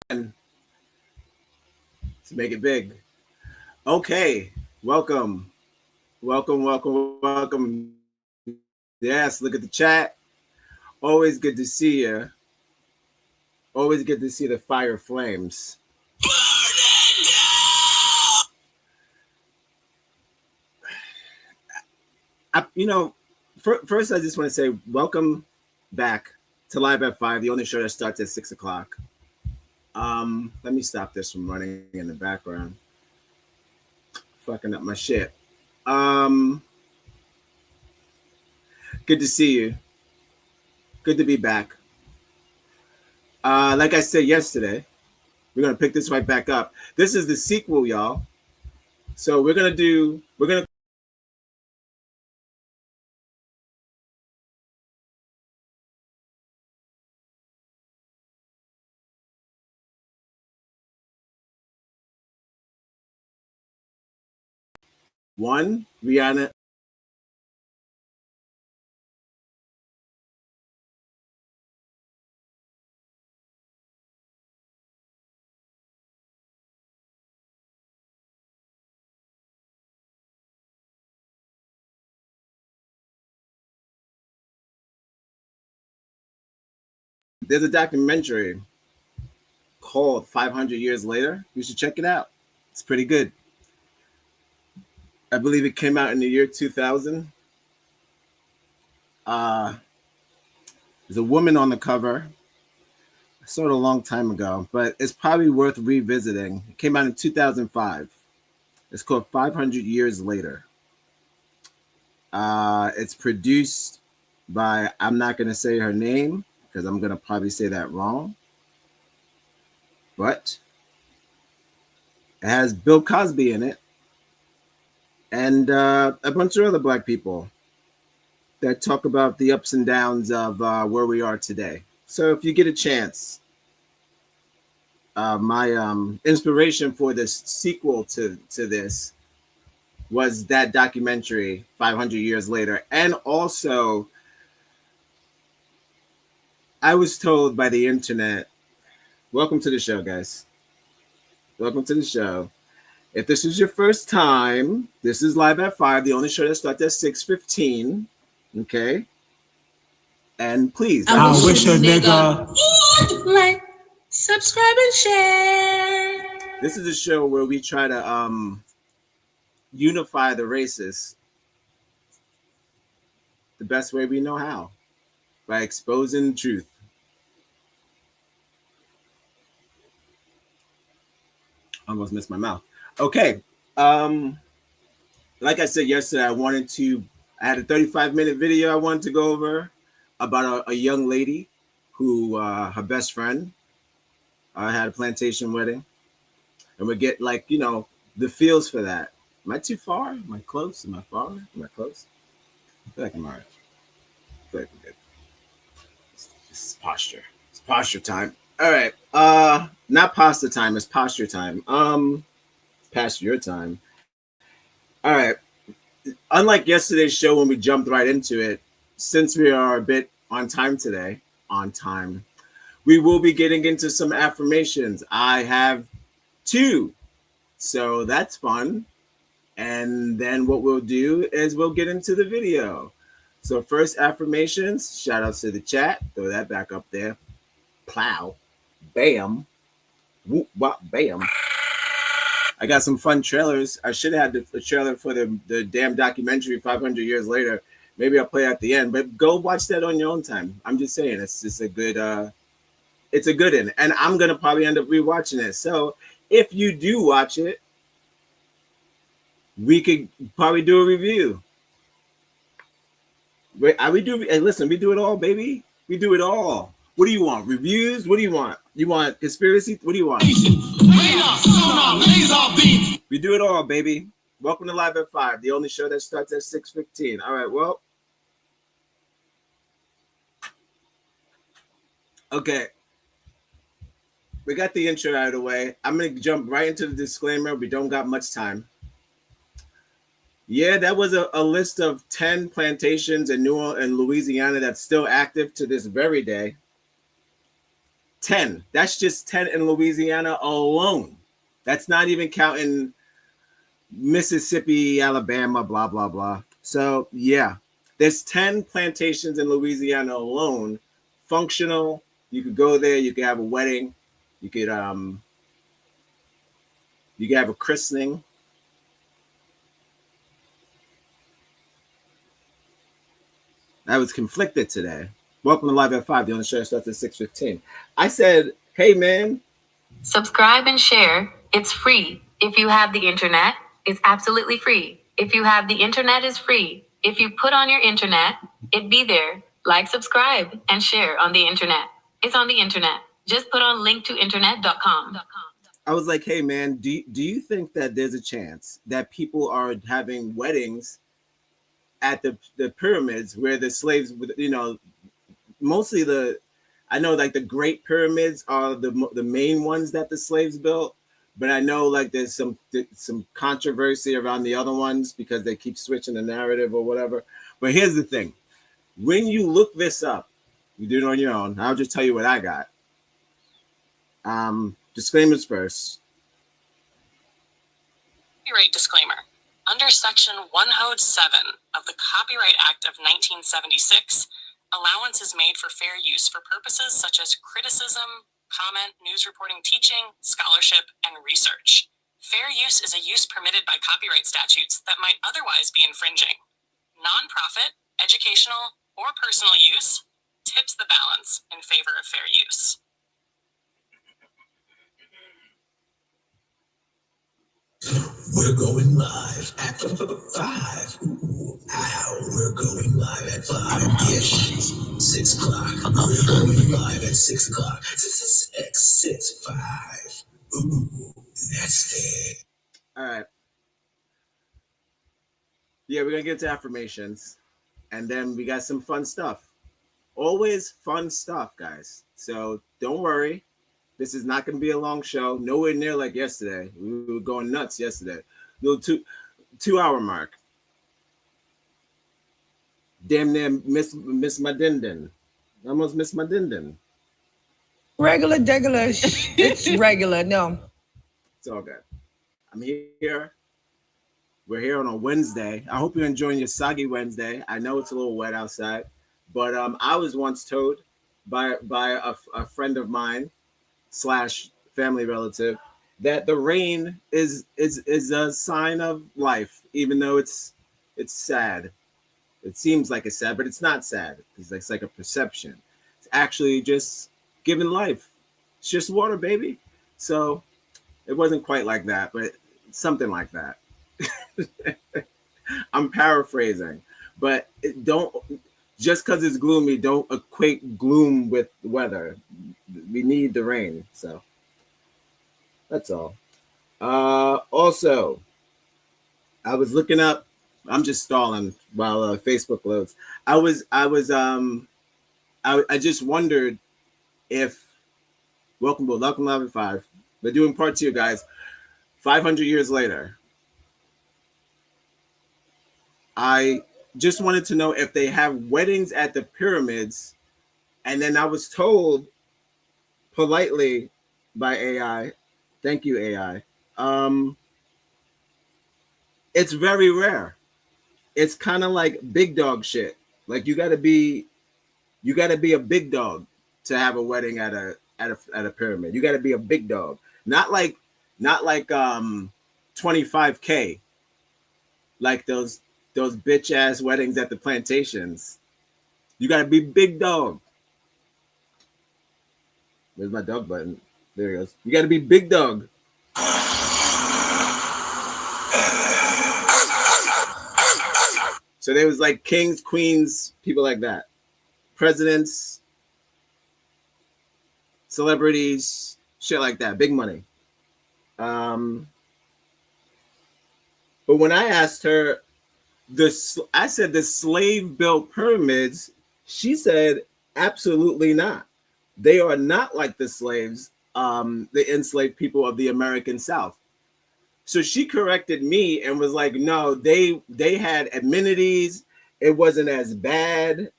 to make it big. Okay, welcome, welcome. Yes, look at the chat. Always good to see you. Always good to see the fire flames. First, I just want to say welcome back to Live at 5, the only show that starts at 6 o'clock. Let me stop this from running in the background. Fucking up my shit. Good to see you. Good to be back. Like I said yesterday, we're gonna pick this right back up. This is the sequel, y'all. So we're gonna one Rihanna. There's a documentary called 500 Years Later. You should check it out. It's pretty good. I believe it came out in the year 2000. There's a woman on the cover. I saw it a long time ago, but it's probably worth revisiting. It came out in 2005. It's called 500 Years Later. It's produced by, I'm not going to say her name because I'm going to probably say that wrong. But it has Bill Cosby in it and a bunch of other Black people that talk about the ups and downs of where we are today. So if you get a chance, my inspiration for this sequel to this was that documentary 500 Years Later. And also, I was told by the internet, welcome to the show, guys. Welcome to the show. If this is your first time, this is Live at 5, the only show that starts at 6:15. Okay? And please, I wish a nigga would like, subscribe, and share. This is a show where we try to unify the races the best way we know how, by exposing truth. Almost missed my mouth. Okay. Like I said yesterday, I had a 35-minute video I wanted to go over about a young lady who, her best friend had a plantation wedding. And we get the feels for that. Am I too far? Am I close? Am I far? Am I close? I feel like I'm all right. I feel like I'm good. This is posture. It's posture time. All right. Not pasta time. It's posture time. Past your time. All right. Unlike yesterday's show when we jumped right into it, since we are a bit on time today, we will be getting into some affirmations. I have 2, so that's fun. And then what we'll do is we'll get into the video. So first, affirmations. Shout outs to the chat. Throw that back up there. Plow. Bam. Whoop, wop, bam. I got some fun trailers. I should have had the trailer for the damn documentary 500 Years Later. Maybe I'll play at the end, but go watch that on your own time. I'm just saying, it's just a good one. And I'm going to probably end up rewatching it. So if you do watch it, we could probably do a review. Listen, we do it all, baby. We do it all. What do you want? Reviews? What do you want? You want conspiracy? What do you want? We do it all, baby. Welcome to Live at 5, the only show that starts at 6:15. All right, well. Okay. We got the intro out of the way. I'm going to jump right into the disclaimer. We don't got much time. Yeah, that was a list of 10 plantations in Louisiana that's still active to this very day. 10. That's just 10 in Louisiana alone. That's not even counting Mississippi, Alabama, blah, blah, blah. So, yeah, there's 10 plantations in Louisiana alone, functional. You could go there, you could have a wedding, you could have a christening. I was conflicted today. Welcome to Live at 5. The only show starts at 6:15. I said, hey, man. Subscribe and share. It's free. If you have the internet, it's absolutely free. If you have the internet, it's free. If you put on your internet, it'd be there. Like, subscribe, and share on the internet. It's on the internet. Just put on linktointernet.com. I was like, hey, man, do you think that there's a chance that people are having weddings at the pyramids where the slaves, you know, mostly I know like the Great Pyramids are the main ones that the slaves built, but I know like there's some controversy around the other ones because they keep switching the narrative or whatever. But here's the thing. When you look this up, you do it on your own. I'll just tell you what I got. Disclaimers first. Copyright disclaimer. Under Section 107 of the Copyright Act of 1976, allowance is made for fair use for purposes such as criticism, comment, news reporting, teaching, scholarship, and research. Fair use is a use permitted by copyright statutes that might otherwise be infringing. Nonprofit, educational, or personal use tips the balance in favor of fair use. We're going live at 5. Ooh, ow, we're going live at 5-ish. 6 o'clock. We're going live at 6 o'clock. 6, 5. Ooh, that's it. All right. Yeah, we're going to get to affirmations. And then we got some fun stuff. Always fun stuff, guys. So don't worry. This is not going to be a long show. Nowhere near like yesterday. We were going nuts yesterday. Little 2-hour mark. Damn near miss my din. Almost missed my din. Regular. It's regular. No. It's all good. I'm here. We're here on a Wednesday. I hope you're enjoying your soggy Wednesday. I know it's a little wet outside, but I was once told by a friend of mine / family relative that the rain is a sign of life, even though it's sad. It seems like it's sad, but it's not sad. It's like a perception. It's actually just giving life. It's just water, baby. So it wasn't quite like that, but something like that. I'm paraphrasing, but don't just because it's gloomy, don't equate gloom with weather. We need the rain, so that's all. Also, I was looking up. I'm just stalling while Facebook loads. I just wondered if welcome live at 5. We're doing part 2, guys. 500 years later. I just wanted to know if they have weddings at the pyramids, and then I was told politely by AI, thank you AI, it's very rare. It's kind of like big dog shit. Like you gotta be a big dog to have a wedding at a pyramid. You gotta be a big dog, not like 25K, like those bitch ass weddings at the plantations. You gotta be big dog. Where's my dog button? There he goes. You gotta be big dog. So there was like kings, queens, people like that. Presidents, celebrities, shit like that. Big money. But when I asked her, I said the slave-built pyramids, she said absolutely not. They are not like the slaves, the enslaved people of the American South. So she corrected me and was like, no, they had amenities. It wasn't as bad.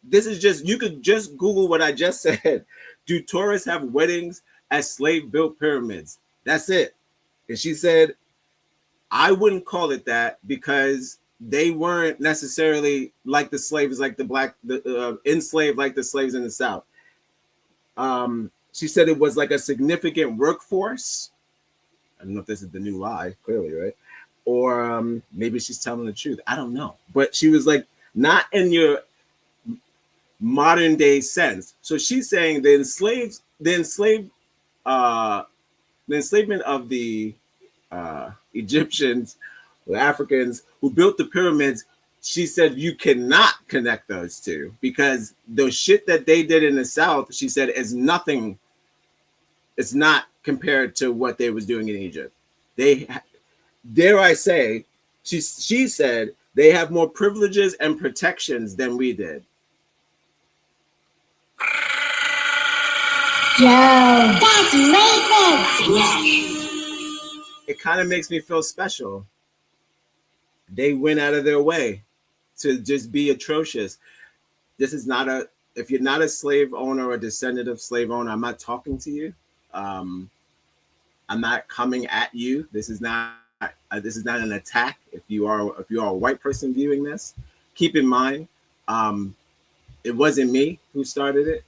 This is just, you could just Google what I just said. Do tourists have weddings at slave-built pyramids? That's it. And she said, I wouldn't call it that because they weren't necessarily like the slaves, like the enslaved like the slaves in the South. She said it was like a significant workforce. I don't know if this is the new lie, clearly, right? Or maybe she's telling the truth. I don't know. But she was like, not in your modern day sense. So she's saying the enslavement of the Egyptians, the Africans who built the pyramids, she said you cannot connect those two because the shit that they did in the South, she said, is nothing. It's not compared to what they was doing in Egypt. They, dare I say, she said they have more privileges and protections than we did. Yo, that's racist. It kind of makes me feel special. They went out of their way to just be atrocious. This is not a, if you're not a slave owner or a descendant of slave owner, I'm not talking to you. I'm not coming at you. This is not an attack. If you are a white person viewing this, keep in mind, it wasn't me who started it.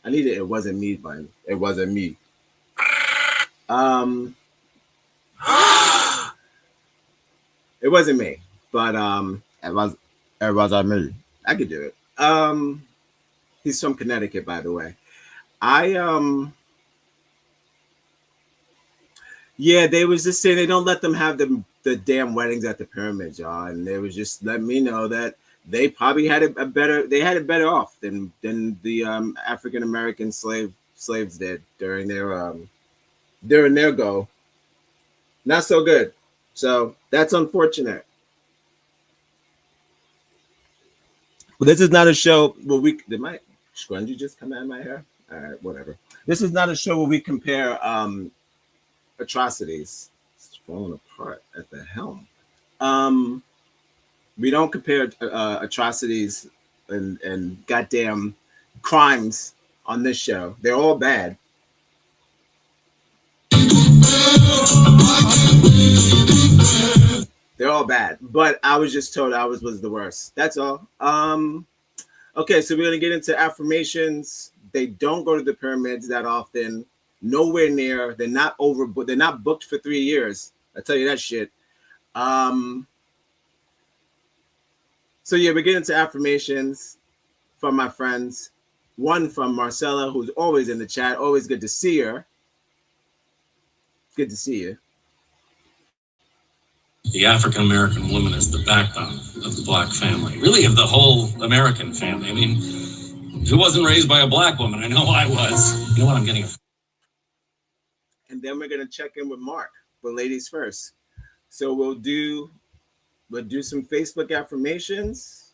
It wasn't me, but it wasn't me. It wasn't me, but it was me. I could do it. He's from Connecticut, by the way. Yeah, they was just saying they don't let them have the damn weddings at the pyramids, y'all, and they was just letting me know that they probably had it better off than the African American slaves did during their go. Not so good. So that's unfortunate. But this is not a show where did my scrunchie just come out of my hair? All right, whatever. This is not a show where we compare atrocities. It's falling apart at the helm. We don't compare atrocities and goddamn crimes on this show. They're all bad. They're all bad, but I was just told ours was the worst. That's all. Okay, so we're gonna get into affirmations. They don't go to the pyramids that often. Nowhere near. They're not they're not booked for 3 years. I tell you that shit. So yeah, we're getting into affirmations from my friends. One from Marcella, who's always in the chat. Always good to see her. Good to see you. The African American woman is the backbone of the Black family, really of the whole American family. I mean, who wasn't raised by a Black woman? I know I was. You know what? I'm getting a. And then we're gonna check in with Mark, but ladies first. So we'll do some Facebook affirmations,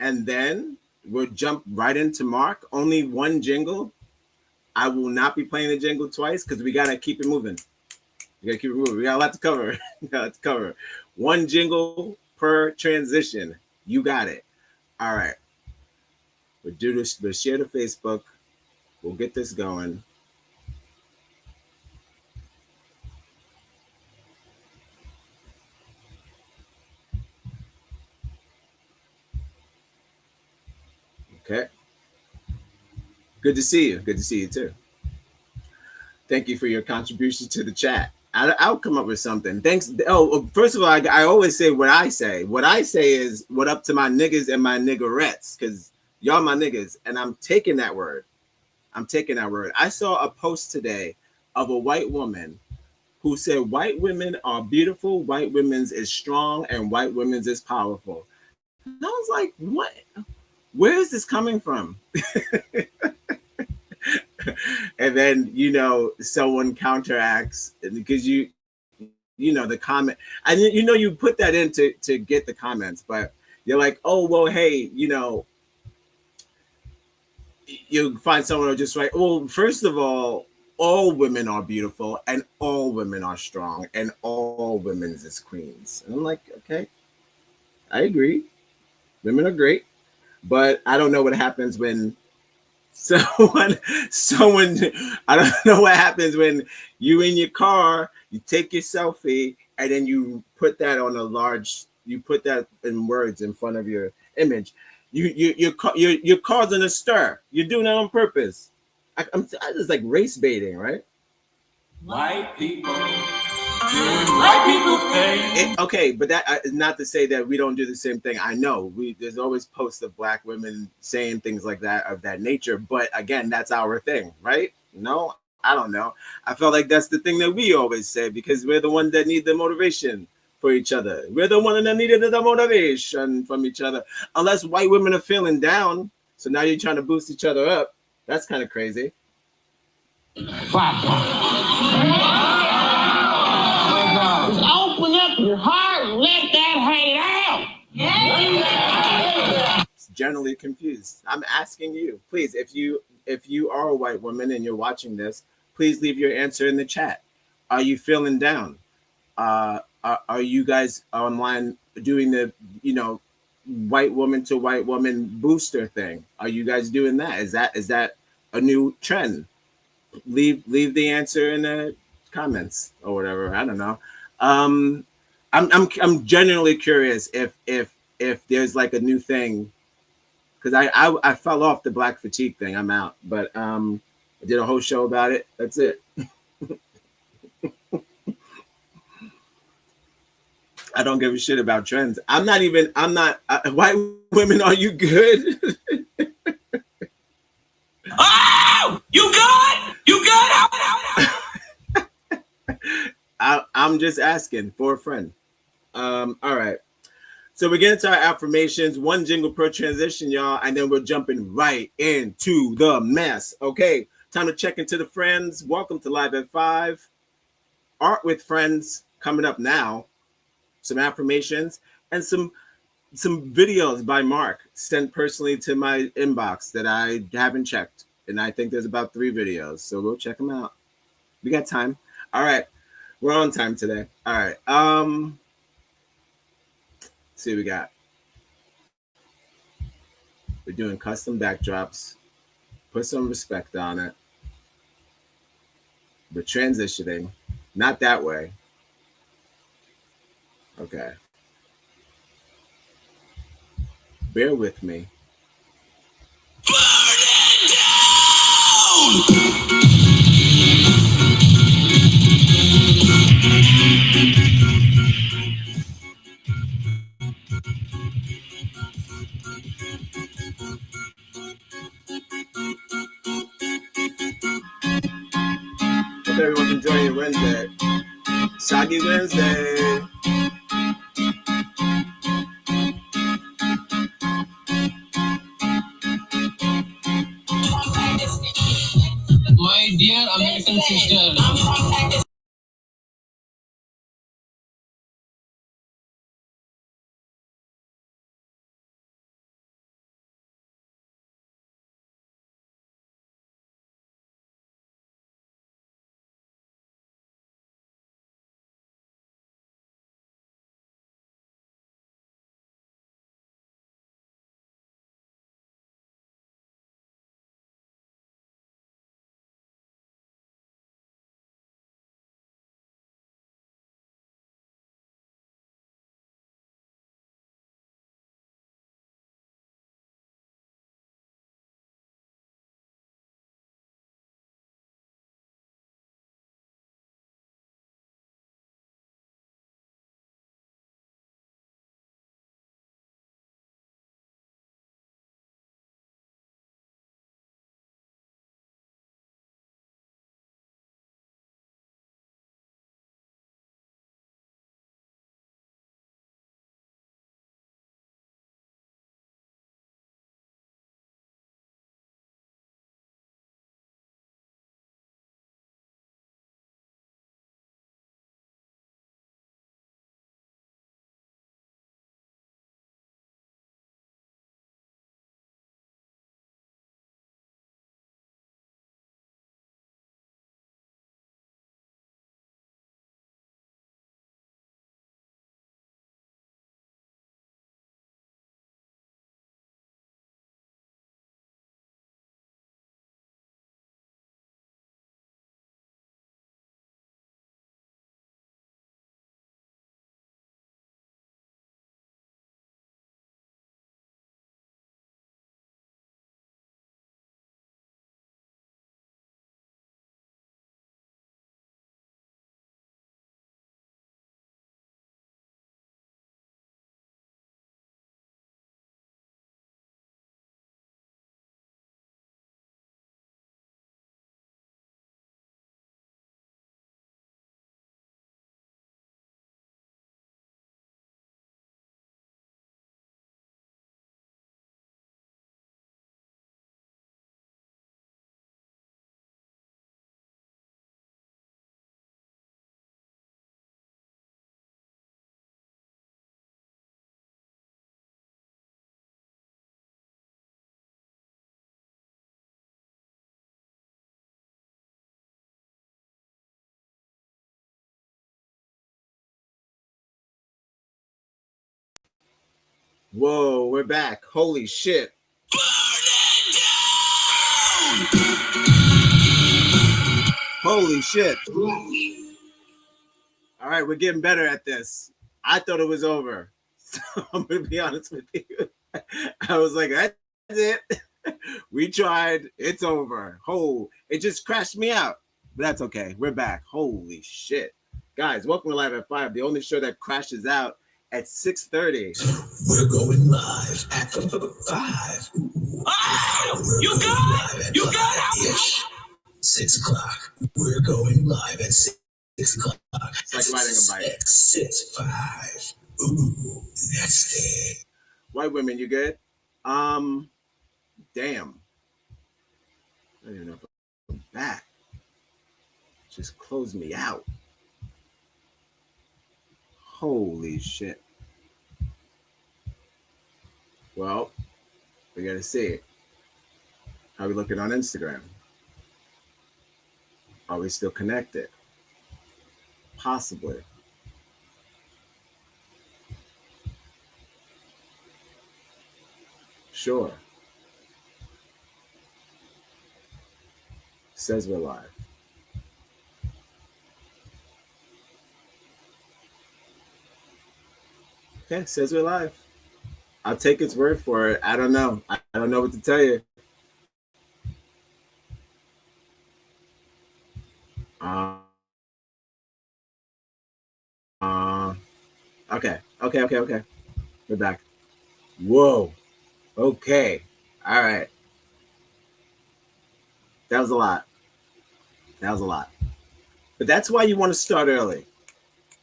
and then we'll jump right into Mark. Only one jingle. I will not be playing the jingle twice because we gotta keep it moving. We got a lot to cover. One jingle per transition. You got it. All right. We'll do this. We'll share the Facebook. We'll get this going. Okay. Good to see you. Good to see you too. Thank you for your contribution to the chat. I'll come up with something. Thanks. Oh, first of all, I always say what I say. What I say is what up to my niggas and my niggerettes, because y'all my niggas, and I'm taking that word. I saw a post today of a white woman who said white women are beautiful, white women's is strong, and white women's is powerful. And I was like, what? Where is this coming from? And then, someone counteracts because you the comment, and you put that in to get the comments, but you're like, oh, well, hey, you find someone who just write, well, first of all women are beautiful and all women are strong and all women is queens. And I'm like, okay, I agree. Women are great, but I don't know what happens when someone, someone, I don't know what happens when you in your car, you take your selfie, and then you put that on a large, you put that in words in front of your image. You're causing a stir. You're doing that on purpose. It's like race baiting, right? White people doing white people thing. Okay, but that is not to say that we don't do the same thing. I know there's always posts of black women saying things like that of that nature, but again, that's our thing, right? No, I don't know. I felt like that's the thing that we always say because we're the ones that need the motivation for each other. We're the one that needed the motivation from each other. Unless white women are feeling down, so now you're trying to boost each other up. That's kind of crazy. Open up your heart and let that hate out. It's generally confused. I'm asking you, please, if you are a white woman and you're watching this, please leave your answer in the chat. Are you feeling down? Are you guys online doing the white woman to white woman booster thing? Are you guys doing that? Is that a new trend? Leave the answer in the comments or whatever. I don't know. I'm genuinely curious if there's like a new thing because I fell off the black fatigue thing. I'm out, but I did a whole show about it. That's it. I don't give a shit about trends. I'm not white women. Are you good? Oh, you good? You good? I'm just asking for a friend. All right. So we're getting to our affirmations, one jingle per transition, y'all, and then we're jumping right into the mess. Okay, time to check into the friends. Welcome to Live at 5. Art with Friends coming up now. Some affirmations and some videos by Mark sent personally to my inbox that I haven't checked. And I think there's about 3 videos. So we'll check them out. We got time. All right. We're on time today. All right. Let's see what we got. We're doing custom backdrops. Put some respect on it. We're transitioning. Not that way. Okay. Bear with me. Burn it down! Hope everyone's enjoying your Wednesday. Soggy Wednesday. My dear American sister. Whoa, we're back. Holy shit. Holy shit. All right, we're getting better at this. I thought it was over. So I'm going to be honest with you. I was like, that's it. We tried. It's over. It just crashed me out. But that's okay. We're back. Holy shit. Guys, welcome to Live at 5, the only show that crashes out at 6:30. We're going live at 5. Oh, you good? You good? 6 o'clock. We're going live at 6 o'clock. It's like riding a bike. 6, 5. Ooh, that's it. White women, you good? Damn. I don't even know if I'm back. Just close me out. Holy shit. Well, we gotta see. How we looking on Instagram? Are we still connected? Possibly. Sure. Says we're live. Okay, says we're live. I'll take its word for it. I don't know. I don't know what to tell you. Okay. We're back. Whoa. Okay. All right. That was a lot. But that's why you want to start early.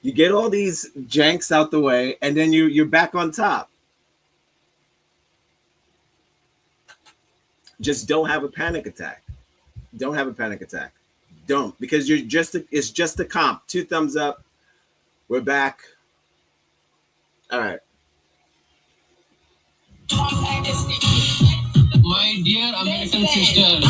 You get all these janks out the way, and then you're back on top. Just don't have a panic attack. Don't, because it's just a comp. 2 thumbs up. We're back. All right. My dear American sisters.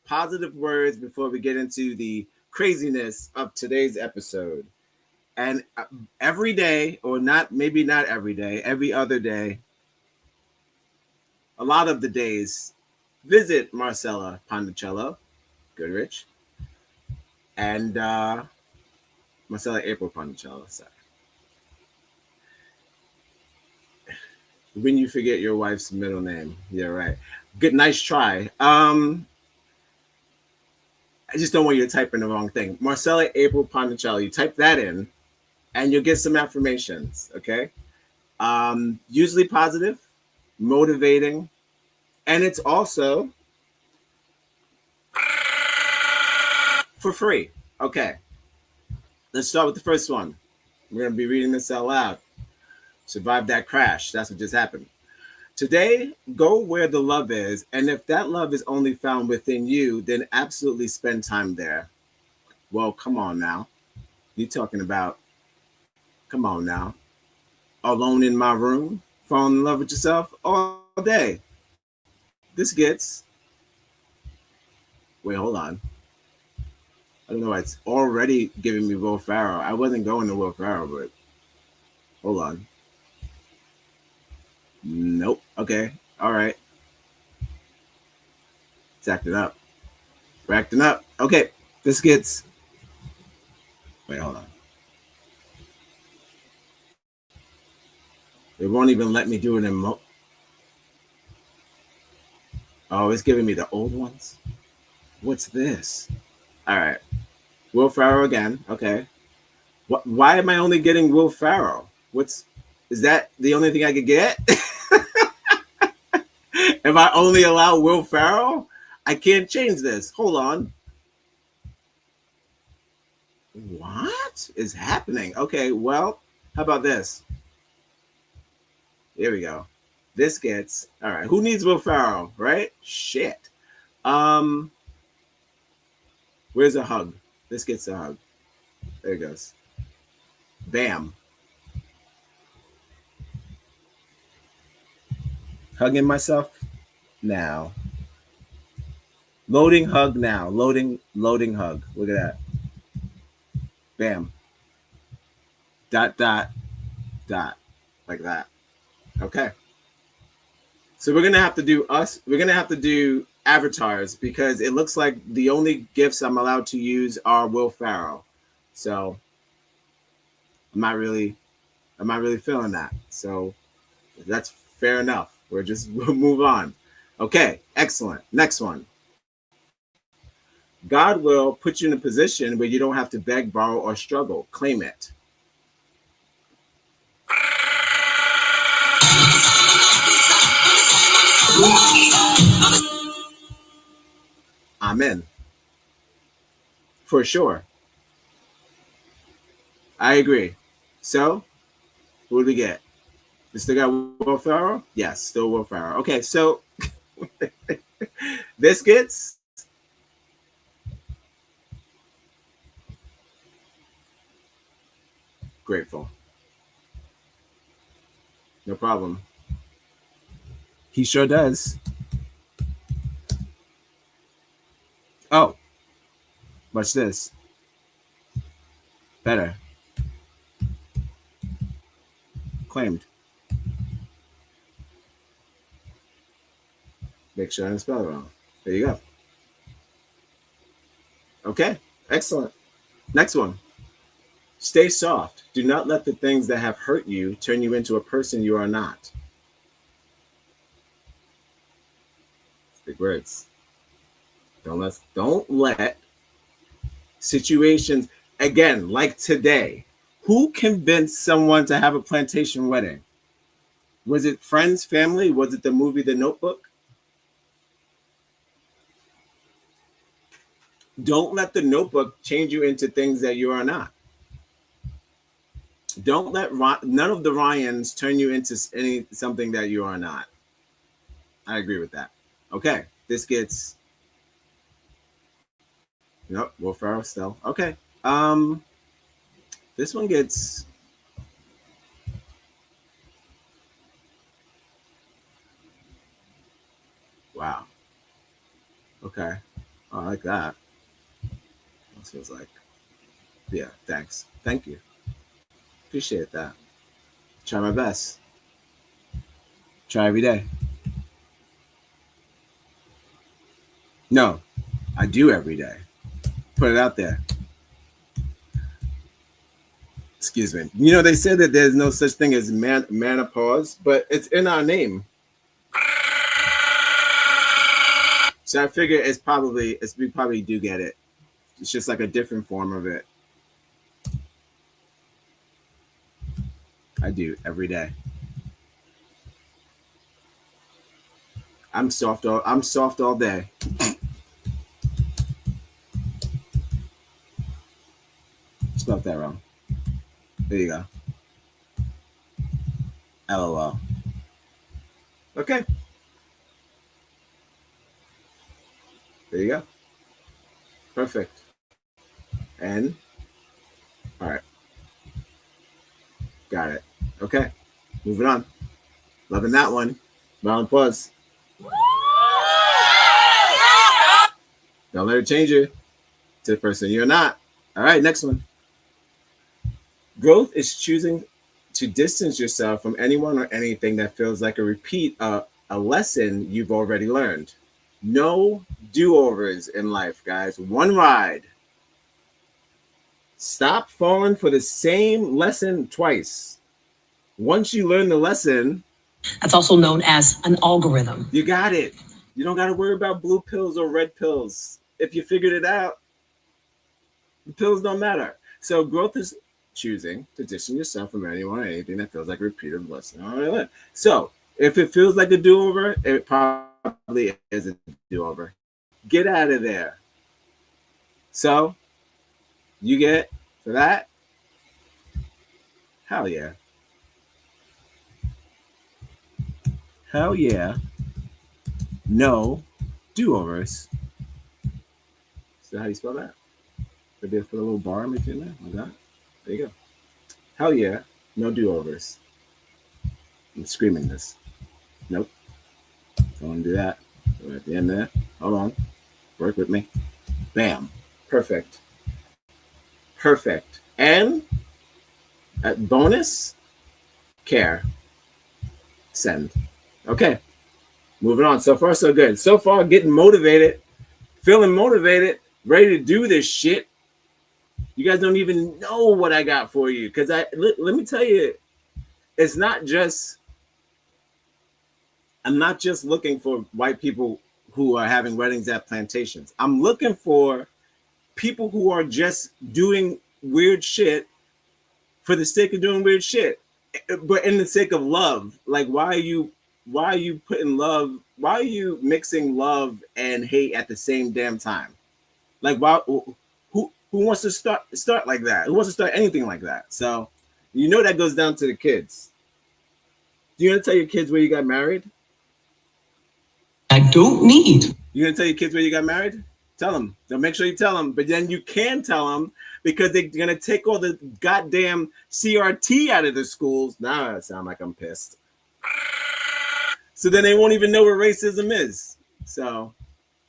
Positive words before we get into the craziness of today's episode. And every day, or maybe not every day, every other day, a lot of the days, visit Marcella Ponticello Goodrich and Marcella April Ponticello. Sorry. When you forget your wife's middle name, yeah, right. Good, nice try. I just don't want you to type in the wrong thing. Marcella April Ponticello. You type that in, and you'll get some affirmations. Okay. Usually positive, motivating, and it's also for free. Okay. Let's start with the first one. We're going to be reading this out loud. Survive that crash. That's what just happened. Today, go where the love is, and if that love is only found within you, then absolutely spend time there. Well, come on now. You're talking about, come on now. Alone in my room, falling in love with yourself all day. This gets, wait, hold on. I don't know, it's already giving me Will Ferrell. I wasn't going to Will Ferrell, but hold on. Nope. Okay. All right. It's acting up. We're acting up. Okay. This gets, wait, hold on. It won't even let me do it in oh, it's giving me the old ones. What's this? All right. Will Ferrell again. Okay. Why am I only getting Will Ferrell? Is that the only thing I could get? If I only allow Will Ferrell, I can't change this. Hold on. What is happening? Okay, well, how about this? Here we go. This gets all right. Who needs Will Ferrell, right? Shit. Where's a hug? This gets a hug. There it goes. Bam. Hugging myself now. Loading hug now. Loading hug. Look at that. Bam. Dot, dot, dot. Like that. Okay. So we're going to have to do we're going to have to do avatars because it looks like the only gifts I'm allowed to use are Will Ferrell. So I'm not really feeling that. So that's fair enough. We'll move on. Okay, excellent. Next one. God will put you in a position where you don't have to beg, borrow, or struggle. Claim it. Amen. For sure. I agree. So, what do we get? We still got Will Ferrell? Yes, still Will Ferrell. Okay, so this gets grateful. No problem. He sure does. Oh, watch this. Better. Claimed. Make sure I didn't spell it wrong. There you go. Okay, excellent. Next one. Stay soft. Do not let the things that have hurt you turn you into a person you are not. Big words. Don't let situations, again, like today. Who convinced someone to have a plantation wedding? Was it friends, family? Was it the movie The Notebook? Don't let the Notebook change you into things that you are not. Don't let none of the Ryans turn you into something that you are not. I agree with that. Okay, this gets. Nope, Will Ferrell still. Okay. This one gets. Wow. Okay. Oh, I like that. This feels like. Yeah, thanks. Thank you. Appreciate that. Try my best. Try every day. No, I do every day. Put it out there. Excuse me. You know, they said that there's no such thing as menopause, but it's in our name. So I figure we probably do get it. It's just like a different form of it. I do every day. I'm soft all day. Spelled that wrong. There you go. LOL. Okay. There you go. Perfect. And all right. Got it. Okay. Moving on. Loving that one. Round of applause. Don't let it change you to the person you're not. All right, next one. Growth is choosing to distance yourself from anyone or anything that feels like a repeat of a lesson you've already learned. No do-overs in life, guys. One ride. Stop falling for the same lesson twice. Once you learn the lesson, That's also known as an algorithm. you got it. You don't got to worry about blue pills or red pills. If you figured it out, the pills don't matter. So growth is choosing to distance yourself from anyone or anything that feels like a repeated lesson. So if it feels like a do-over, it probably is a do-over. Get out of there. So you get for that? Hell yeah. Hell yeah. No do-overs. Is that how you spell that? Maybe I put a little bar in between there. Like that. There you go. Hell yeah. No do-overs. I'm screaming this. Nope. Don't want to do that. We're at the end there. Hold on. Work with me. Bam. Perfect. Perfect. And at bonus, care. Send. Okay. Moving on. So far, so good. So far, getting motivated, feeling motivated, ready to do this shit. You guys don't even know what I got for you. Because let me tell you, it's not just, I'm not just looking for white people who are having weddings at plantations. I'm looking for people who are just doing weird shit for the sake of doing weird shit, but in the sake of love. Like, why are you putting love? Why are you mixing love and hate at the same damn time? Like, why? Who wants to start like that? Who wants to start anything like that? So, you know that goes down to the kids. Do you want to tell your kids where you got married? I don't need. You gonna tell your kids where you got married? Tell them. So make sure you tell them. But then you can tell them, because they're gonna take all the goddamn CRT out of the schools. Now I sound like I'm pissed. So then they won't even know what racism is. So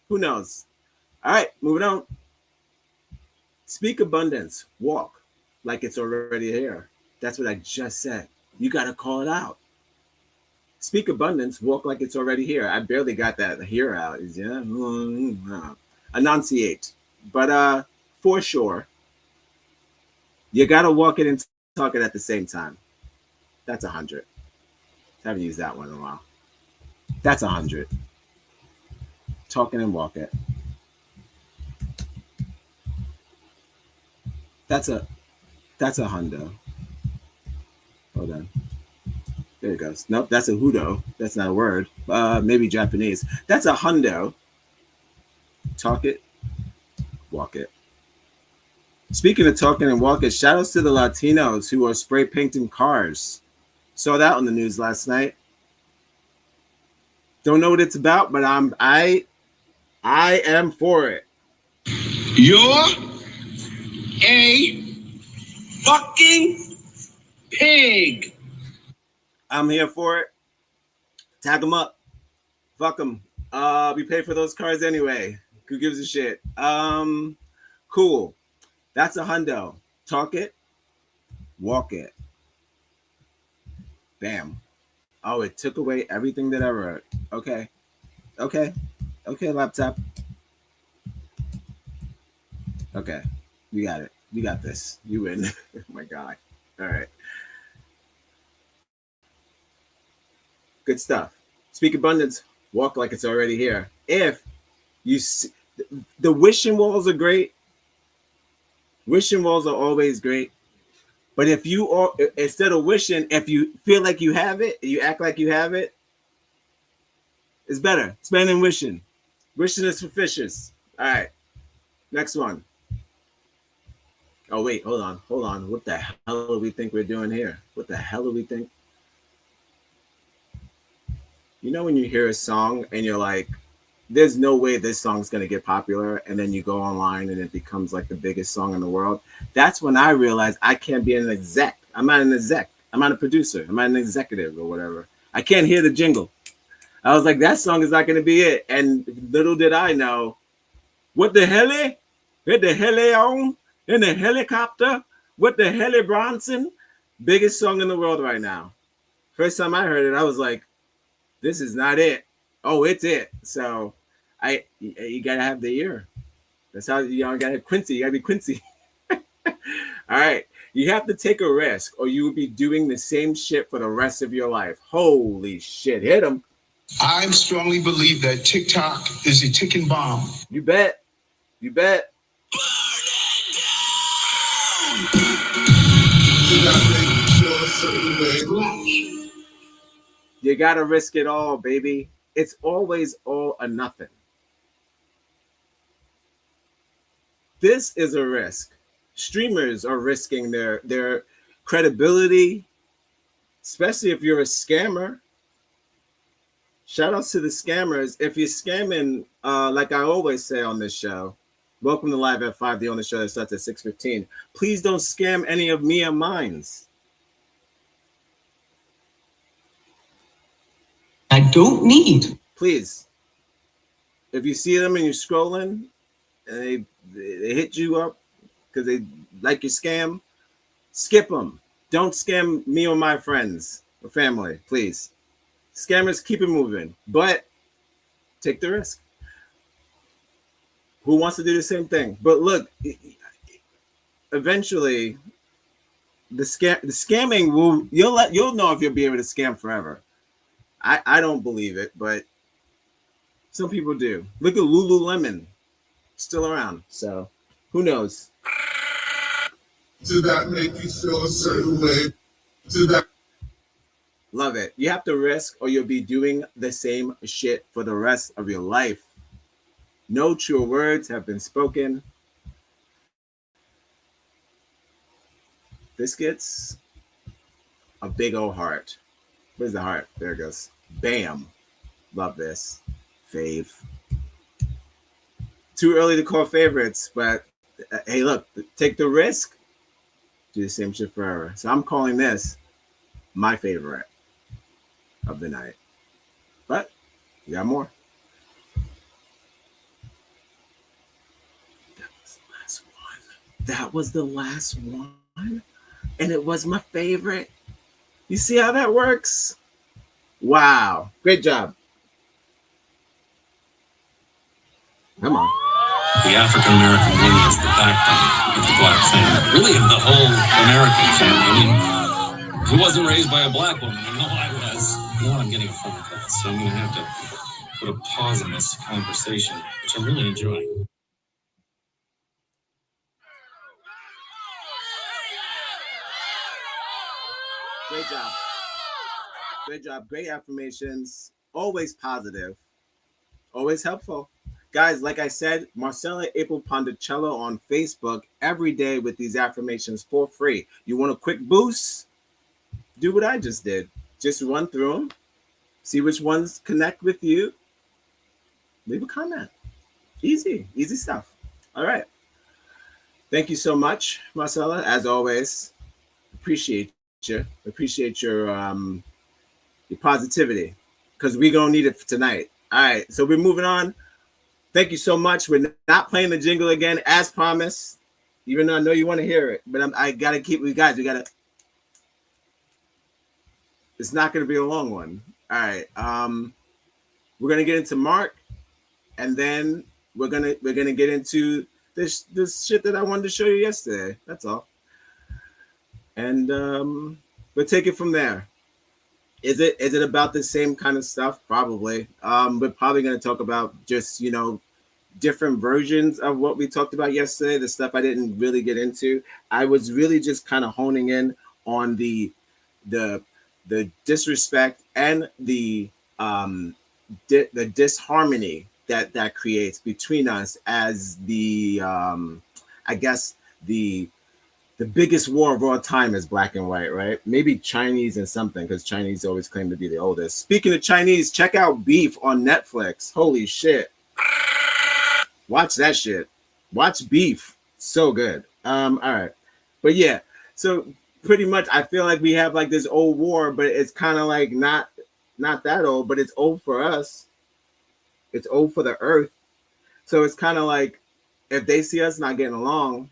who knows? All right, moving on. Speak abundance. Walk like it's already here. That's what I just said. You gotta call it out. Speak abundance, walk like it's already here. I barely got that here out. Yeah, enunciate. But for sure, you gotta walk it and talk it at the same time. That's 100. Haven't used that one in a while. That's 100. Talking and walk it. That's a hundo. Hold on. There it goes. Nope, that's a hudo. That's not a word. Maybe Japanese. That's a hundo. Talk it, walk it. Speaking of talking and walking, shout outs to the Latinos who are spray painting cars. Saw that on the news last night. Don't know what it's about, but I am for it. You're a fucking pig. I'm here for it. Tag them up. Fuck them. We pay for those cars anyway. Who gives a shit? Cool. That's a hundo. Talk it, walk it. Bam. Oh, it took away everything that I wrote. Okay, laptop. Okay, you got it. You got this. You win. Oh my God. All right. Good stuff. Speak abundance. Walk like it's already here. If you see, the wishing walls are great. Wishing walls are always great. But if you are, instead of wishing, if you feel like you have it, you act like you have it, it's better. It's better than wishing. Wishing is for fishes. All right. Next one. Oh, wait. Hold on. What the hell do we think we're doing here? What the hell do we think? You know when you hear a song and you're like, there's no way this song's going to get popular, and then you go online and it becomes like the biggest song in the world. That's when I realized I can't be an exec. I'm not an exec. I'm not a producer. I'm not an executive or whatever. I can't hear the jingle. I was like, that song is not going to be it. And little did I know, what the hell? Hit the hell on in the helicopter? What the hell, Bronson? Biggest song in the world right now. First time I heard it, I was like, this is not it. Oh, it's it. So you gotta have the ear. That's how you gotta have Quincy. You gotta be Quincy. All right. You have to take a risk, or you will be doing the same shit for the rest of your life. Holy shit. Hit him. I strongly believe that TikTok is a ticking bomb. You bet. You bet. You gotta risk it all, baby. It's always all or nothing. This is a risk. Streamers are risking their credibility, especially if you're a scammer. shout outs to the scammers. If you're scamming, like I always say on this show, welcome to Live at 5, the only show that starts at 6:15. Please don't scam any of me and mines. I don't need. Please. If you see them and you're scrolling and they hit you up because they like your scam, skip them. Don't scam me or my friends or family, please. Scammers, keep it moving, but take the risk. Who wants to do the same thing? But look, eventually, the scamming will you'll know if you'll be able to scam forever. I don't believe it, but some people do. Look at Lululemon, still around. So who knows? Did that make you feel a certain way? Did that? Love it. You have to risk, or you'll be doing the same shit for the rest of your life. No true words have been spoken. This gets a big old heart. Where's the heart? There it goes. Bam. Love this. Fave. Too early to call favorites, but hey, look, take the risk. Do the same shit forever. So I'm calling this my favorite of the night. But we got more. That was the last one. And it was my favorite. You see how that works? Wow. Great job. Come on. The African American woman is the backbone of the black family. Really, of the whole American family. I mean, who wasn't raised by a black woman? I know I was. Now I'm getting a phone call, so I'm going to have to put a pause in this conversation, which I'm really enjoying. Great job. Great job. Great affirmations. Always positive. Always helpful. Guys, like I said, Marcella April Pondicello on Facebook every day with these affirmations for free. You want a quick boost? Do what I just did. Just run through them. See which ones connect with you. Leave a comment. Easy. Easy stuff. All right. Thank you so much, Marcella. As always, appreciate you. Appreciate your positivity, because we're going to need it for tonight. All right. So we're moving on. Thank you so much. We're not playing the jingle again, as promised, even though I know you want to hear it. But I got to keep you guys. We got to. It's not going to be a long one. All right. We're going to get into Mark, and then we're gonna get into this shit that I wanted to show you yesterday. That's all. And we'll take it from there. Is it about the same kind of stuff? Probably. We're probably going to talk about just, different versions of what we talked about yesterday, the stuff I didn't really get into. I was really just kind of honing in on the disrespect and the disharmony that creates between us as the I guess the biggest war of all time is black and white, right? Maybe Chinese and something, because Chinese always claim to be the oldest. Speaking of Chinese, check out Beef on Netflix. Holy shit. Watch that shit. Watch Beef. So good. All right. But yeah, so pretty much I feel like we have like this old war, but it's kind of like not that old, but it's old for us. It's old for the earth. So it's kind of like if they see us not getting along,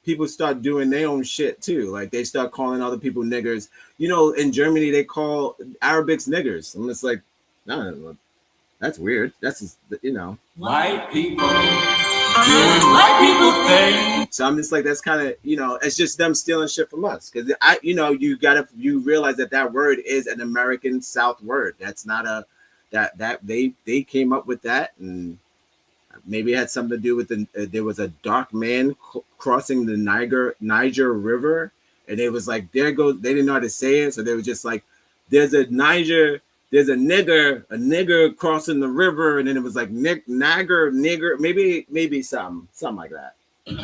people start doing their own shit too. Like they start calling other people niggers. In Germany, they call Arabics niggers. I'm just like, no, that's weird. That's just, White people doing white people thing. So I'm just like, that's kind of, it's just them stealing shit from us. Because you realize that word is an American South word. That's not that they came up with that, and maybe it had something to do with there was a dark man crossing the Niger River, and it was like, there goes, they didn't know how to say it, so they were just like, there's a nigger crossing the river, and then it was like nigger, maybe something like that. Just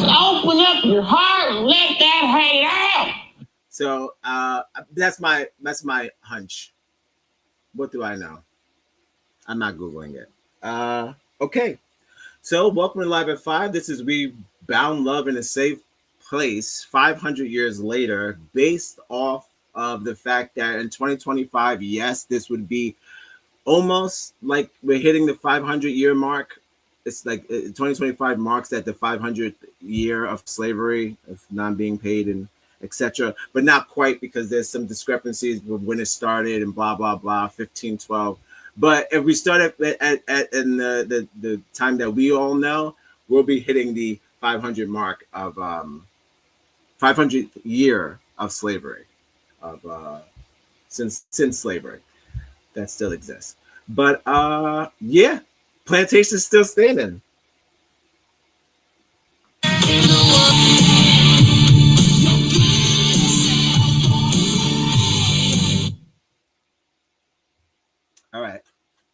open up your heart and let that hate out. So that's my hunch. What do I know? I'm not Googling it. Okay. So welcome to Live at 5. This is We Bound Love in a Safe Place 500 years later, based off of the fact that in 2025, yes, this would be almost like we're hitting the 500-year mark. It's like 2025 marks at the 500th year of slavery, of non being paid and etc. But not quite, because there's some discrepancies with when it started and blah, blah, blah, 1512. But if we start at in the time that we all know, we'll be hitting the 500 mark of 500th year of slavery, of since slavery that still exists. But yeah, plantation is still standing. All right,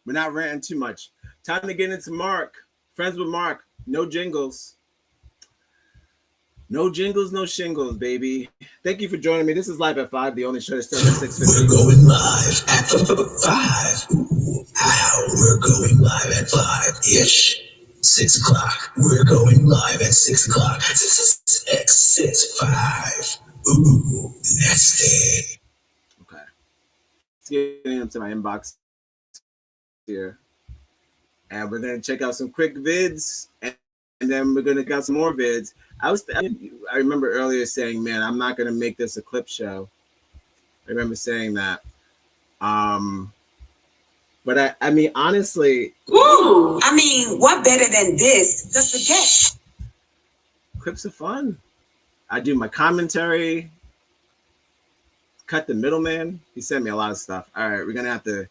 we're not ranting too much. Time to get into Mark. Friends with Mark. No jingles. No jingles, no shingles, baby. Thank you for joining me. This is Live at 5, the only show that starts at 6:50. We're going live at 5. Ooh, ow, we're going live at 5-ish. 6 o'clock. We're going live at 6 o'clock. 6, 5. Ooh, that's it. Okay. Let's get into my inbox here. And we're going to check out some quick vids. And then we're going to get some more vids. I remember earlier saying, man, I'm not going to make this a clip show. I remember saying that. But I mean, honestly. Ooh, I mean, what better than this? Just a guess. Clips are fun. I do my commentary. Cut the middleman. He sent me a lot of stuff. All right, we're gonna have to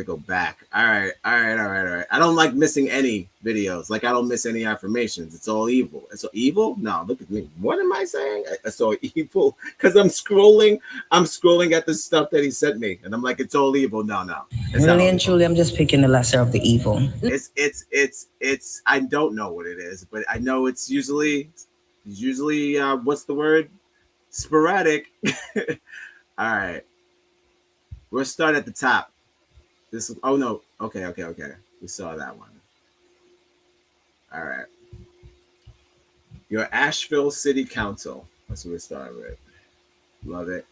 go back. All right. I don't like missing any videos. Like, I don't miss any affirmations. It's all evil. It's all evil? No, look at me. What am I saying? It's all evil. Because I'm scrolling at the stuff that he sent me. And I'm like, it's all evil. No. Really and truly, I'm just picking the lesser of the evil. It's I don't know what it is, but I know it's usually what's the word? Sporadic. All right. We'll start at the top. Oh no. Okay. We saw that one. All right. Your Asheville City Council. That's what we're starting with. Love it.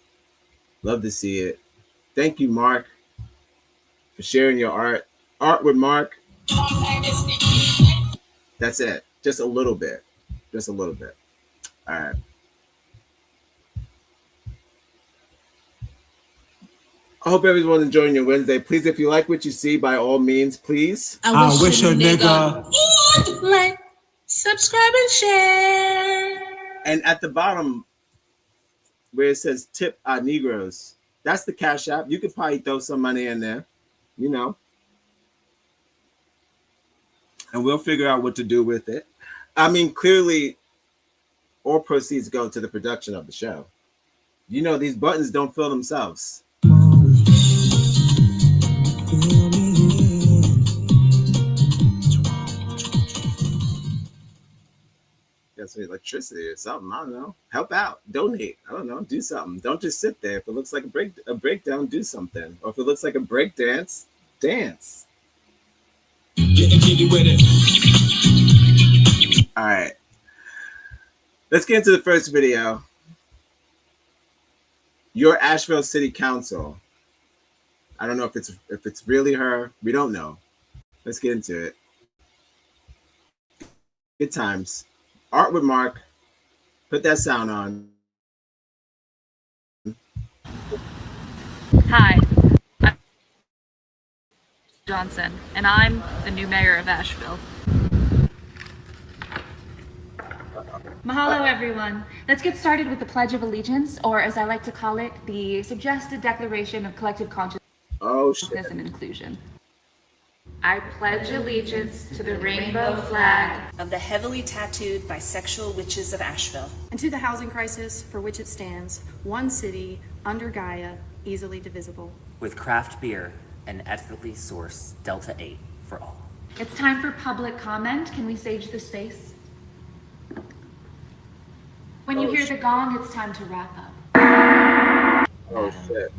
Love to see it. Thank you, Mark, for sharing your art. Art with Mark. That's it. Just a little bit. All right. I hope everyone's enjoying your Wednesday. Please, if you like what you see, by all means, please. I wish a nigga would like, subscribe, and share. And at the bottom, where it says tip Negroes, that's the Cash App. You could probably throw some money in there, you know. And we'll figure out what to do with it. I mean, clearly, all proceeds go to the production of the show. You know, these buttons don't fill themselves. That's electricity or something. I don't know. Help out. Donate. I don't know. Do something. Don't just sit there. If it looks like a breakdown, do something. Or if it looks like a break dance, dance. Get with it. All right. Let's get into the first video. Your Asheville City Council. I don't know if it's really her. We don't know. Let's get into it. Good times. Art with Mark. Put that sound on. Hi, I'm Johnson, and I'm the new mayor of Asheville. Mahalo, everyone. Let's get started with the Pledge of Allegiance, or as I like to call it, the suggested Declaration of Collective Consciousness and Inclusion. I pledge allegiance to the rainbow flag of the heavily tattooed bisexual witches of Asheville, and to the housing crisis for which it stands, one city, under Gaia, easily divisible, with craft beer and ethically sourced Delta 8 for all. It's time for public comment. Can we sage the space? When you hear the gong, it's time to wrap up. Oh shit.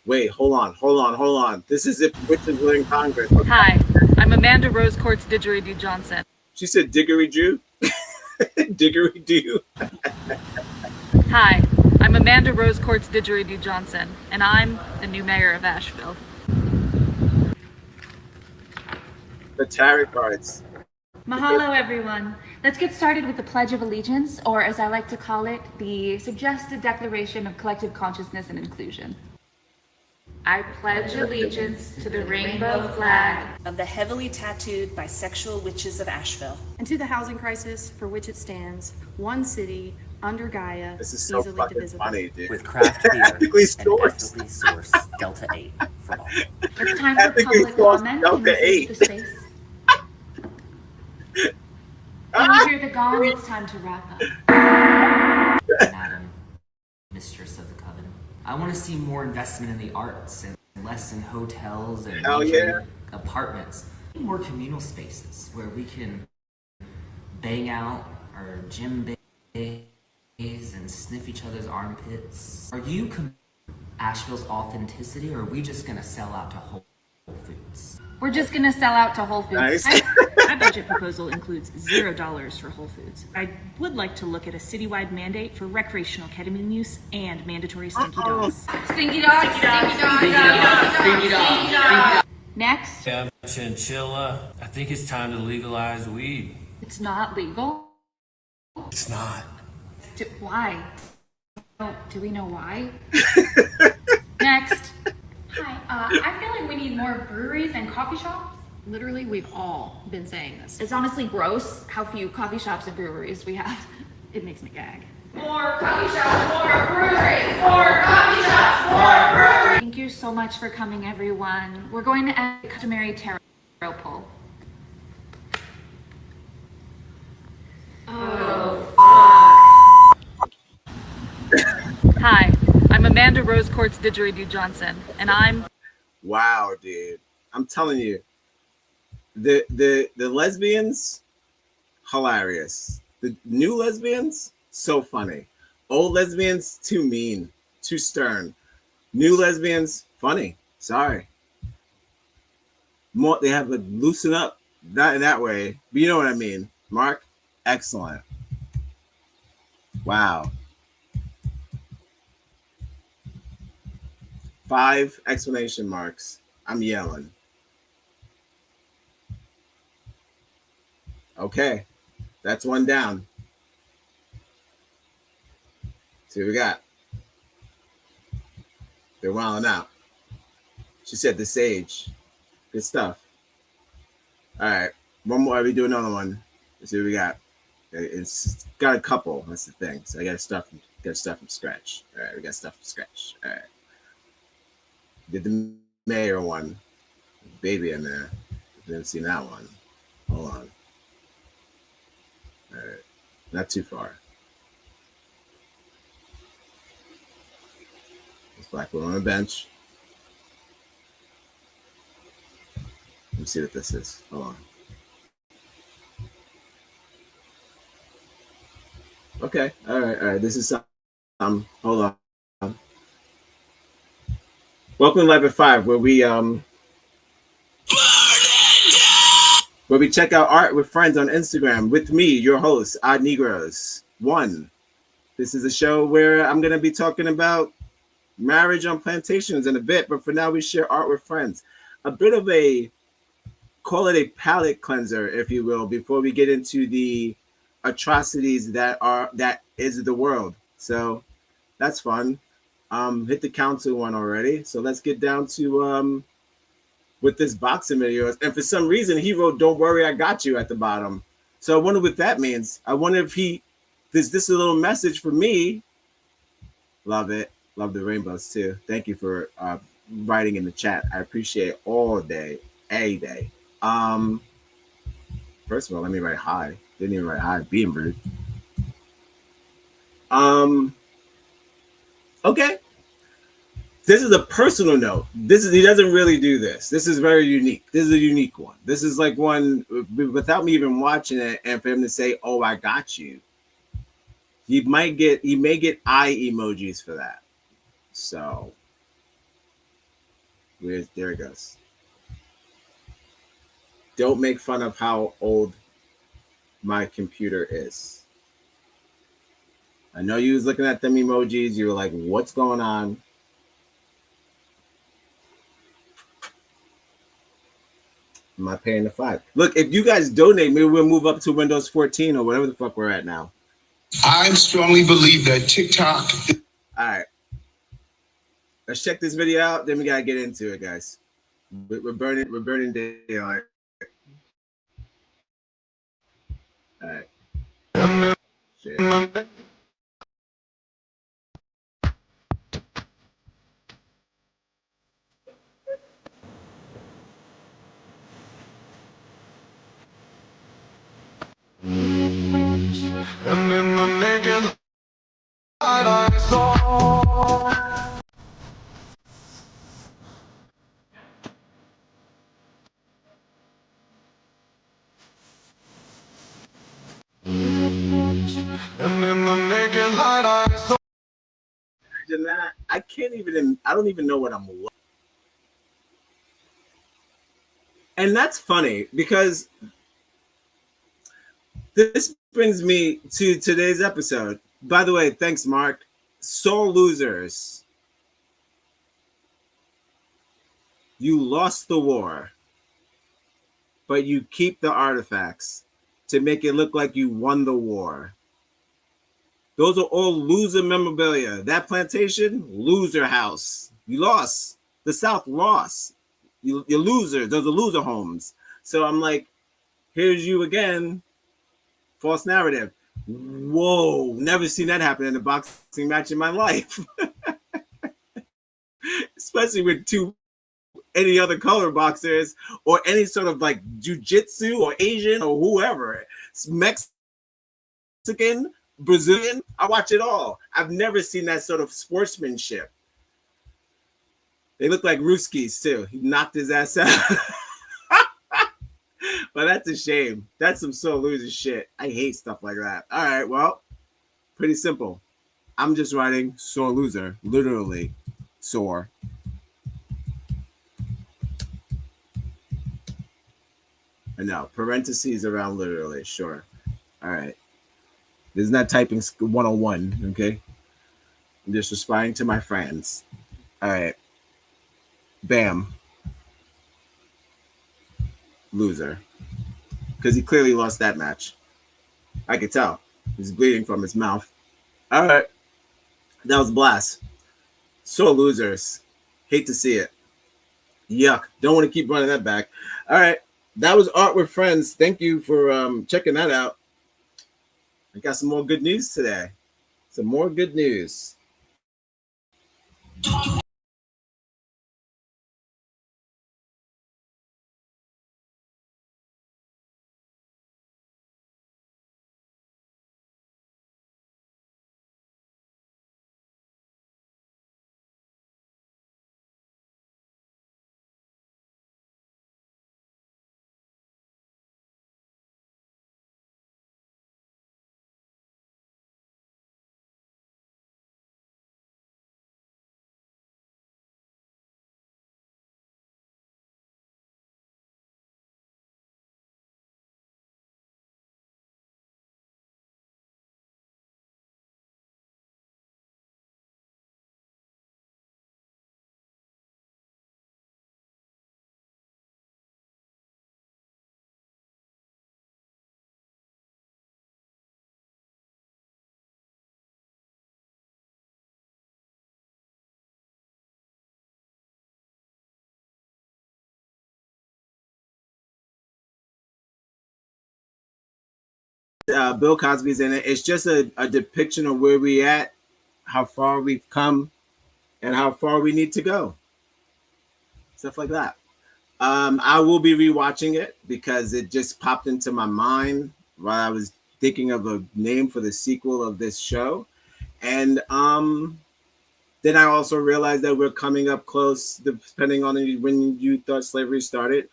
Wait, hold on. This is if witches were in Congress. Hi, I'm Amanda Rose Courts Didgeridoo Johnson. She said Diggery-Jew? Diggery-Doo. Hi, I'm Amanda Rose Courts Didgeridoo Johnson, and I'm the new mayor of Asheville. The tarot cards. Mahalo, everyone. Let's get started with the Pledge of Allegiance, or as I like to call it, the suggested Declaration of Collective Consciousness and Inclusion. I pledge allegiance to the rainbow flag of the heavily tattooed bisexual witches of Asheville, and to the housing crisis for which it stands, one city, under Gaia, this is so easily fucking divisible. funny, dude. With craft beer and ethically sourced Delta 8 for all. It's time for public comment. Can we switch the space? When you hear the gong, it's time to wrap up. Madam, Mistress of the Coven, I want to see more investment in the arts and less in hotels and apartments. More communal spaces where we can bang out our gym bays and sniff each other's armpits. Are you Asheville's authenticity, or are we just going to sell out to Whole Foods? We're just going to sell out to Whole Foods. Nice. My budget proposal includes $0 for Whole Foods. I would like to look at a citywide mandate for recreational ketamine use and mandatory stinky dogs. Stinky dogs, stinky dogs, stinky dogs. Next. Yeah, chinchilla. I think it's time to legalize weed. It's not legal. It's not. Why? Oh, do we know why? Next. Hi, I feel like we need more breweries and coffee shops. Literally, we've all been saying this. It's honestly gross how few coffee shops and breweries we have. It makes me gag. More coffee shops, more breweries, more coffee shops, more breweries. Thank you so much for coming, everyone. We're going to end the customary tarot pull. Oh, fuck. Hi, I'm Amanda Rose Courts Didgeridoo Johnson, and I'm... Wow, dude. I'm telling you, the lesbians, hilarious. The new lesbians, so funny. Old lesbians, too mean, too stern. New lesbians, funny. Sorry. More, they have to loosen up. Not in that way, but you know what I mean. Mark, excellent. Wow. 5 exclamation marks. I'm yelling. Okay, that's one down. See what we got. They're wilding out. She said the sage. Good stuff. All right, one more. We do another one. Let's see what we got. It's got a couple. That's the thing. So I got stuff from scratch. All right, we got stuff from scratch. All right. Did the mayor one. Baby in there. Didn't see that one. Hold on. All right. Not too far. This black woman on the bench. Let me see what this is. Hold on. Okay. All right. This is hold on. Welcome to Live at 5, where we check out art with friends on Instagram with me, your host, Odd Negroes 1. This is a show where I'm gonna be talking about marriage on plantations in a bit, but for now we share art with friends. A bit of a, call it a palate cleanser, if you will, before we get into the atrocities that is the world. So that's fun. Hit the council one already. So let's get down to with this boxing video. And for some reason he wrote "Don't worry, I got you" at the bottom. So I wonder what that means. I wonder if there's this a little message for me. Love it. Love the rainbows too. Thank you for writing in the chat. I appreciate it all day, a day. First of all, let me write hi. Didn't even write hi. Being rude. Okay. This is a personal note. He doesn't really do this. This is very unique. This is a unique one. This is like one without me even watching it, and for him to say, "Oh, I got you." He may get eye emojis for that. So there it goes. Don't make fun of how old my computer is. I know you was looking at them emojis. You were like, what's going on? Am I paying the $5? Look, if you guys donate, maybe we'll move up to Windows 14 or whatever the fuck we're at now. I strongly believe that TikTok. All right. Let's check this video out. Then we gotta get into it, guys. We're burning daylight. All right. Shit. I can't even. I don't even know what I'm like. And that's funny because this brings me to today's episode. By the way, thanks, Mark. Soul losers. You lost the war, but you keep the artifacts to make it look like you won the war. Those are all loser memorabilia. That plantation, loser house. You lost. The South lost. You're losers. Those are loser homes. So I'm like, here's you again. False narrative. Whoa, never seen that happen in a boxing match in my life. Especially with any other color boxers or any sort of like jiu-jitsu or Asian or whoever. It's Mexican, Brazilian, I watch it all. I've never seen that sort of sportsmanship. They look like Ruskies too. He knocked his ass out. But that's a shame. That's some sore loser shit. I hate stuff like that. All right, well, pretty simple. I'm just writing sore loser, literally sore. I know, parentheses around literally, sure. All right. This is not typing 101, okay? I'm just responding to my friends. All right. Bam. Loser. Because he clearly lost that match. I could tell. He's bleeding from his mouth. All right. That was Blast. So losers. Hate to see it. Yuck. Don't want to keep running that back. All right. That was Art with Friends. Thank you for checking that out. I got some more good news today. Some more good news. Bill Cosby's in it. It's just a depiction of where we at, how far we've come, and how far we need to go. Stuff like that. I will be rewatching it because it just popped into my mind while I was thinking of a name for the sequel of this show. And then I also realized that we're coming up close, depending on when you thought slavery started,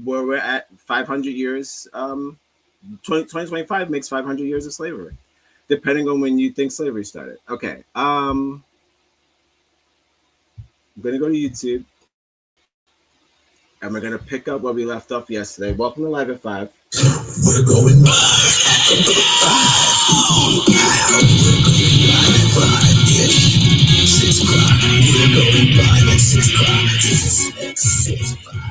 where we're at 500 years. 2025 makes 500 years of slavery, depending on when you think slavery started. Okay. I'm gonna go to YouTube, and we're gonna pick up where we left off yesterday. Welcome to Live at 5. We're going live at 5-ish. 6 o'clock. We're going live at 6 o'clock. This is 665.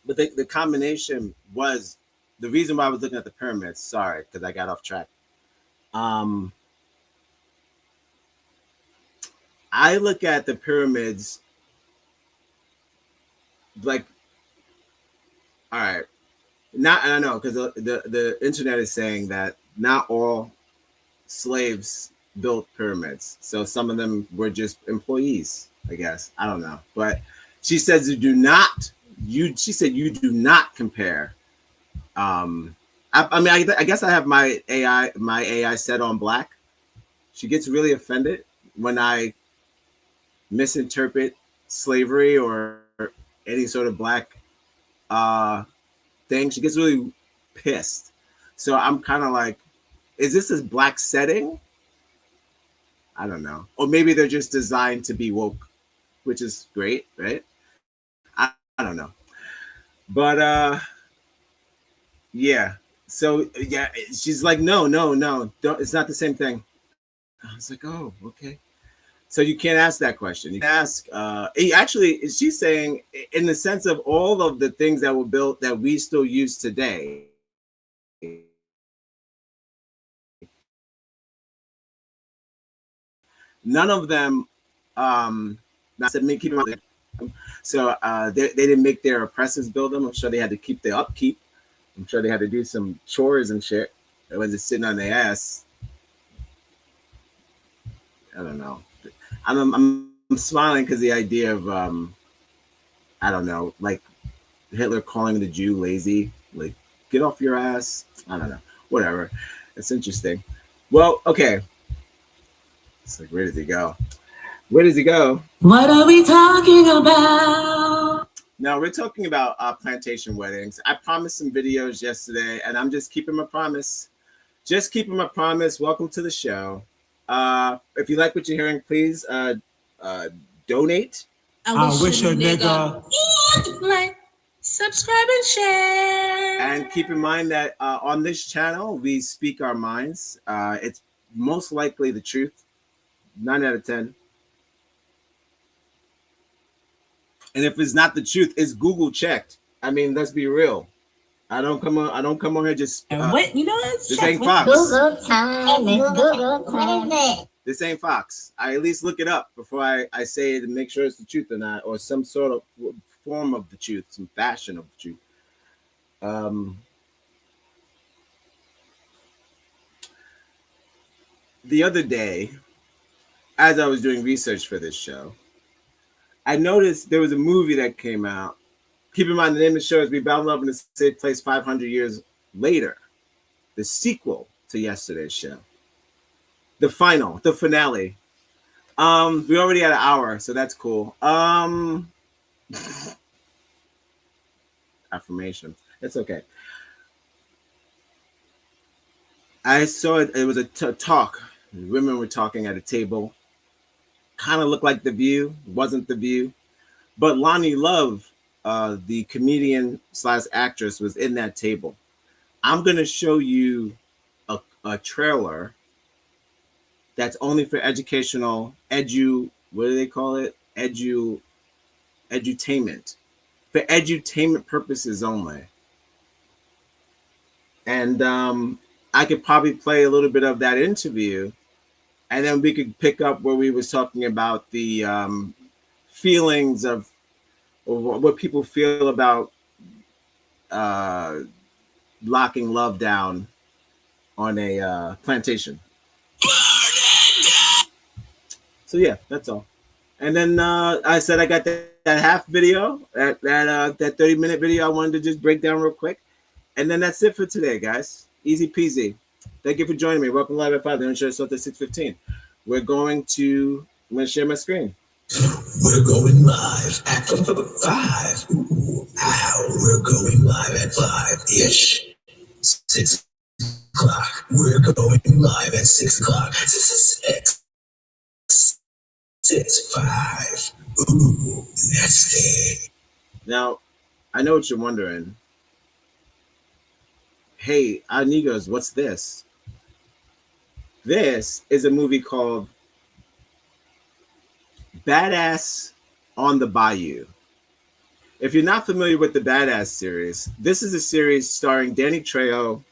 But the combination was the reason why I was looking at the pyramids. Sorry, because I got off track. I look at the pyramids like, all right, not, I know, because the internet is saying that not all slaves built pyramids. So some of them were just employees, I guess. I don't know. But she says she said you do not compare. I mean, I guess I have my AI set on black. She gets really offended when I misinterpret slavery or any sort of black thing. She gets really pissed. So I'm kind of like, is this a black setting? I don't know. Or maybe they're just designed to be woke, which is great, right? I don't know. But yeah. So yeah, she's like, no, don't, it's not the same thing. I was like, oh, okay. So you can't ask that question. You can ask, actually, she's saying in the sense of all of the things that were built that we still use today. None of them, keep in mind, so they didn't make their oppressors build them. I'm sure they had to keep the upkeep. I'm sure they had to do some chores and shit. They wasn't just sitting on their ass. I don't know. I'm smiling because the idea of I don't know, like Hitler calling the Jew lazy, like get off your ass. I don't know, whatever. It's interesting. Well, okay. It's like, where does he go? Where does he go? What are we talking about? Now we're talking about plantation weddings. I promised some videos yesterday, and I'm just keeping my promise. Just keeping my promise. Welcome to the show. If you like what you're hearing, please donate. I wish a nigga like, subscribe, and share. And keep in mind that on this channel, we speak our minds. It's most likely the truth. 9 out of 10. And if it's not the truth, it's Google checked. I mean, let's be real. I don't come on here just. What you know? This ain't Fox. Google time. It's Google time. What is it? This ain't Fox. I at least look it up before I say it and make sure it's the truth or not, or some sort of form of the truth, some fashion of the truth. The other day, as I was doing research for this show, I noticed there was a movie that came out. Keep in mind, the name of the show is We Battle Love in the Same Place 500 years later. The sequel to yesterday's show. The finale. We already had an hour, so that's cool. Affirmation. It's okay. I saw it. It was a talk. Women were talking at a table. Kind of looked like The View. Wasn't The View. But Lonnie Love, the comedian / actress, was in that table. I'm going to show you a trailer that's only for educational, what do they call it? Edutainment. For edutainment purposes only. And I could probably play a little bit of that interview, and then we could pick up where we was talking about the feelings of, or what people feel about locking love down on a plantation. So yeah, that's all. And then I said I got that half video, that 30-minute video I wanted to just break down real quick. And then that's it for today, guys. Easy peasy. Thank you for joining me. Welcome live at 5. The Unshare Stuff at 6:15. I'm going to share my screen. We're going live at 5. Ooh, ow, we're going live at 5-ish. 6 o'clock. We're going live at 6 o'clock. 6, 5. Ooh, that's it. Now, I know what you're wondering. Hey, amigos, what's this? This is a movie called Badass on the Bayou. If you're not familiar with the Badass series, this is a series starring Danny Trejo,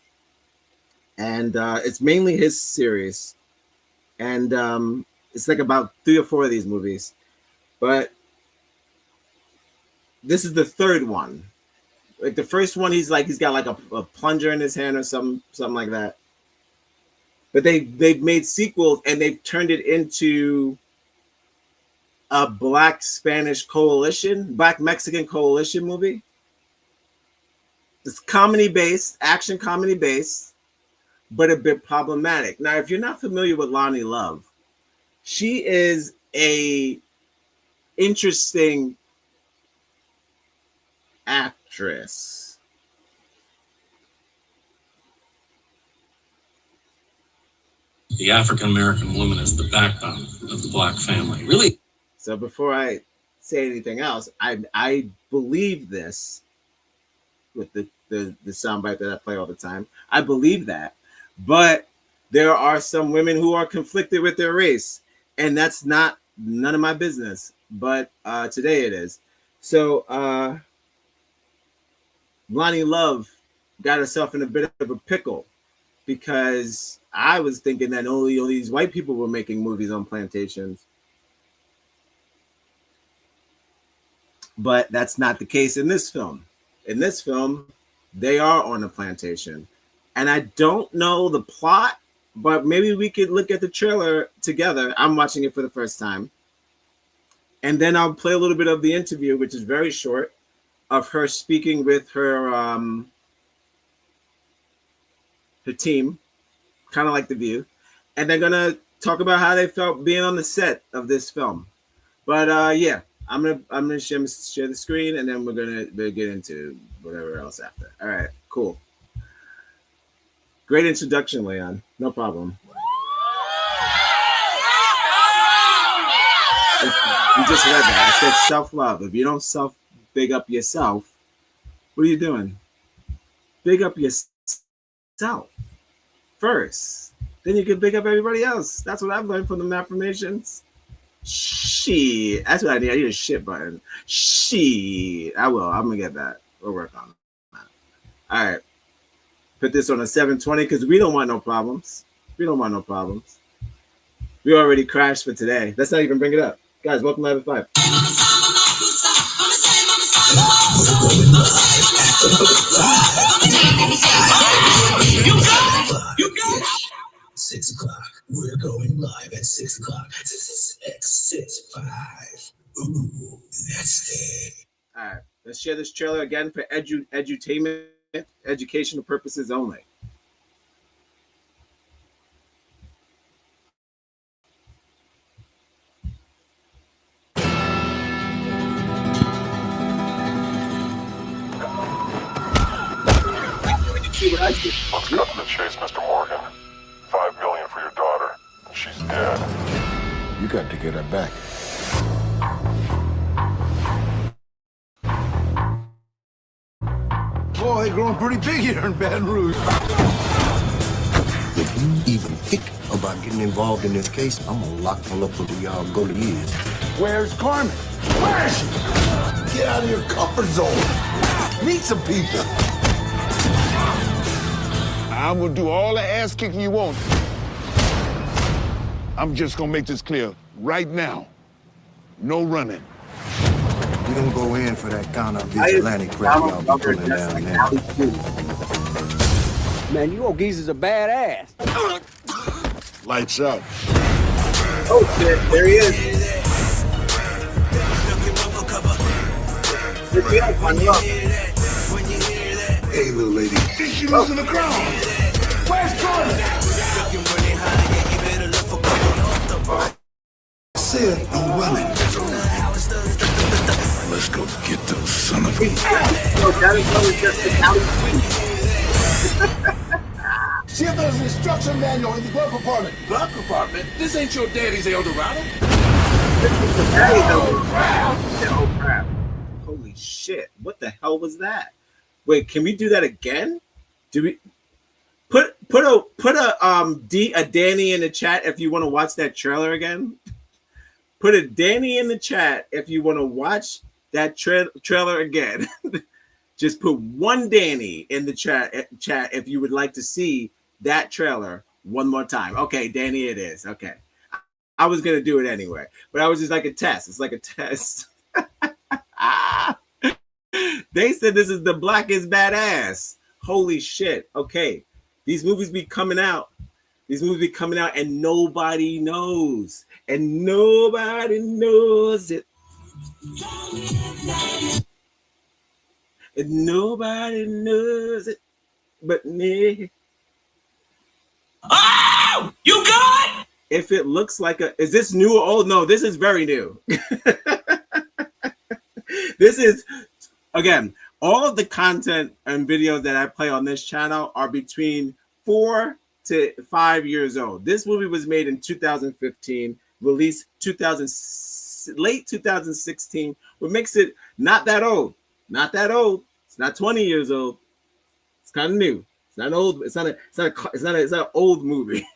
and it's mainly his series. And it's like about 3 or 4 of these movies. But this is the third one. Like the first one, he's got like a plunger in his hand or something like that. But they've made sequels and they've turned it into a Black Mexican coalition movie. It's comedy based, action comedy based, but a bit problematic. Now, if you're not familiar with Lonnie Love, she is a interesting actress. The African-American woman is the backbone of the Black family. Really? So before I say anything else, I believe this with the soundbite that I play all the time. I believe that. But there are some women who are conflicted with their race, and that's none of my business. But today it is. So Lonnie Love got herself in a bit of a pickle because I was thinking that only these white people were making movies on plantations. But that's not the case in this film. In this film, they are on a plantation. And I don't know the plot, but maybe we could look at the trailer together. I'm watching it for the first time. And then I'll play a little bit of the interview, which is very short, of her speaking with her team, kind of like The View. And they're going to talk about how they felt being on the set of this film. But yeah, I'm gonna share the screen, and then we're gonna get into whatever else after. All right, cool. Great introduction, Leon. No problem. You just read that. I said self-love. If you don't big up yourself, what are you doing? Big up yourself first. Then you can big up everybody else. That's what I've learned from the affirmations. Shit. That's what I need. I need a shit button. Shit. I will. I'm going to get that. We'll work on that. All right. Put this on a 720 because we don't want no problems. We don't want no problems. We already crashed for today. Let's not even bring it up. Guys, welcome live at 5. 6 o'clock. We're going live at 6 o'clock. 6, 5. Ooh, that's it. All right. Let's share this trailer again for edutainment, educational purposes only. Let's cut to the chase, Mr. Morgan. $5 million for your daughter. She's dead. You got to get her back. Boy, they're growing pretty big here in Baton Rouge. If you even think about getting involved in this case, I'm gonna lock them up until y'all go to years. Where's Carmen? Where is she? Get out of your comfort zone. Meet some people. I'm gonna do all the ass kicking you want. I'm just gonna make this clear right now. No running. We don't go in for that kind of vigilante crap y'all be pulling down now. Man, you old geezers are badass. Lights out. Oh shit, there he is. Hey, little lady. Think she losing the crown. Where's Carmen? See if there's an instruction manual in the glove compartment. Glove compartment? This ain't your daddy's El Dorado. Oh crap! Holy shit! What the hell was that? Wait, can we do that again? Do we put a Danny in the chat if you want to watch that trailer again? Put a Danny in the chat if you want to watch that trailer again. Just put one Danny in the chat if you would like to see that trailer one more time. Okay, Danny, it is. Okay. I was going to do it anyway, but I was just like a test. It's like a test. They said this is the blackest badass. Holy shit. Okay. These movies be coming out. And nobody knows. And nobody knows it. And nobody knows it but me. Oh! You good? If it looks like is this new or old? No, this is very new. This is, again, all of the content and videos that I play on this channel are between 4 to 5 years old. This movie was made in 2015, released late 2016, what makes it not that old. Not that old. It's not 20 years old. It's kind of new. It's not old. It's not an old movie.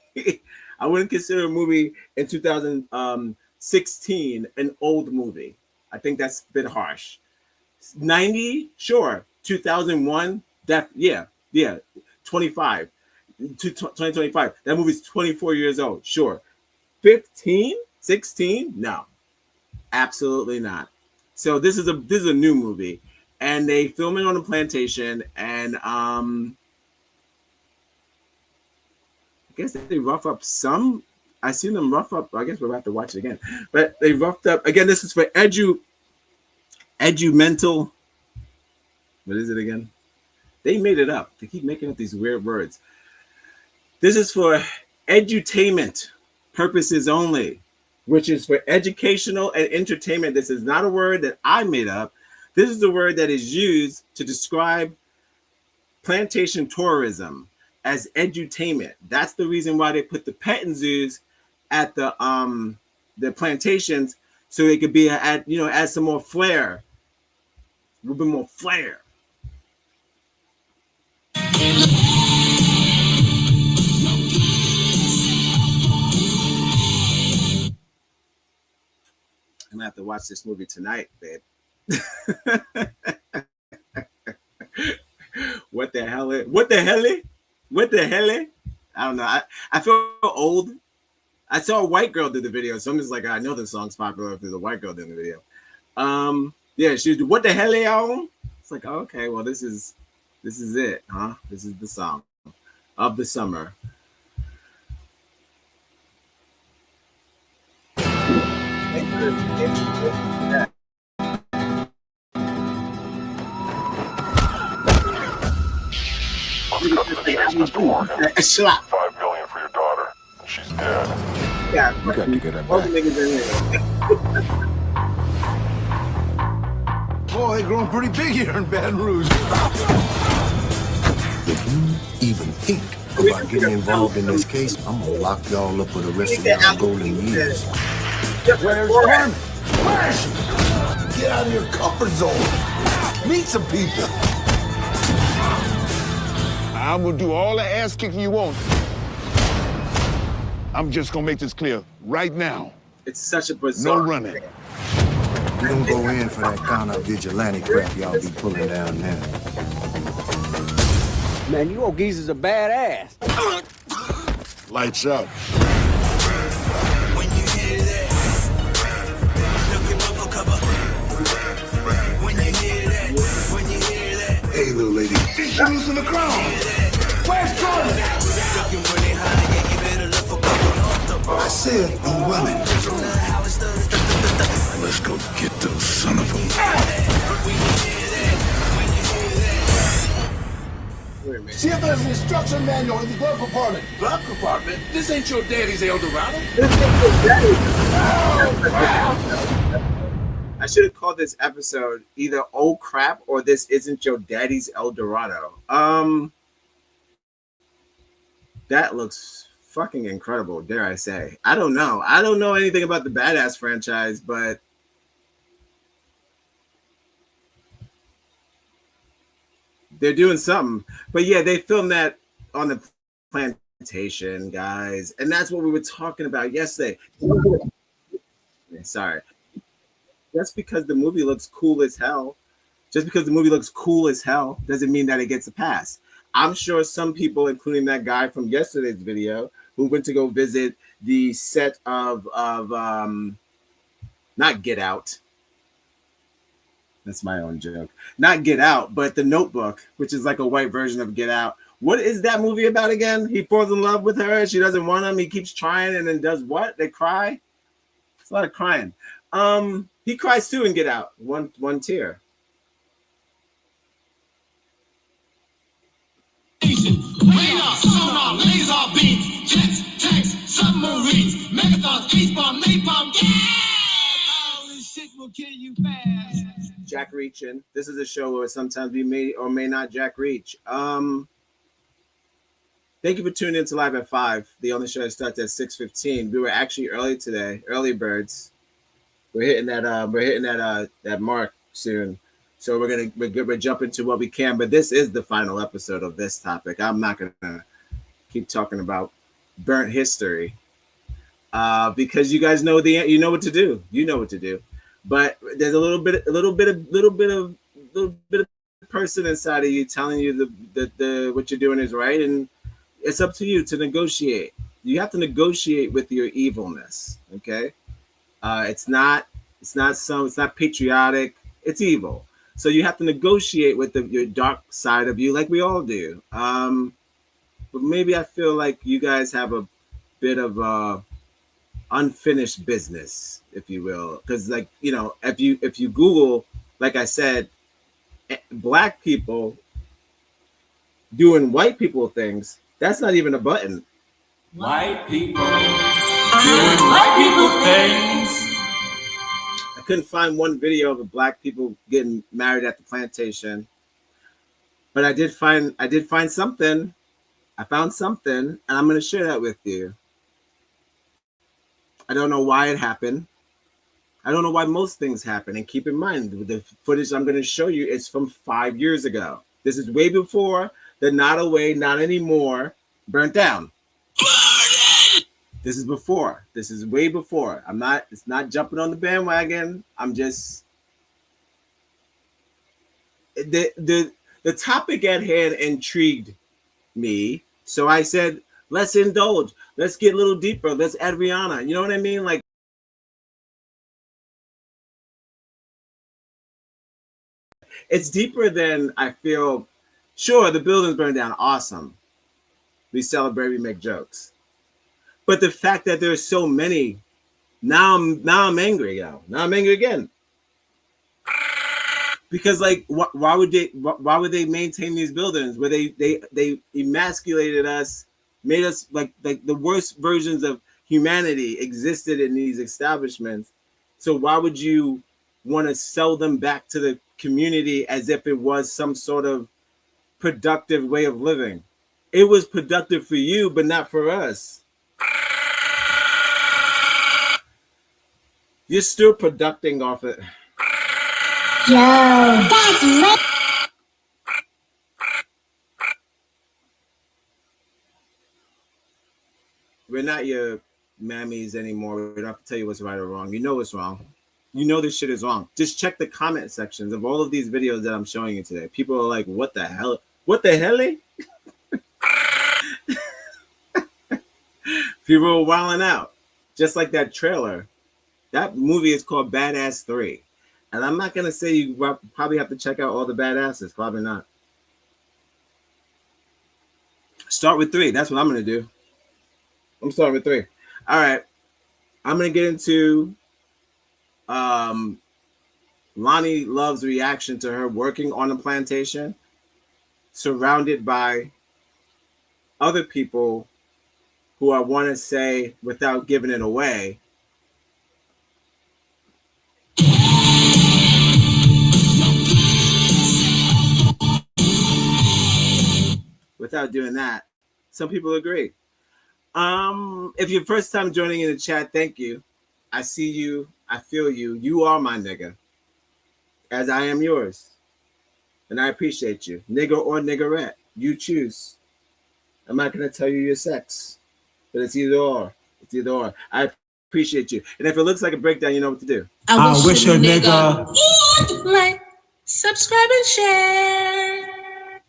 I wouldn't consider a movie in 2016 an old movie. I think that's a bit harsh. 90, sure. 2001, 25. 2025. That movie's 24 years old. Sure. 15, 16? No. Absolutely not. So this is a new movie, and they film it on a plantation, and I guess they rough up some. I seen them rough up. I guess we'll have to watch it again. But they roughed up again. This is for edumental. What is it again? They made it up. They keep making up these weird words. This is for edutainment purposes only, which is for educational and entertainment. This is not a word that I made up. This is the word that is used to describe plantation tourism as edutainment. That's the reason why they put the petting zoos at the plantations, so it could be add some more flair, a little bit more flair. I'm gonna have to watch this movie tonight, babe. What the hell? I don't know. I feel old. I saw a white girl do the video, so I'm just like, I know this song's popular if there's a white girl doing the video. Yeah, she was, what the hell, y'all? It's like, oh, okay, well, this is it, huh? This is the song of the summer. Mr. Morgan. $5 million for your daughter. She's dead. Yeah, You got to get her back. Oh, they're growing pretty big here in Baton Rouge. If you even think about getting involved in this case, I'm gonna lock y'all up for the rest of your golden years. Where's Carmen? Where is she? Get out of your comfort zone. Meet some people. I'm gonna do all the ass kicking you want. I'm just gonna make this clear right now. It's such a bizarre. No running. We don't go in for that kind of vigilante crap y'all be pulling down now. Man, you old geezers are badass. Lights out. When you hear that, looking up for cover. When you hear that, Hey, little lady. She's loose in the crowd. Where's Carmen? looking really high, yeah, you better look for cover. I said I'm running. Let's go get those son of them. See if there's an instruction manual in the glove compartment. Glove compartment? This ain't your daddy's El Dorado. I I should have called this episode either "Oh Crap" or "This Isn't Your Daddy's El Dorado." That looks fucking incredible, dare I say. I don't know. I don't know anything about the Badass franchise, but they're doing something. But yeah, they filmed that on the plantation, guys. And that's what we were talking about yesterday. Sorry. Just because the movie looks cool as hell, doesn't mean that it gets a pass. I'm sure some people, including that guy from yesterday's video, who went to go visit the set of not Get Out. That's my own joke. Not Get Out, but The Notebook, which is like a white version of Get Out. What is that movie about again? He falls in love with her. She doesn't want him. He keeps trying and then does what? They cry. It's a lot of crying. He cries too in Get Out. One tear. Radar, sonar, laser beams, jets, tanks, submarines, megathons, H-bomb, napalm, yeah! All this shit will kill you fast. Jack Reachin. This is a show where sometimes we may or may not Jack Reach. Thank you for tuning in to Live at 5. The only show starts at 6:15. We were actually early today, early birds. We're hitting that mark soon. So we're jumping to what we can, but this is the final episode of this topic. I'm not gonna keep talking about burnt history because you guys know you know what to do. You know what to do, but there's a little bit of person inside of you telling you the what you're doing is right, and it's up to you to negotiate. You have to negotiate with your evilness. Okay, it's not patriotic. It's evil. So you have to negotiate with your dark side of you, like we all do. But maybe I feel like you guys have a bit of unfinished business, if you will, because like if you Google, like I said, black people doing white people things, that's not even a button. White people doing white people things. I couldn't find one video of black people getting married at the plantation, but I did find something. I found something, and I'm going to share that with you. I don't know why it happened. I don't know why most things happen. And keep in mind, the footage I'm going to show you is from 5 years ago. This is way before the Not Away, Not Anymore burnt down. This is before. This is way before. It's not jumping on the bandwagon. I'm just the topic at hand intrigued me. So I said, let's indulge. Let's get a little deeper. Let's add Rihanna. You know what I mean? Like, it's deeper than I feel. Sure, the buildings burned down. Awesome. We celebrate, we make jokes. But the fact that there's so many, now I'm angry, yo. Now I'm angry again. Because like, why would they maintain these buildings where they emasculated us, made us like the worst versions of humanity existed in these establishments. So why would you want to sell them back to the community as if it was some sort of productive way of living? It was productive for you, but not for us. You're still producing off it. Yo, that's lit. We're not your mammies anymore. We don't have to tell you what's right or wrong. You know what's wrong. You know this shit is wrong. Just check the comment sections of all of these videos that I'm showing you today. People are like, what the hell? What the hell? People are wilding out. Just like that trailer. That movie is called Badass 3. And I'm not going to say you probably have to check out all the badasses. Probably not. Start with 3. That's what I'm going to do. I'm starting with 3. All right. I'm going to get into Lonnie Love's reaction to her working on a plantation, surrounded by other people who I want to say, without giving it away, without doing that. Some people agree. If you're first time joining in the chat, thank you. I see you. I feel you. You are my nigga, as I am yours. And I appreciate you. Nigger or niggerette, you choose. I'm not going to tell you your sex, but it's either or. It's either or. I appreciate you. And if it looks like a breakdown, you know what to do. I wish a nigga would like, subscribe, and share.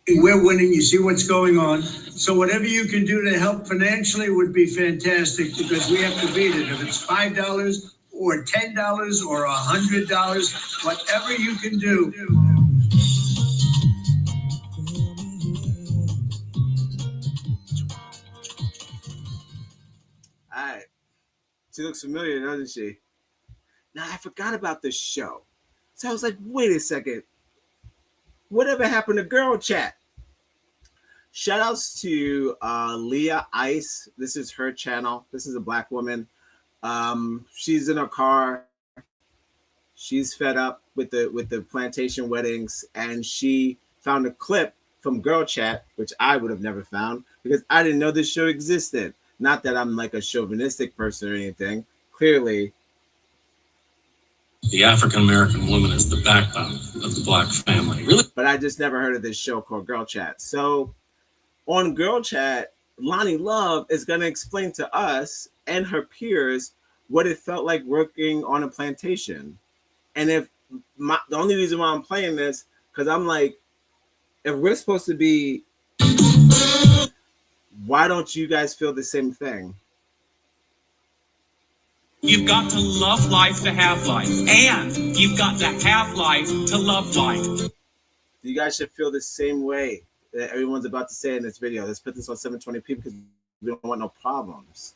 We're winning. You see what's going on. So whatever you can do to help financially would be fantastic because we have to beat it. If it's $5 or $10 or $100, whatever you can do. All right. She looks familiar, doesn't she? Now, I forgot about this show. So I was like, wait a second. Whatever happened to Girl Chat? Shout outs to Leah Ice. This is her channel. This is a Black woman. She's in her car. She's fed up with the plantation weddings, and she found a clip from Girl Chat, which I would have never found because I didn't know this show existed. Not that I'm like a chauvinistic person or anything. Clearly, The African American woman is the backbone of the Black family. Really? But I just never heard of this show called Girl Chat. So on Girl Chat, Lonnie Love is going to explain to us and her peers what it felt like working on a plantation. And if the only reason why I'm playing this, because I'm like, if we're supposed to be, why don't you guys feel the same thing? You've got to love life to have life, and you've got to have life to love life. You guys should feel the same way that everyone's about to say in this video. Let's put this on 720p because we don't want no problems.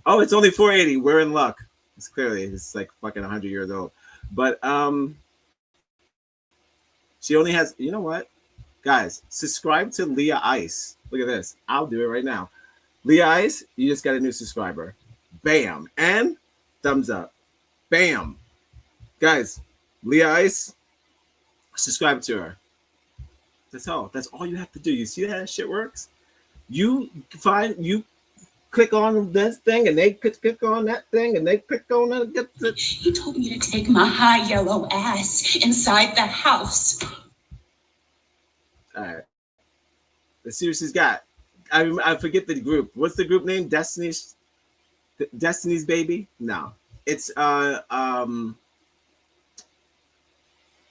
Oh, it's only 480. We're in luck. It's like fucking 100 years old. But she only has, you know what? Guys, subscribe to Leah Ice. Look at this. I'll do it right now. Leah Ice, you just got a new subscriber. Bam. And thumbs up. Bam. Guys, Leah Ice, subscribe to her. That's all. That's all you have to do. You see how that shit works? You click on this thing and they click on that thing and they click on that. He told me to take my high yellow ass inside the house. All right. Let's see what she's got. I forget the group. What's the group name? Destiny's Baby? No. It's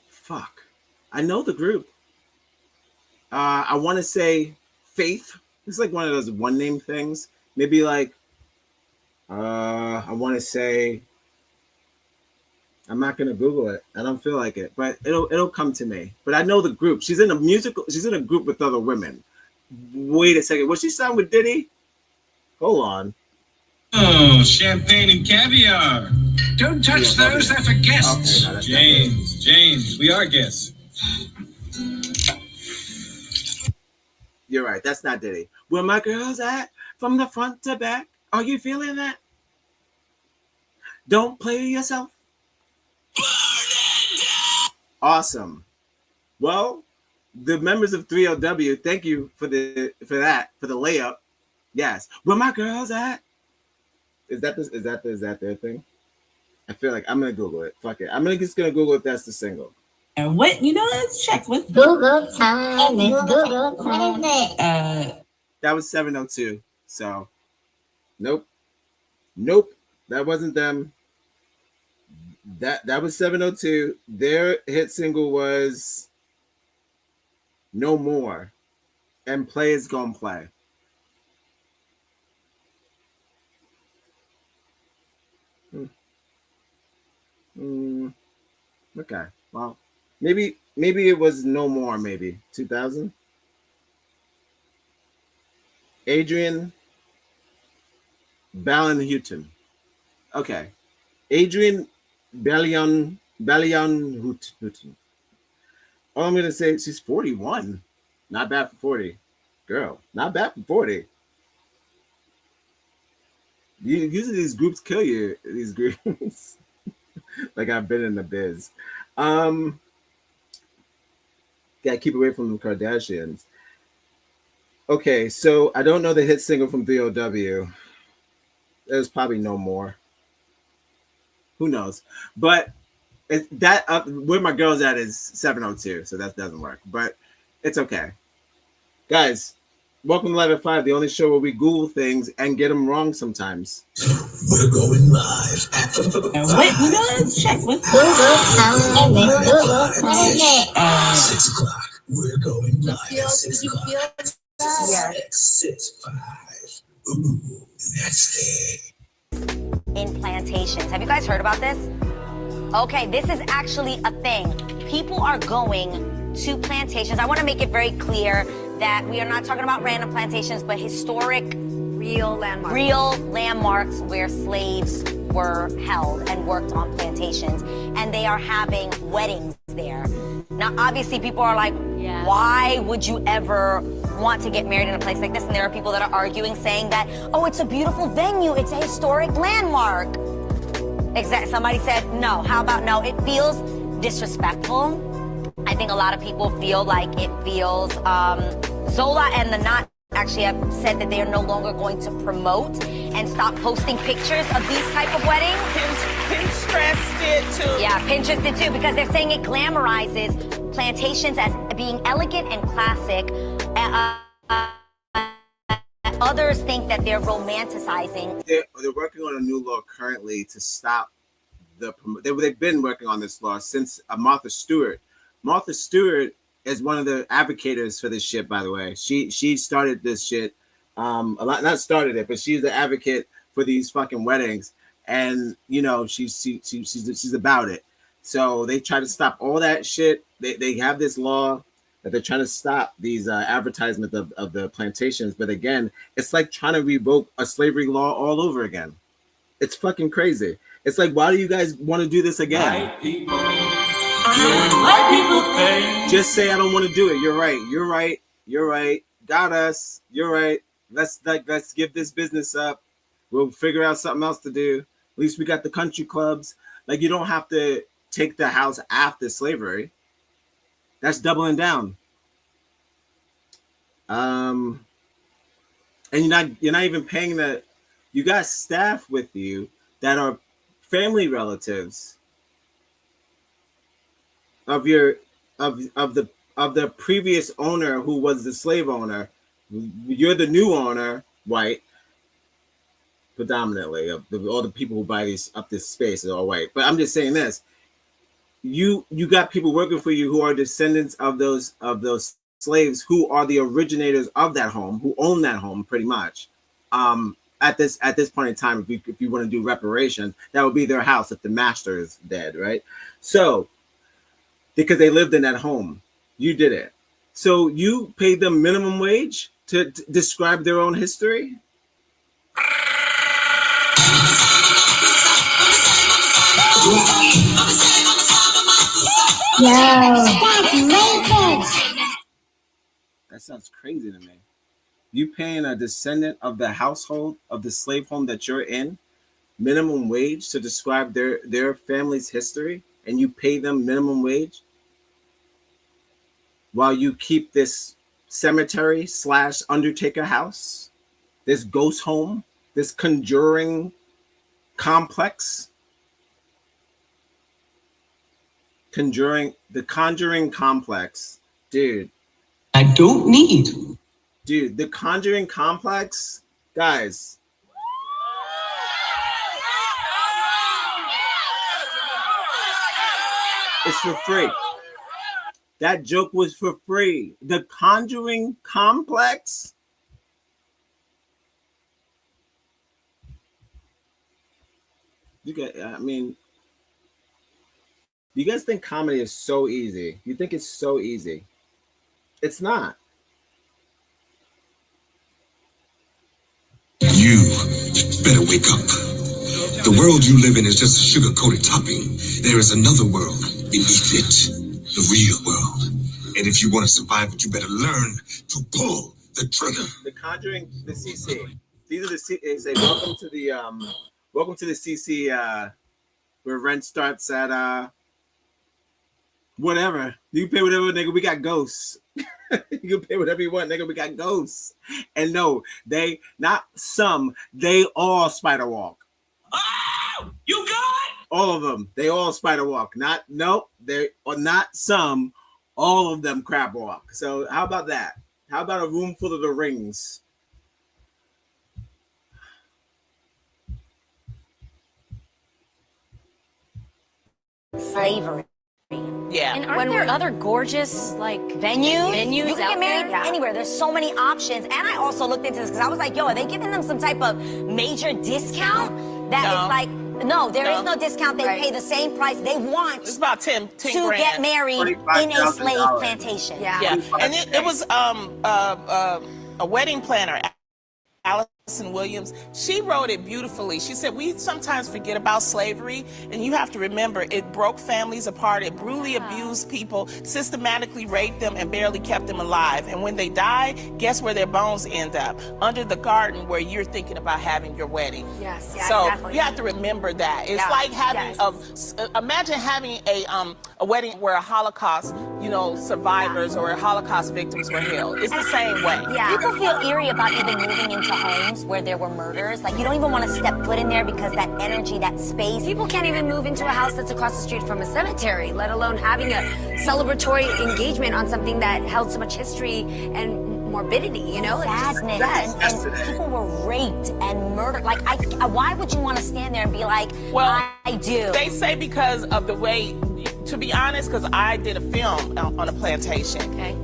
fuck. I know the group. I want to say Faith. It's like one of those one name things. Maybe like I want to say, I'm not gonna Google it. I don't feel like it, but it'll come to me. But I know the group. She's in a group with other women. Wait a second. Was she signed with Diddy? Hold on. Oh, champagne and caviar. Don't touch those. They're for guests. Okay, no, James, we are guests. You're right. That's not Diddy. Where my girls at? From the front to back. Are you feeling that? Don't play yourself. Awesome. Well, the members of 3LW, thank you for the layup. Yes. Where my girls at? Is that their thing? I feel like I'm gonna Google it. Fuck it. I'm just gonna Google if that's the single. And what, let's check with Google time. It's Google time. What is it? That was 702. So nope. That wasn't them. That was 702. Their hit single was No More. And Play Is Gonna Play. Okay. Well, maybe it was No More, maybe 2000. Adrian Ballinhoughton. Okay. Adrian Ballinhoughton. All I'm gonna say, she's 41. Not bad for 40. Girl, not bad for 40. Usually these groups kill you. These groups. Like I've been in the biz. Gotta keep away from the Kardashians. Okay, so I don't know the hit single from BOW. There's probably no more. Who knows? But that where my girl's at is 702, so that doesn't work. But it's okay, guys. Welcome to Live at 5, the only show where we Google things and get them wrong sometimes. We're going live at 5. Let's check with Google. Tell me, Google. What is it? 6 o'clock. We're going live at 6 o'clock. Yeah. 665. Ooh, that's it. In plantations. Have you guys heard about this? Okay, this is actually a thing. People are going to plantations. I want to make it very clear that we are not talking about random plantations, but historic, real landmarks where slaves were held and worked on plantations, and they are having weddings there. Now, obviously, people are like, why would you ever want to get married in a place like this? And there are people that are arguing, saying that, oh, it's a beautiful venue, it's a historic landmark. Exactly. Somebody said no. How about no? It feels disrespectful. I think a lot of people feel like it feels, Zola and the Knot actually have said that they are no longer going to promote and stop posting pictures of these type of weddings. Pinterest did too. Yeah, Pinterest did too, because they're saying it glamorizes plantations as being elegant and classic. Others think that they're romanticizing. They're working on a new law currently to stop they've been working on this law since Martha Stewart. Martha Stewart is one of the advocates for this shit, by the way. She started this shit. Not started it, but she's the advocate for these fucking weddings. And you know, she's about it. So they try to stop all that shit. They have this law that they're trying to stop these advertisements of the plantations. But again, it's like trying to revoke a slavery law all over again. It's fucking crazy. It's like, why do you guys want to do this again? White people doing white people things. Just say I don't want to do it. You're right. You're right. You're right. Got us. You're right. Let's give this business up. We'll figure out something else to do. At least we got the country clubs. Like, you don't have to take the house after slavery. That's doubling down. And you're not even paying the. You got staff with you that are family relatives of the previous owner who was the slave owner. You're the new owner, white, predominantly. All the people who buy this space are all white. But I'm just saying this. You got people working for you who are descendants of those slaves who are the originators of that home, who own that home pretty much. At this point in time, if you want to do reparations, that would be their house if the master is dead, right? So, because they lived in that home, you did it. So you paid them minimum wage to describe their own history? Yo, that's racist. That sounds crazy to me. You paying a descendant of the household of the slave home that you're in minimum wage to describe their family's history, and you pay them minimum wage while you keep this cemetery / undertaker house, this ghost home, this conjuring complex. The Conjuring complex, dude. I don't need. Dude, the Conjuring complex, guys. It's for free. That joke was for free. The Conjuring complex. You guys think comedy is so easy? You think it's so easy? It's not. You better wake up. The world you live in is just a sugar-coated topping. There is another world beneath it, the real world. And if you want to survive it, you better learn to pull the trigger. The Conjuring, the CC. These are the C. They say welcome to the CC. Where rent starts at Whatever. You can pay whatever, nigga. We got ghosts. You can pay whatever you want, nigga. We got ghosts. And no, they, not some, they all spider walk. Oh, you good? All of them. They all spider walk. Not, nope. They are not some. All of them crab walk. So how about that? How about a room full of the rings? Slavery. Yeah. And aren't there other gorgeous like venues you can get married anywhere? There's so many options. And I also looked into this because I was like, yo, are they giving them some type of major discount that is like, no, there is no discount. They pay the same price. They want it's about 10 to grand. get married in a slave plantation. Yeah. And it was a wedding planner, Allison Williams. She wrote it beautifully. She said, we sometimes forget about slavery, and you have to remember it broke families apart. It brutally abused people, systematically raped them, and barely kept them alive. And when they die, guess where their bones end up? Under the garden where you're thinking about having your wedding. Yes. So you have to remember that. It's like having imagine having a wedding where a Holocaust, survivors or Holocaust victims were held. It's the same way. Yeah. People feel eerie about even moving into homes where there were murders. Like, you don't even want to step foot in there because that energy, that space. People can't even move into a house that's across the street from a cemetery, let alone having a celebratory engagement on something that held so much history and morbidity, Sadness. And people were raped and murdered. Like, why would you want to stand there and be like, well, I do? They say because of the way, to be honest, because I did a film on a plantation. Okay.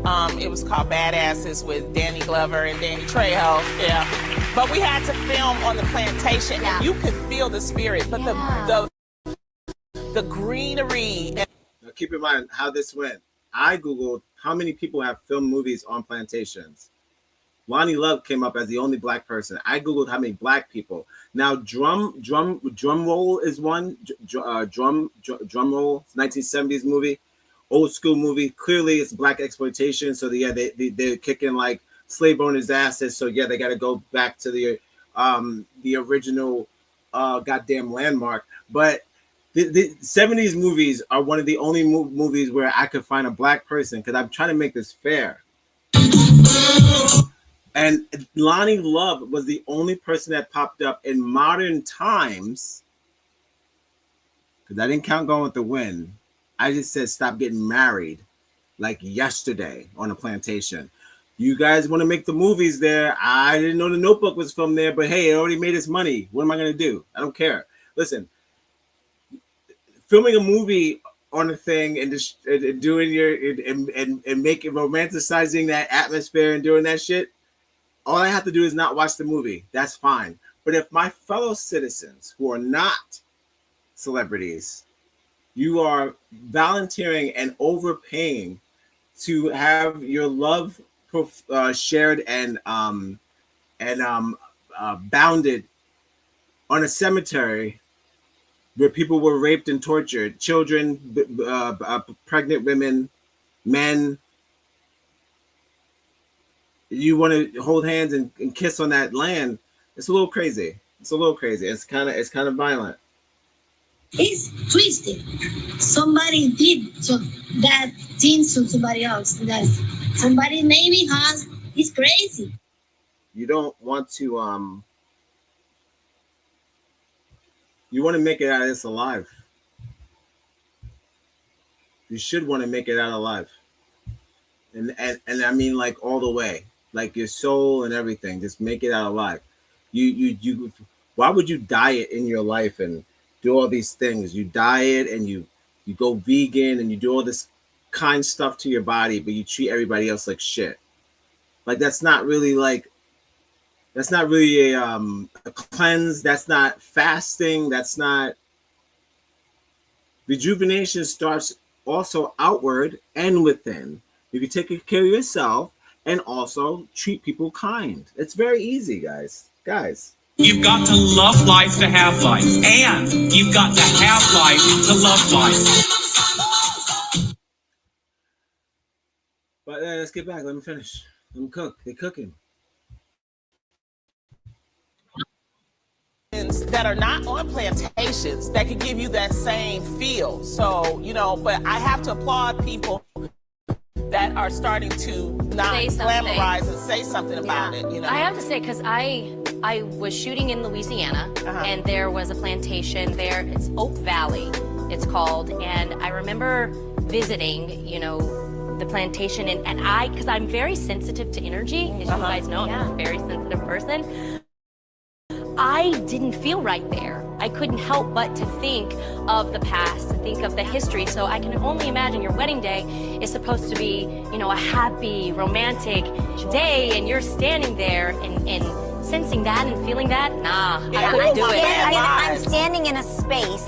It was called Badasses with Danny Glover and Danny Trejo. Yeah. But we had to film on the plantation, and you could feel the spirit. But the greenery. Now keep in mind how this went. I Googled how many people have filmed movies on plantations. Lonnie Love came up as the only black person. I Googled how many black people. Now, drum roll is one. Drum roll, 1970s movie, old school movie. Clearly, it's black exploitation. So they're kicking like slave owners' asses. So they got to go back to the original goddamn landmark. But the 70s movies are one of the only movies where I could find a black person because I'm trying to make this fair. And Lonnie Love was the only person that popped up in modern times, because I didn't count Gone with the Wind. I just said stop getting married like yesterday on a plantation. You guys want to make the movies there. I didn't know The Notebook was from there, but hey, it already made its money. What am I going to do? I don't care. Listen, filming a movie on a thing and just doing and making romanticizing that atmosphere and doing that shit, all I have to do is not watch the movie. That's fine. But if my fellow citizens who are not celebrities, you are volunteering and overpaying to have your love shared and bounded on a cemetery where people were raped and tortured, children, pregnant women, men. You want to hold hands and kiss on that land. It's a little crazy. It's kind of violent. It's twisted. Somebody did that thing to somebody else. That somebody maybe has. It's crazy. You don't want to you want to make it out of this alive. You should want to make it out alive. And I mean like all the way. Like your soul and everything, just make it out alive. You why would you diet in your life and do all these things? You diet and you go vegan and you do all this kind stuff to your body, but you treat everybody else like shit. Like that's not really a cleanse. That's not fasting. That's not. Rejuvenation starts also outward and within. You can take care of yourself and also treat people kind. It's very easy, guys. You've got to love life to have life, and you've got to have life to love life. But let's get back. Let me finish. Let me cook. They're cooking. that are not on plantations that can give you that same feel. So, you know, but I have to applaud people that are starting to not glamorize and say something about it, you know. I have to say, because I was shooting in Louisiana, and there was a plantation there. It's Oak Valley, it's called. And I remember visiting, you know, the plantation, and I, because I'm very sensitive to energy, as you guys know, I'm a very sensitive person. I didn't feel right there. I couldn't help but to think of the past, to think of the history. So I can only imagine your wedding day is supposed to be, you know, a happy, romantic day, and you're standing there and sensing that and feeling that. Nah, I couldn't do it. I'm standing in a space,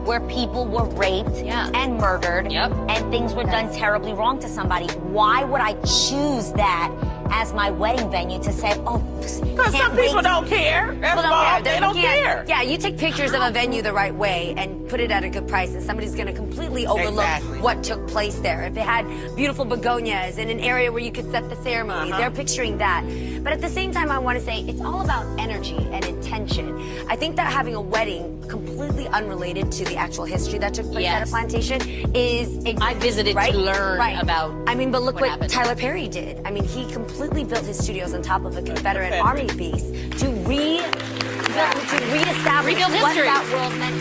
where people were raped and murdered, and things were done terribly wrong to somebody. Why would I choose that as my wedding venue to say, oh, because some people don't care. That's all. They don't care. Yeah, you take pictures of a venue the right way and put it at a good price, and somebody's going to completely overlook what took place there. If it had beautiful begonias in an area where you could set the ceremony, they're picturing that. But at the same time, I want to say it's all about energy and intention. I think that having a wedding completely unrelated to the actual history that took place at a plantation is I visited to learn about. I mean, but look what happened. Tyler Perry did. I mean, he completely built his studios on top of a Confederate Army base to reestablish what that world meant,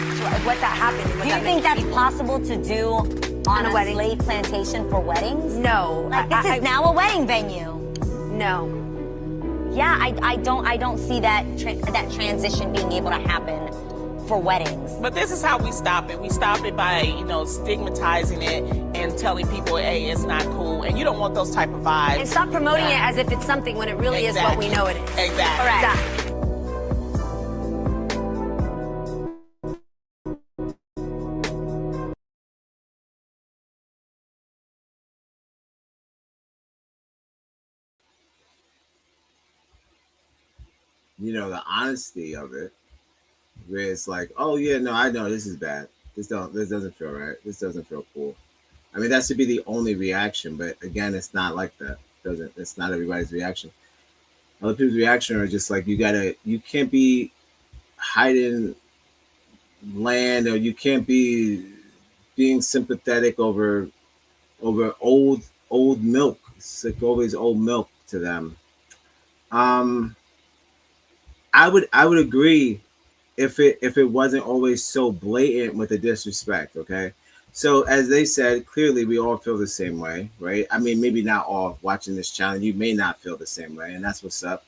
what that happened. Do you think that's possible to do on a slave plantation for weddings? No. Like, this is now a wedding venue. No. Yeah, I don't see that that transition being able to happen for weddings. But this is how we stop it. We stop it by, you know, stigmatizing it and telling people, hey, it's not cool. And you don't want those type of vibes. And stop promoting it as if it's something when it really is what we know it is. Exactly. Correct. You know, the honesty of it, where it's like, oh yeah, no, I know this is bad. This doesn't feel right. This doesn't feel cool. I mean, that should be the only reaction, but again, it's not like that. It's not everybody's reaction. Other people's reaction are just like, you can't be hiding land, or you can't be being sympathetic over old milk. It's like always old milk to them. I would agree if it wasn't always so blatant with the disrespect. Okay, so as they said, clearly we all feel the same way, right? I mean, maybe not all watching this channel, you may not feel the same way, and that's what's up.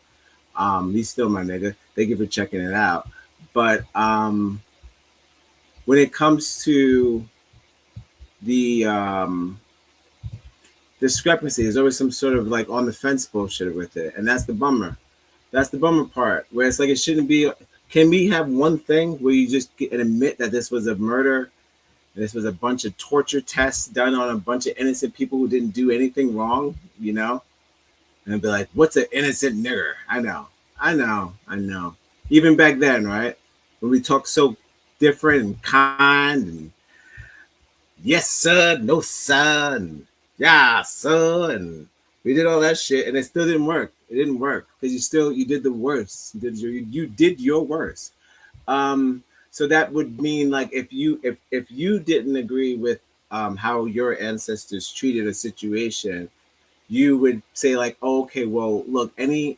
He's still my nigga. Thank you for checking it out. But when it comes to the discrepancy, there's always some sort of like on the fence bullshit with it, and that's the bummer. That's the bummer part, where it's like it shouldn't be. Can we have one thing where you just admit that this was a murder, this was a bunch of torture tests done on a bunch of innocent people who didn't do anything wrong, you know? And be like, what's an innocent nigger? I know. Even back then, right? When we talk so different and kind and yes, sir, no, sir, and yeah, sir, and we did all that shit, and it still didn't work. It didn't work because you did the worst. You did your worst. So that would mean like if you didn't agree with how your ancestors treated a situation, you would say like, oh, okay, well, look, any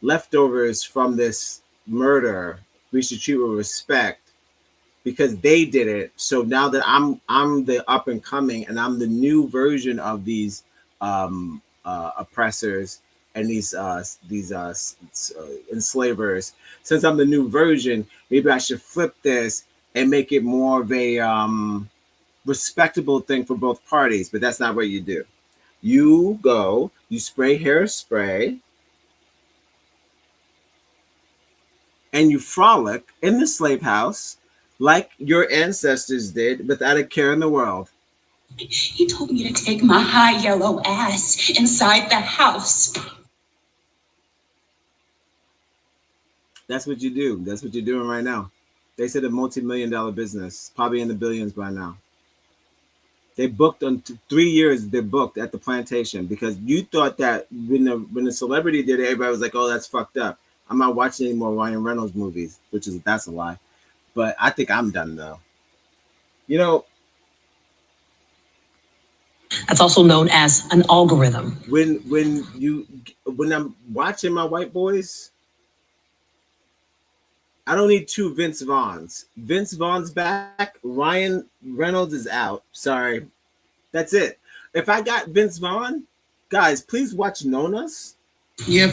leftovers from this murder, we should treat with respect because they did it. So now that I'm the up and coming, and I'm the new version of these oppressors and these enslavers. Since I'm the new version, maybe I should flip this and make it more of a respectable thing for both parties. But that's not what you do. You go, you spray hairspray, and you frolic in the slave house like your ancestors did without a care in the world. He told me to take my high yellow ass inside the house. That's what you do. That's what you're doing right now. They said a multi-million-dollar business, probably in the billions by now. They booked on 3 years. They're booked at the plantation because you thought that when the celebrity did it, everybody was like, "Oh, that's fucked up." I'm not watching any more Ryan Reynolds movies, that's a lie. But I think I'm done though. You know, that's also known as an algorithm. When I'm watching my white boys, I don't need two Vince Vaughns. Vince Vaughn's back. Ryan Reynolds is out. Sorry. That's it. If I got Vince Vaughn, guys, please watch Nonas. Yep,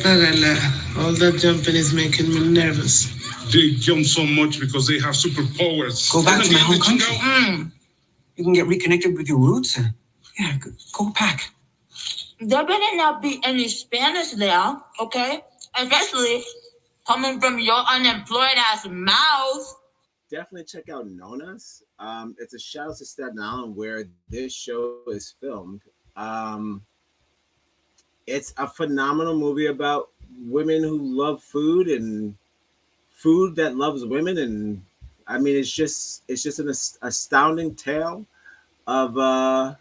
all that jumping is making me nervous. They jump so much because they have superpowers. Go back to my home country. You can get reconnected with your roots. Yeah, go back. There better not be any Spanish there, okay? Especially coming from your unemployed ass mouth. Definitely check out Nonas. It's a shout out to Staten Island where this show is filmed. It's a phenomenal movie about women who love food and food that loves women, and I mean it's just an astounding tale of I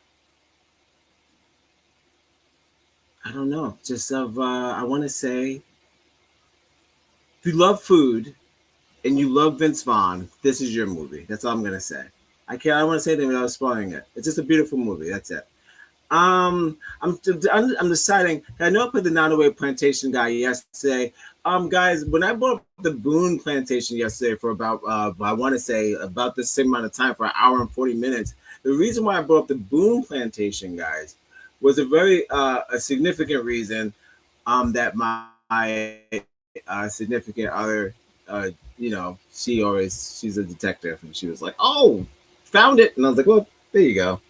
don't know, just of I want to say, if you love food and you love Vince Vaughn, this is your movie. That's all I'm gonna say. I don't want to say anything without spoiling it. It's just a beautiful movie. That's it. I'm deciding. I know I put the Nottoway Plantation guy yesterday. Guys, when I brought up the Boone Plantation yesterday for about I want to say about the same amount of time, for an hour and 40 minutes. The reason why I brought up the Boone Plantation, guys, was a very a significant reason that my significant other, you know, she's a detective, and she was like, "Oh, found it," and I was like, "Well, there you go."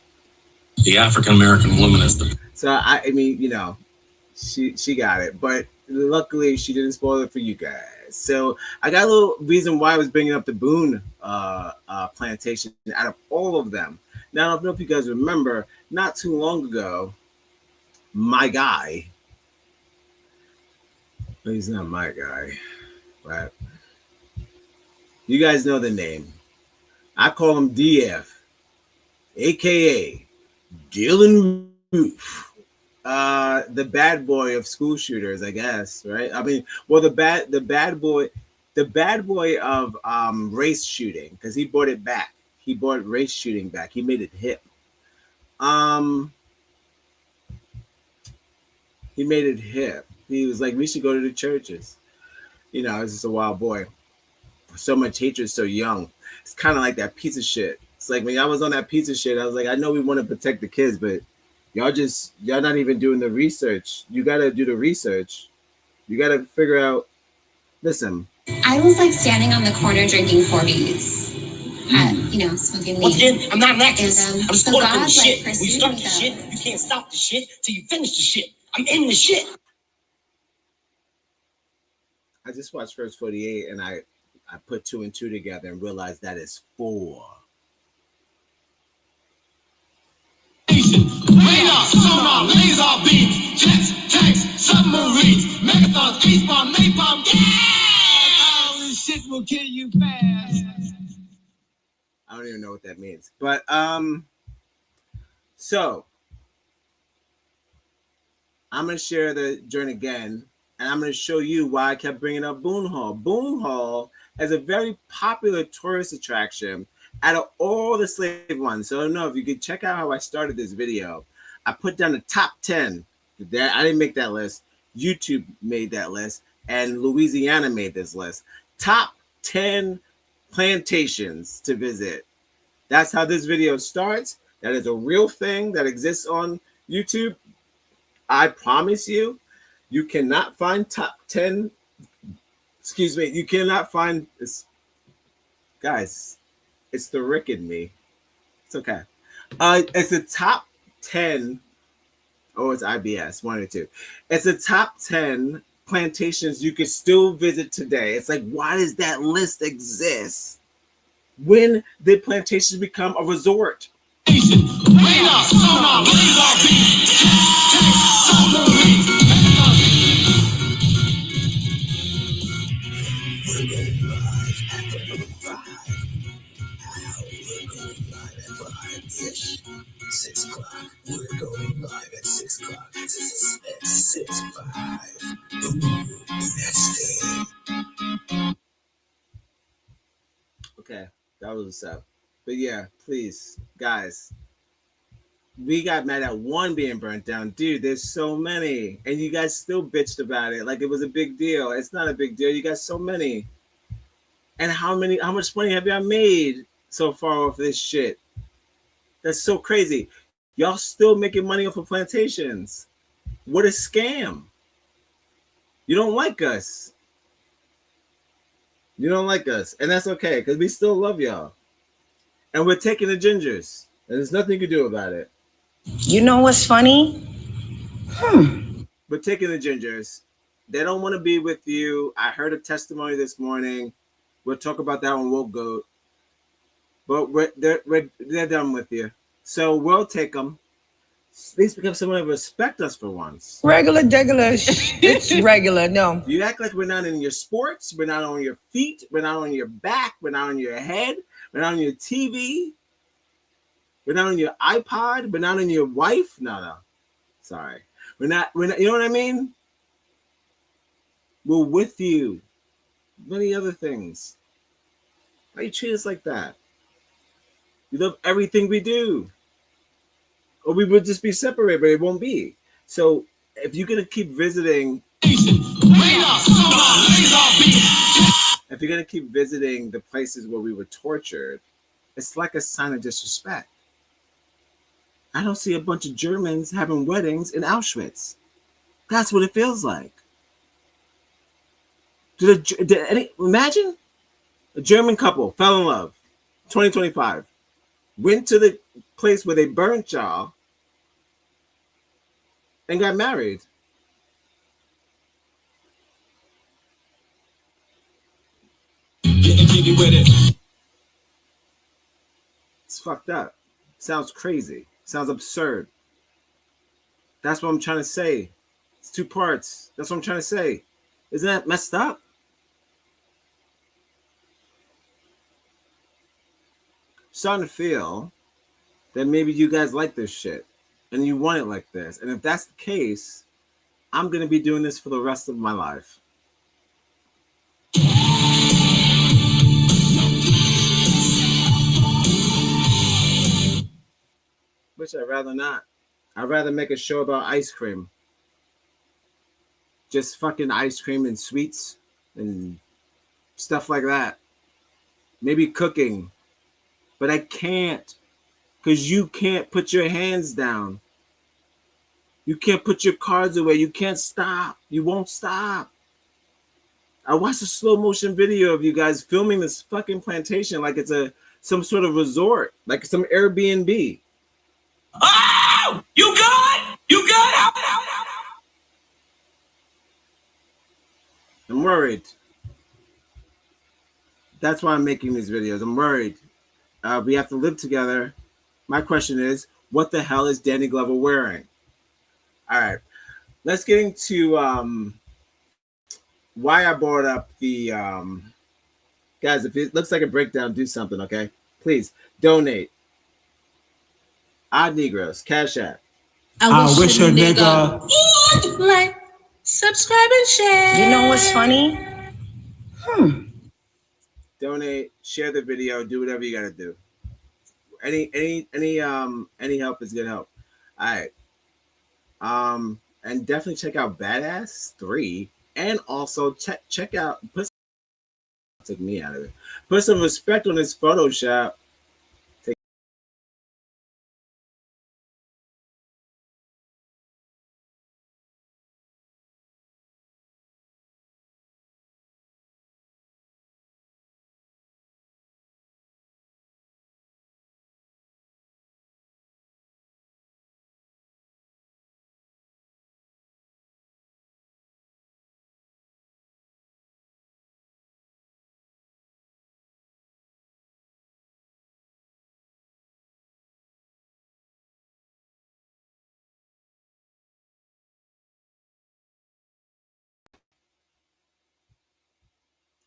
The African American woman is the. So I mean, you know, she got it, but luckily she didn't spoil it for you guys. So I got a little reason why I was bringing up the Boone Plantation out of all of them. Now I don't know if you guys remember, not too long ago, my guy. Well, he's not my guy, but you guys know the name. I call him DF, aka Dylan Roof, the bad boy of school shooters, I guess, right? I mean, well, the bad boy of race shooting, because he brought it back. He brought race shooting back. He made it hip. He made it hip. He was like, we should go to the churches. You know, he's just a wild boy. So much hatred, so young. It's kind of like that piece of shit. It's like when I was on that piece of shit, I was like, I know we want to protect the kids, but y'all not even doing the research. You got to do the research. You got to figure out, listen. I was like standing on the corner drinking 40s. You know, smoking weed. Once again, I'm not an actress. And, I'm just so caught up in God, the shit. like, When you start the shit, you can't stop the shit till you finish the shit. I'm in the shit. I just watched First 48 and I put 2 and 2 together and realized that is 4. Radar, sonar, laser beams, jets, tanks, submarines, megathons, H-bomb, napalm, yeah! All this shit will kill you fast. I don't even know what that means. But, so, I'm going to share the journey again, and I'm going to show you why I kept bringing up Boone Hall. Boone Hall is a very popular tourist attraction out of all the slave ones. So I don't know if you could check out how I started this video. I put down the top 10. I didn't make that list. YouTube made that list, and Louisiana made this list. Top 10 plantations to visit. That's how this video starts. That is a real thing that exists on YouTube. I promise you, you cannot find top 10. Excuse me. You cannot find this. Guys, it's the Rick in me. It's okay. It's the top 10. Oh, it's IBS, 1 or 2. It's the top 10 plantations you can still visit today. It's like, why does that list exist? When did plantations become a resort? Radar, sonar, laser beams, jets, tanks, submarines, We're going live at 5. We're going live at 5-ish. 6 o'clock. We're going live at 6 o'clock. 6, 5. Ooh. Okay, that was what's up. But yeah, please, guys, we got mad at one being burnt down. Dude, there's so many. And you guys still bitched about it like it was a big deal. It's not a big deal. You got so many. And how much money have y'all made so far off this shit? That's so crazy. Y'all still making money off of plantations. What a scam. You don't like us. You don't like us. And that's okay, because we still love y'all. And we're taking the gingers. And there's nothing you can do about it. You know what's funny? We're taking the gingers. They don't want to be with you. I heard a testimony this morning. We'll talk about that on Woke Goat. But they're done with you. So we'll take them. At least become someone that respect us for once. Regular. It's regular. No. You act like we're not in your sports. We're not on your feet. We're not on your back. We're not on your head. We're not on your TV. We're not on your iPod. We're not on your wife. No. Sorry. We're not, you know what I mean? We're with you. Many other things. Why you treat us like that? You love everything we do. Or we would just be separated, but it won't be. So if you're going to keep visiting, if you're going to keep visiting the places where we were tortured, it's like a sign of disrespect. I don't see a bunch of Germans having weddings in Auschwitz. That's what it feels like. Imagine a German couple fell in love, 2025, went to the place where they burnt y'all and got married. It's fucked up. Sounds crazy. Sounds absurd. That's what I'm trying to say. It's two parts. That's what I'm trying to say. Isn't that messed up? Starting to feel that maybe you guys like this shit and you want it like this. And if that's the case, I'm going to be doing this for the rest of my life. Which I'd rather not. I'd rather make a show about ice cream. Just fucking ice cream and sweets and stuff like that. Maybe cooking. But I can't. Because you can't put your hands down. You can't put your cards away. You can't stop. You won't stop. I watched a slow motion video of you guys filming this fucking plantation like it's some sort of resort, like some Airbnb. Oh, you good? You good? I'm worried. That's why I'm making these videos. I'm worried. We have to live together. My question is, what the hell is Danny Glover wearing? All right, let's get into why I brought up the guys. If it looks like a breakdown, do something, okay? Please donate. Odd Negroes, Cash App. I wish a nigga like, subscribe, and share. You know what's funny? Donate, share the video, do whatever you gotta do. Any help is good help. All right. And definitely check out Badass 3, and also check out. Took me out of it. Put some respect on this Photoshop.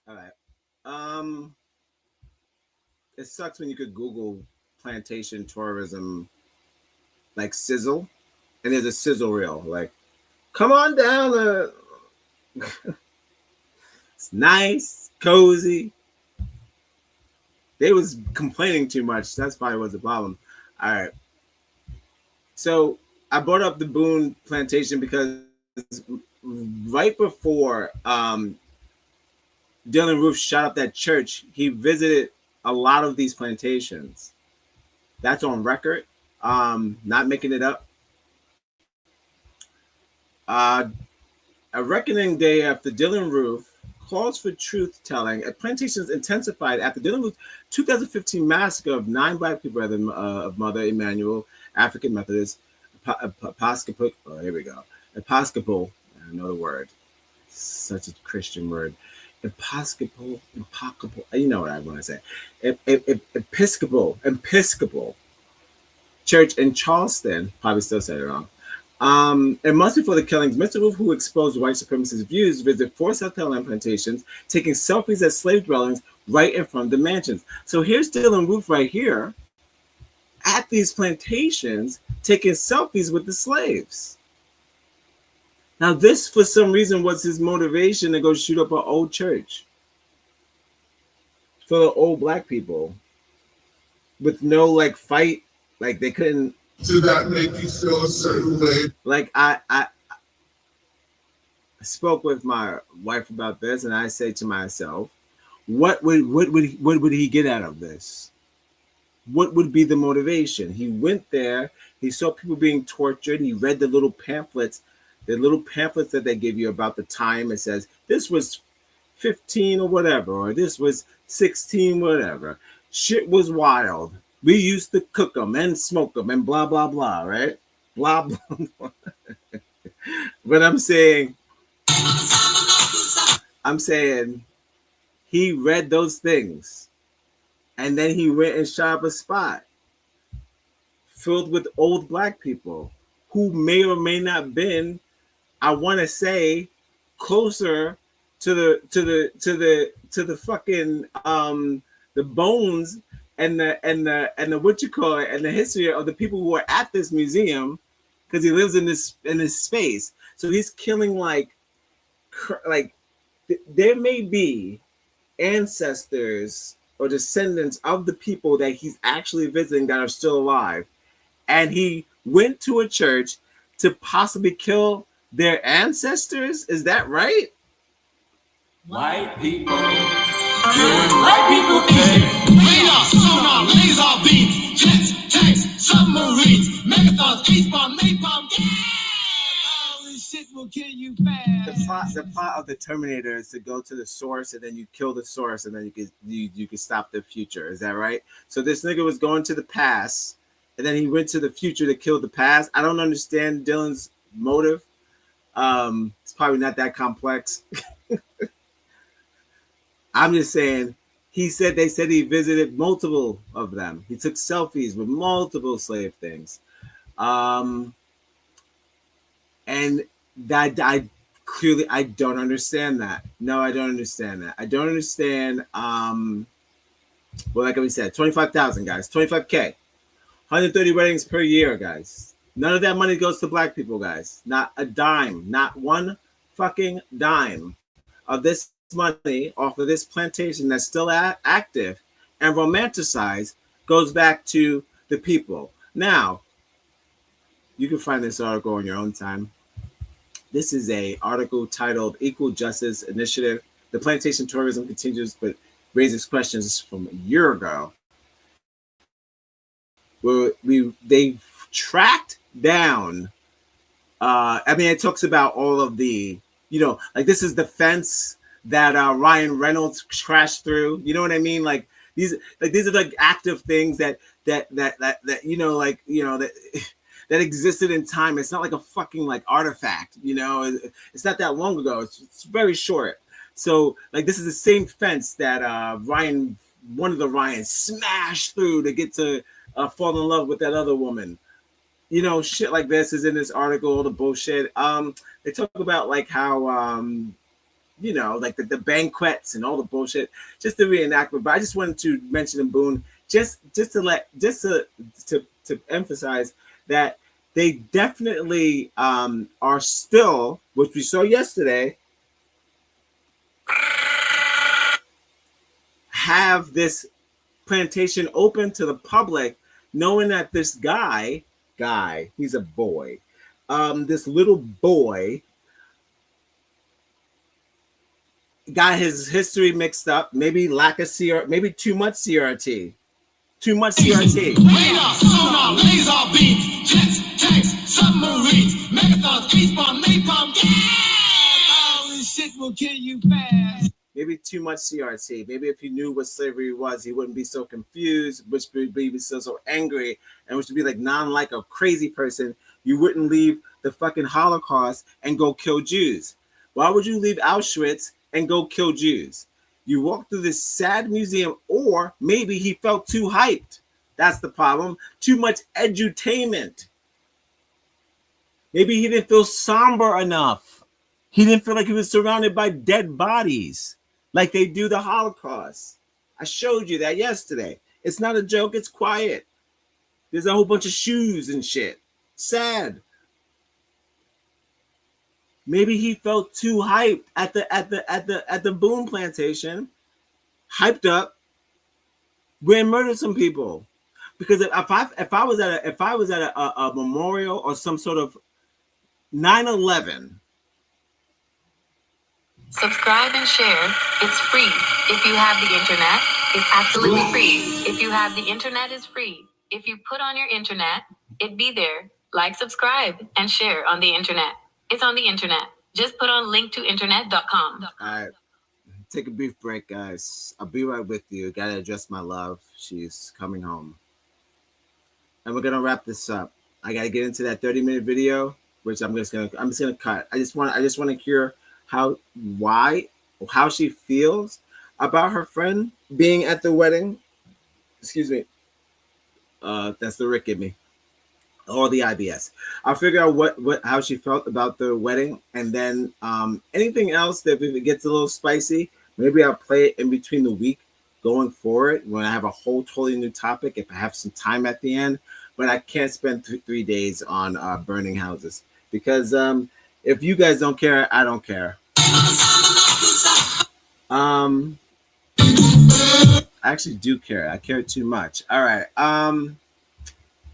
All right. It sucks when you could Google plantation tourism, like sizzle, and there's a sizzle reel. Like, come on down. It's nice, cozy. They was complaining too much. That's probably was the problem. All right. So I brought up the Boone plantation because right before Dylan Roof shot up that church, he visited a lot of these plantations. That's on record. Not making it up. A reckoning day after Dylan Roof calls for truth telling at plantations intensified after Dylan Roof 2015 massacre of 9 black people of Mother Emanuel African Methodist Episcopal. Oh, here we go. Episcopal. I know the word. Such a Christian word. Episcopal. You know what I want to say. Episcopal Church in Charleston. Probably still said it wrong. And months before the killings, Mr. Roof, who exposed white supremacist views, visited 4 South Carolina plantations, taking selfies at slave dwellings right in front of the mansions. So here's Dylan Roof right here at these plantations, taking selfies with the slaves. Now, this, for some reason, was his motivation to go shoot up an old church for the old black people with no, like, fight. Like, they couldn't. Did that make you feel a certain way? Like, I spoke with my wife about this, and I say to myself, what would he get out of this? What would be the motivation? He went there, he saw people being tortured, he read the little pamphlets that they give you about the time. It says this was 15 or whatever, or this was 16, whatever. Shit was wild. We used to cook them and smoke them and blah, blah, blah, right? Blah, blah, blah. But I'm saying he read those things and then he went and shot up a spot filled with old black people who may or may not have been, I want to say, closer to the fucking the bones and the what you call it and the history of the people who are at this museum, because he lives in this space. So he's killing like there may be ancestors or descendants of the people that he's actually visiting that are still alive, and he went to a church to possibly kill their ancestors. Is that right? White people doing white people things. Radar, sonar, laser beams, jets, tanks, submarines, megathons, H-bomb, napalm, yeah! All this shit will kill you fast. The plot of the Terminator is to go to the source, and then you kill the source, and then you can stop the future. Is that right? So this nigga was going to the past, and then he went to the future to kill the past. I don't understand Dylan's motive. It's probably not that complex. I'm just saying, they said he visited multiple of them. He took selfies with multiple slave things. And that I don't understand that. No, I don't understand that. I don't understand. Well, like we said, 25,000 guys, 25K, 130 weddings per year, guys. None of that money goes to black people, guys. Not a dime, not one fucking dime of this money off of this plantation that's still active and romanticized goes back to the people. Now, you can find this article on your own time. This is an article titled Equal Justice Initiative. The plantation tourism continues, but raises questions from a year ago. Where they tracked down, it talks about all of the, like this is the fence that Ryan Reynolds crashed through. You know what I mean? Like these are like active things that existed in time. It's not like a fucking like artifact, it's not that long ago. It's very short. So like this is the same fence that one of the Ryans smashed through to get to fall in love with that other woman. Shit like this is in this article, all the bullshit. They talk about like how like the banquets and all the bullshit, just the reenactment. But I just wanted to mention in Boone, just to emphasize that they definitely are still, which we saw yesterday, have this plantation open to the public, knowing that this guy, he's a boy, this little boy got his history mixed up, maybe lack of CRT, maybe too much CRT. Too much CRT. Radar, sonar, laser beams, jets, tanks, submarines, megathons, H-bomb, napalm, yeah! All this shit will kill you fast. Maybe too much CRT. Maybe if he knew what slavery was, he wouldn't be so confused, which would be so angry, and which would be like like a crazy person. You wouldn't leave the fucking Holocaust and go kill Jews. Why would you leave Auschwitz and go kill Jews? You walk through this sad museum, or maybe he felt too hyped. That's the problem. Too much edutainment. Maybe he didn't feel somber enough. He didn't feel like he was surrounded by dead bodies like they do the Holocaust. I showed you that yesterday. It's not a joke. It's quiet. There's a whole bunch of shoes and shit. Sad. Maybe he felt too hyped at the Boone plantation, hyped up, went and murdered some people. Because if I was at a memorial or some sort of 9/11. Subscribe and share. It's free. If you have the internet, it's absolutely free. If you have the internet, it's free. If you put on your internet, it'd be there. Like, subscribe, and share on the internet. It's on the internet. Just put on linktointernet.com. All right. Take a brief break, guys. I'll be right with you. Gotta address my love. She's coming home. And we're gonna wrap this up. I gotta get into that 30-minute video, which I'm just gonna cut. I just want to hear how she feels about her friend being at the wedding. Excuse me. That's the Rick in me. Or the IBS. I'll figure out how she felt about the wedding, and then anything else that if it gets a little spicy, maybe I'll play it in between the week going forward when I have a whole totally new topic, if I have some time at the end. But I can't spend 3 days on burning houses, because if you guys don't care, I don't care. I actually do care. I care too much. All right. I'm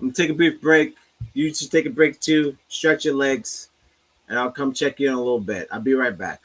gonna take a brief break. You should take a break too. Stretch your legs, and I'll come check you in a little bit. I'll be right back.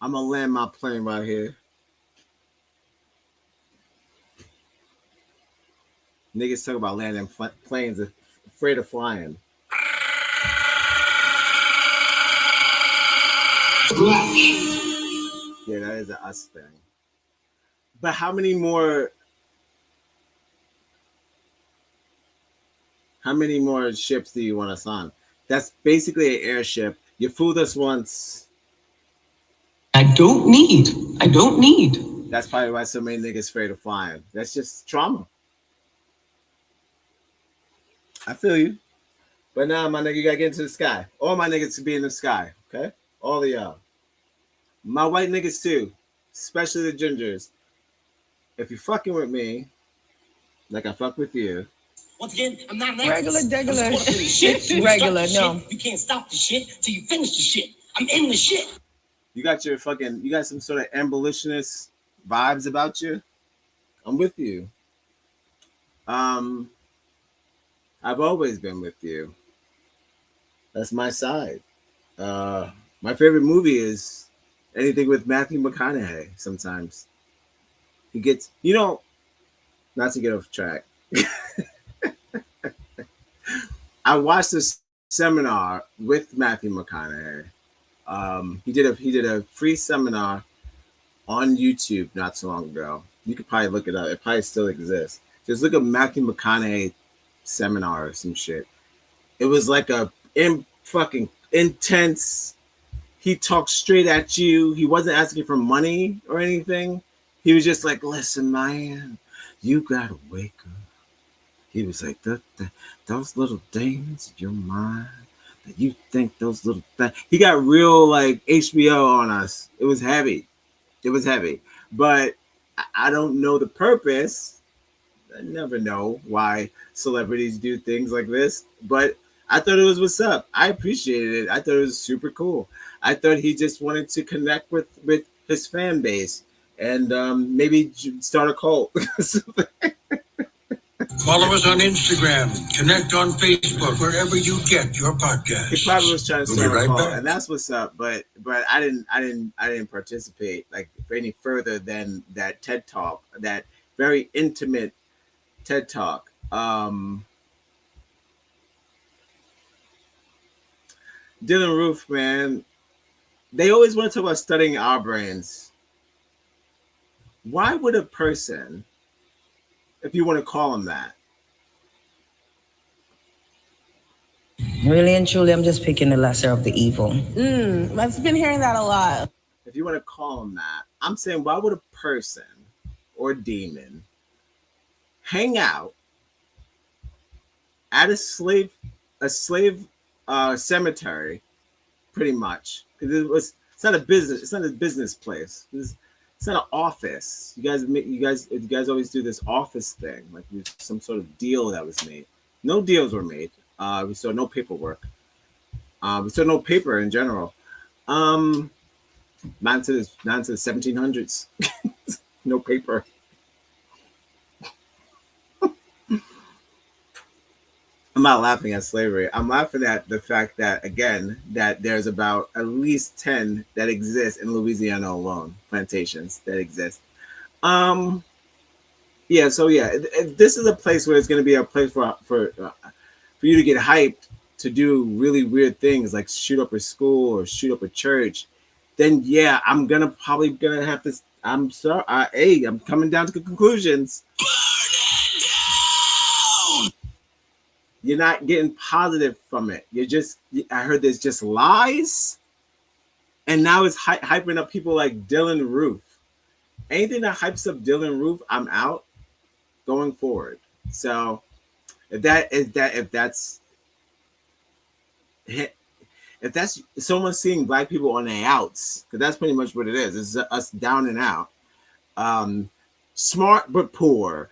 I'm gonna land my plane right here. Niggas talk about landing planes, afraid of flying. Yeah, that is an us thing. But how many more ships do you want us on? That's basically an airship. You fooled us once. I don't need. That's probably why so many niggas afraid of flying. That's just trauma. I feel you. But now, my nigga, you gotta get into the sky. All my niggas to be in the sky, okay? All of y'all. My white niggas too, especially the gingers. If you fucking with me, like I fuck with you. Once again, I'm not an regular shit. Regular, no. You can't stop the shit till you finish the shit. I'm in the shit. You got some sort of abolitionist vibes about you. I'm with you. I've always been with you. That's my side. My favorite movie is anything with Matthew McConaughey. Sometimes he gets, not to get off track. I watched this seminar with Matthew McConaughey. He did a free seminar on YouTube not so long ago. You could probably look it up. It probably still exists. Just look up Matthew McConaughey seminar or some shit. It was like a fucking intense. He talked straight at you. He wasn't asking for money or anything. He was just like, listen, man, you gotta wake up. He was like, those little demons in your mind, that you think those little things. He got real like HBO on us. It was heavy. But I don't know the purpose. I never know why celebrities do things like this. But I thought it was what's up. I appreciated it. I thought it was super cool. I thought he just wanted to connect with his fan base and maybe start a cult. Follow us on Instagram. Connect on Facebook. Wherever you get your podcast. He probably was trying to start a cult, and that's what's up. But I didn't participate like any further than that TED Talk, that very intimate TED Talk. Dylan Roof, man, they always want to talk about studying our brains. Why would a person, if you want to call him that? Really and truly, I'm just picking the lesser of the evil. I've been hearing that a lot. If you want to call him that, I'm saying, why would a person or demon hang out at a slave cemetery, pretty much? Because it's not a business. It's not a business place. It's not an office. You guys always do this office thing, like some sort of deal that was made. No deals were made. We saw no paperwork. We saw no paper in general. Not to the 1700s. No paper. I'm not laughing at slavery. I'm laughing at the fact that, again, that there's about at least 10 that exist in Louisiana alone, plantations that exist. So this is a place where it's going to be a place for you to get hyped to do really weird things like shoot up a school or shoot up a church. Then I'm probably gonna have to. I'm sorry. I'm coming down to conclusions. You're not getting positive from it. I heard there's just lies. And now it's hyping up people like Dylan Roof. Anything that hypes up Dylan Roof, I'm out going forward. So if that's someone seeing black people on the outs, because that's pretty much what it is. It's us down and out. Smart but poor.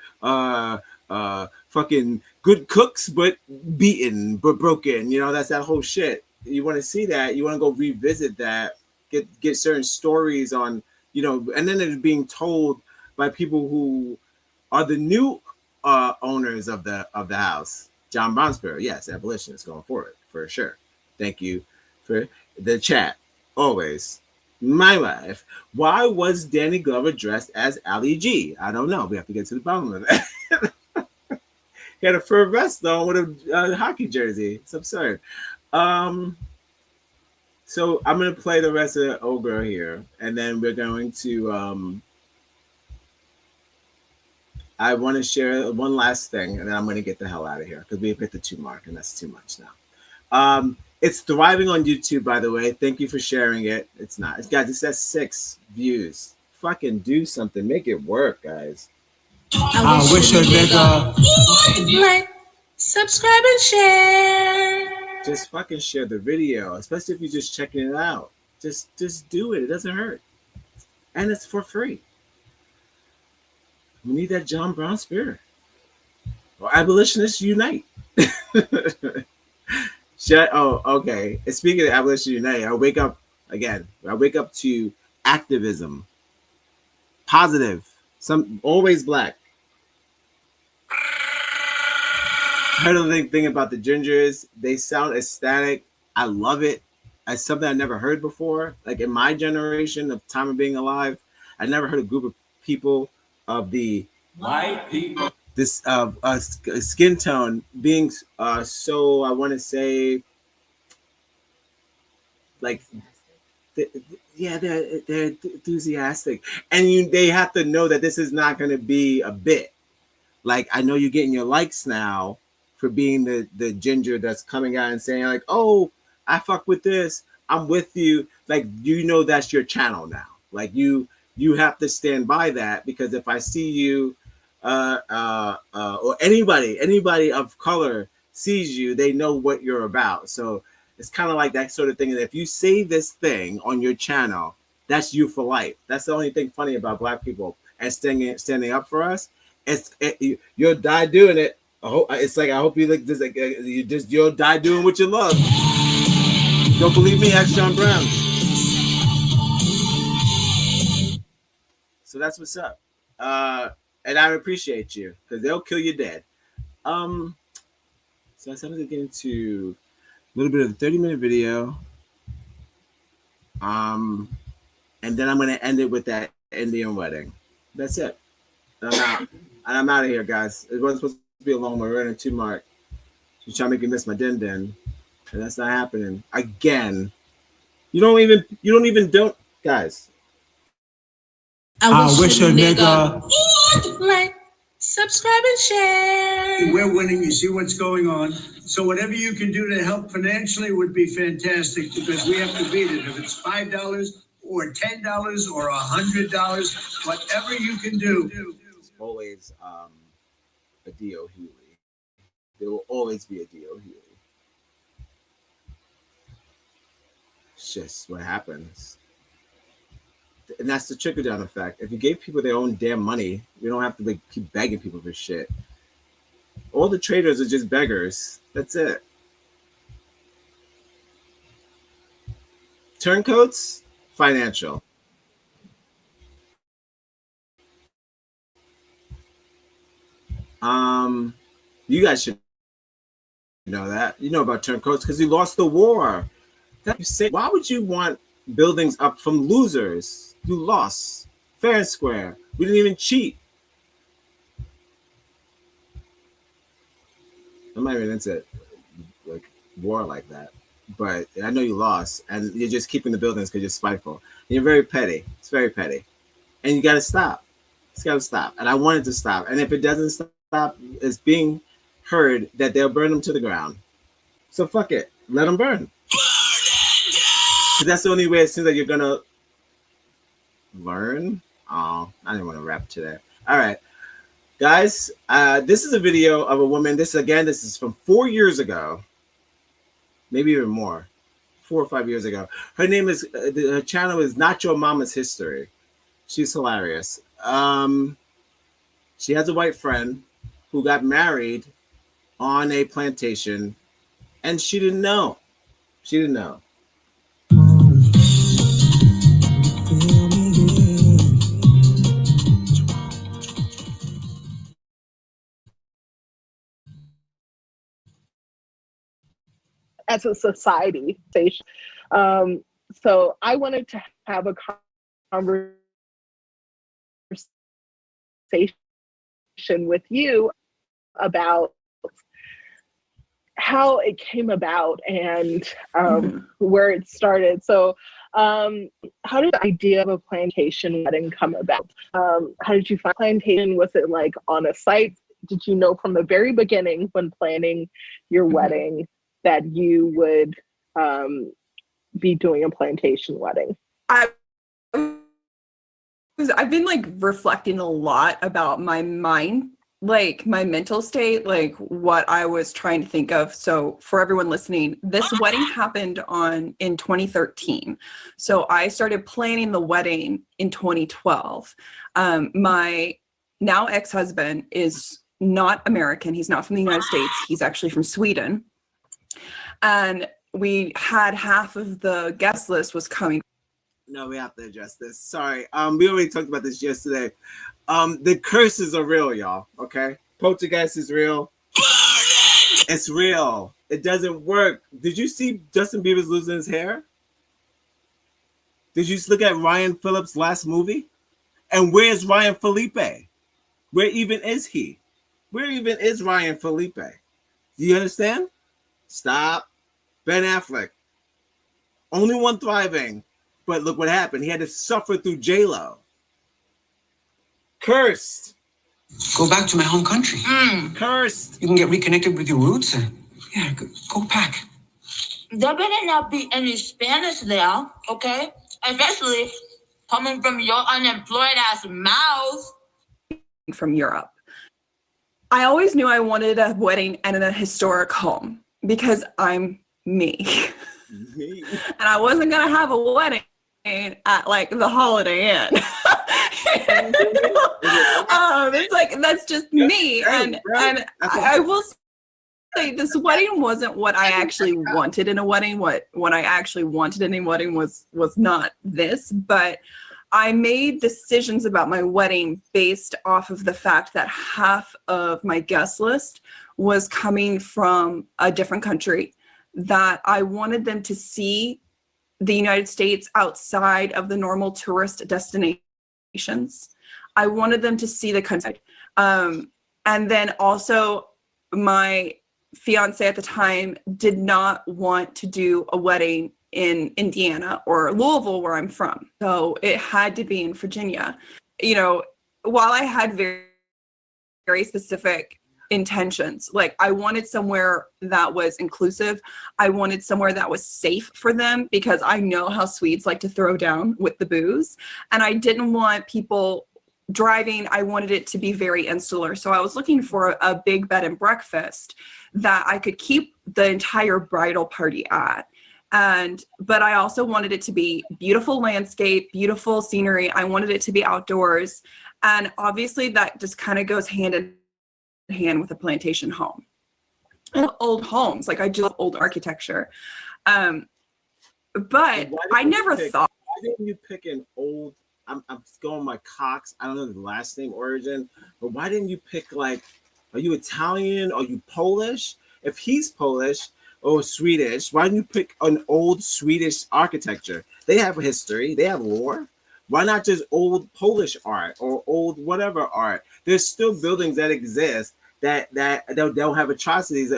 Fucking good cooks but beaten but broken. That's that whole shit. You want to see that, you want to go revisit that, get certain stories on, and then it's being told by people who are the new owners of the house. John Brownsboro, yes, abolitionist going forward for sure. Thank you for the chat always. My wife. Why was Danny Glover dressed as Ali G? I don't know. We have to get to the bottom of it. He had a fur vest on with a hockey jersey. It's absurd. So I'm gonna play the rest of Old Girl here, and then we're going to. I want to share one last thing, and then I'm going to get the hell out of here because we've hit the 2 mark, and that's too much now. It's thriving on YouTube, by the way. Thank you for sharing it. It's not, guys. It says 6 views. Fucking do something. Make it work, guys. I wish a nigga like, subscribe, and share. Just fucking share the video, especially if you're just checking it out. Just do it. It doesn't hurt, and it's for free. We need that John Brown spirit. Or abolitionists unite. Okay. And speaking of abolitionists unite, I wake up again. I wake up to activism. Positive. Some always black. Heard the thing about the gingers. They sound ecstatic. I love it. It's something I never heard before. Like in my generation of time of being alive, I never heard a group of people of the White people. This skin tone being so, I want to say, like, they're enthusiastic, and they have to know that this is not going to be a bit. Like, I know you're getting your likes now for being the ginger that's coming out and saying like, oh, I fuck with this, I'm with you. Like, you know, that's your channel now. Like, you have to stand by that, because if I see you or anybody of color sees you, they know what you're about. So it's kind of like that sort of thing. And if you say this thing on your channel, that's you for life. That's the only thing funny about black people and standing up for us. You'll die doing it. I hope you like this. Like, you'll die doing what you love. Don't believe me? Ask John Brown. So that's what's up. And I appreciate you, because they'll kill you dead. So I started to get into a little bit of the 30-minute video. And then I'm gonna end it with that Indian wedding. That's it. And I'm out of here, guys. It wasn't supposed to be a long one. We're in a 2 mark. You're trying to make me miss my din, and that's not happening again. You don't even guys. I wish a nigga like, subscribe, and share. We're winning. You see what's going on. So whatever you can do to help financially would be fantastic, because we have to beat it. If it's $5 or $10 or $100, whatever you can do. It's always a D.O. Hewley. There will always be a D.O. Hewley. It's just what happens. And that's the trickle down effect. If you gave people their own damn money, we don't have to keep begging people for shit. All the traders are just beggars. That's it. Turncoats, financial. You guys should know that. You know about turncoats because you lost the war. Why would you want buildings up from losers? You lost fair and square. We didn't even cheat. I'm not even into like war like that, but I know you lost, and you're just keeping the buildings because you're spiteful. And you're very petty. It's very petty, and you got to stop. It's got to stop. And I want it to stop. And if it doesn't stop, it's being heard that they'll burn them to the ground. So fuck it. Let them burn. That's the only way it seems like you're gonna learn. Oh, I didn't want to rap today. All right, guys. This is a video of a woman. This is from 4 years ago, maybe even more, 4 or 5 years ago. Her name is her channel is Not Your Mama's History. She's hilarious. She has a white friend who got married on a plantation, and she didn't know. She didn't know. As a society. So I wanted to have a conversation with you about how it came about and where it started. So how did the idea of a plantation wedding come about? How did you find plantation? Was it like on a site? Did you know from the very beginning when planning your wedding that you would be doing a plantation wedding? I've been like reflecting a lot about my mind, like my mental state, like what I was trying to think of. So for everyone listening, this wedding happened in 2013. So I started planning the wedding in 2012. My now ex-husband is not American. He's not from the United States. He's actually from Sweden. And we had half of the guest list was coming. No, we have to address this. Sorry. We already talked about this yesterday. The curses are real, y'all. Okay? Poltergeist is real. It's real. It doesn't work. Did you see Justin Bieber's losing his hair? Did you look at Ryan Phillips' last movie? And where's Ryan Felipe? Where even is he? Where even is Ryan Felipe? Do you understand? Stop. Ben Affleck. Only one thriving. But look what happened. He had to suffer through J-Lo. Cursed. Go back to my home country. Cursed. You can get reconnected with your roots. Yeah, go back. There better not be any Spanish there, okay? Especially coming from your unemployed ass mouth. From Europe. I always knew I wanted a wedding and in a historic home because I'm me. And I wasn't going to have a wedding at like the Holiday Inn. It's like, that's just me. And I will say this wedding wasn't what I actually wanted in a wedding. What I actually wanted in a wedding was not this, but I made decisions about my wedding based off of the fact that half of my guest list was coming from a different country, that I wanted them to see the United States outside of the normal tourist destinations. I wanted them to see the country. And then also my fiance at the time did not want to do a wedding in Indiana or Louisville, where I'm from. So it had to be in Virginia. You know, while I had very, very specific intentions, like I wanted somewhere that was inclusive. I wanted somewhere that was safe for them because I know how Swedes like to throw down with the booze. And I didn't want people driving. I wanted it to be very insular. So I was looking for a big bed and breakfast that I could keep the entire bridal party at. But I also wanted it to be beautiful landscape, beautiful scenery. I wanted it to be outdoors. And obviously that just kind of goes hand in hand with a plantation home. And old homes, like I do love old architecture. But I never thought. Why didn't you pick an old, I'm going by Cox, I don't know the last name origin, but why didn't you pick like, are you Italian? Are you Polish? If he's Polish, or Swedish, why didn't you pick an old Swedish architecture? They have a history, they have lore. Why not just old Polish art or old whatever art? There's still buildings that exist that they'll have atrocities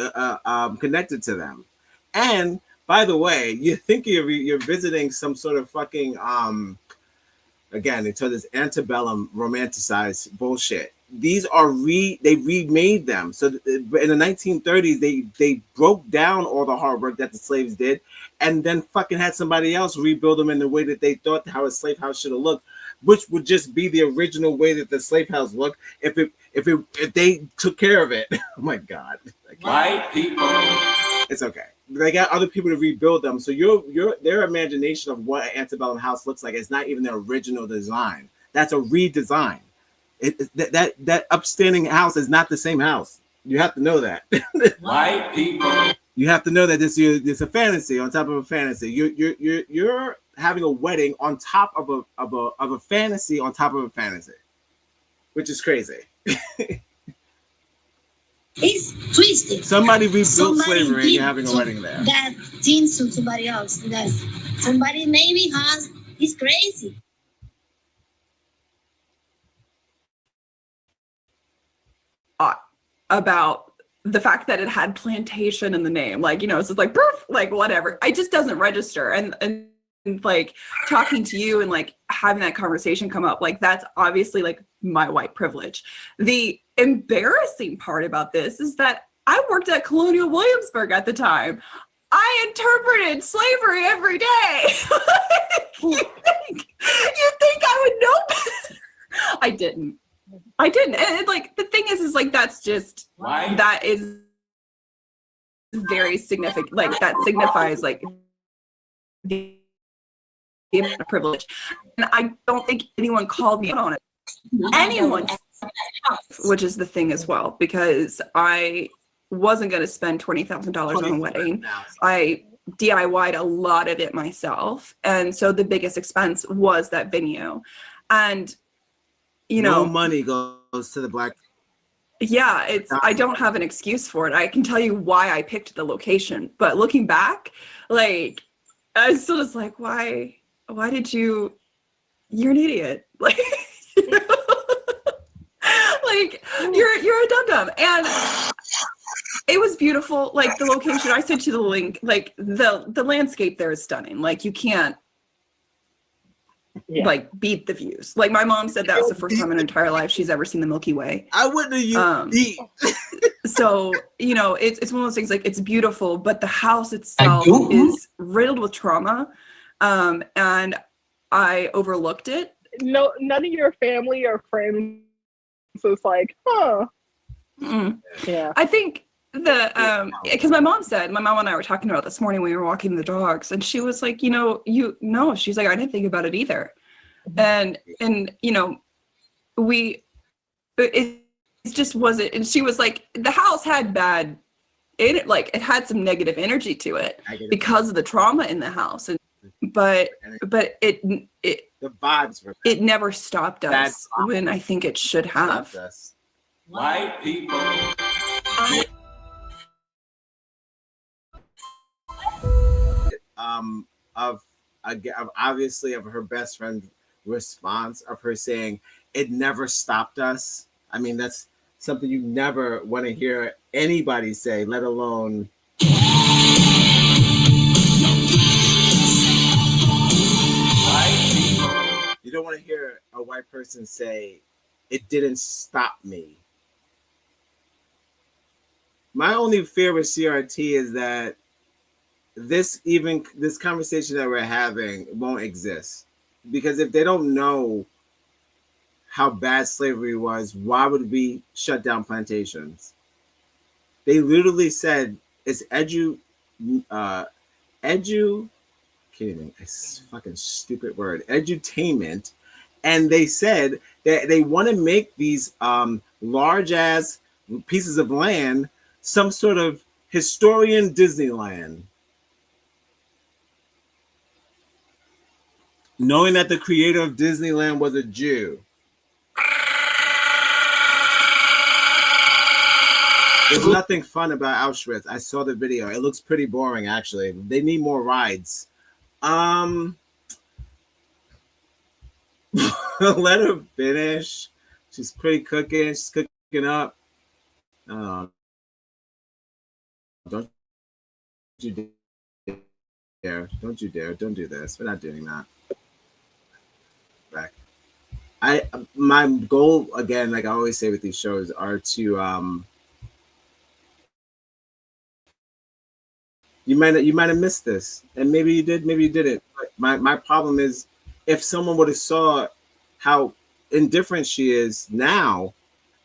connected to them. And by the way, you think you're visiting some sort of fucking again, until this antebellum romanticized bullshit. These are they remade them. So in the 1930s, they broke down all the hard work that the slaves did, and then fucking had somebody else rebuild them in the way that they thought how a slave house should have looked, which would just be the original way that the slave house looked if they took care of it. Oh my God! White people. It's okay. They got other people to rebuild them. So their imagination of what an antebellum house looks like is not even the original design. That's a redesign. That upstanding house is not the same house. You have to know that. White people. You have to know that this is a fantasy on top of a fantasy. You're having a wedding on top of a fantasy on top of a fantasy, which is crazy. It's twisted. Somebody rebuilt slavery and you're having a wedding there. That into somebody else. That's Somebody maybe has. He's crazy. About the fact that it had plantation in the name, like, you know, it's just like, poof, like whatever. It just doesn't register. And like talking to you and like having that conversation come up, like that's obviously like my white privilege. The embarrassing part about this is that I worked at Colonial Williamsburg at the time. I interpreted slavery every day. you think I would know better? I didn't. And like the thing is like that's just that is very significant. Like that signifies like the amount of privilege. And I don't think anyone called me out on it. Anyone, which is the thing as well, because I wasn't going to spend $20,000 on a wedding. I DIY'd a lot of it myself. And so the biggest expense was that venue. And you know, no money goes to the black. Yeah, I don't have an excuse for it. I can tell you why I picked the location, but looking back, like I was still just like, why did you're an idiot. Like, like you're a dum-dum. And it was beautiful. Like the location, I sent you the link, like the landscape there is stunning. Like you can't like beat the views. Like my mom said that was the first time in her entire life she's ever seen the Milky Way. I wouldn't have beat. So, you know, it's one of those things, like it's beautiful, but the house itself is riddled with trauma. And I overlooked it. No, none of your family or friends was like, huh. Yeah. I think because my mom and I were talking about it this morning when we were walking the dogs, and she was like, she's like, I didn't think about it either. And you know, it just wasn't, and she was like, the house had it had some negative energy to it because of the trauma in the house. And but it the vibes were it never stopped us when I think it should have. White people. Of obviously of her best friend's response of her saying it never stopped us. I mean, that's something you never want to hear anybody say, let alone you don't want to hear a white person say it didn't stop me. My only fear with CRT is that this conversation that we're having won't exist, because if they don't know how bad slavery was, why would we shut down plantations? They literally said it's it's fucking stupid word, edutainment, and they said that they want to make these large ass pieces of land some sort of historian Disneyland. Knowing that the creator of Disneyland was a Jew. There's nothing fun about Auschwitz. I saw the video. It looks pretty boring, actually. They need more rides. Let her finish. She's pretty cooking. She's cooking up. Don't you dare. Don't you dare. Don't do this. We're not doing that. Back. My goal, again, like I always say with these shows, are to you might have missed this, and maybe you did, maybe you didn't. But my problem is, if someone would have saw how indifferent she is now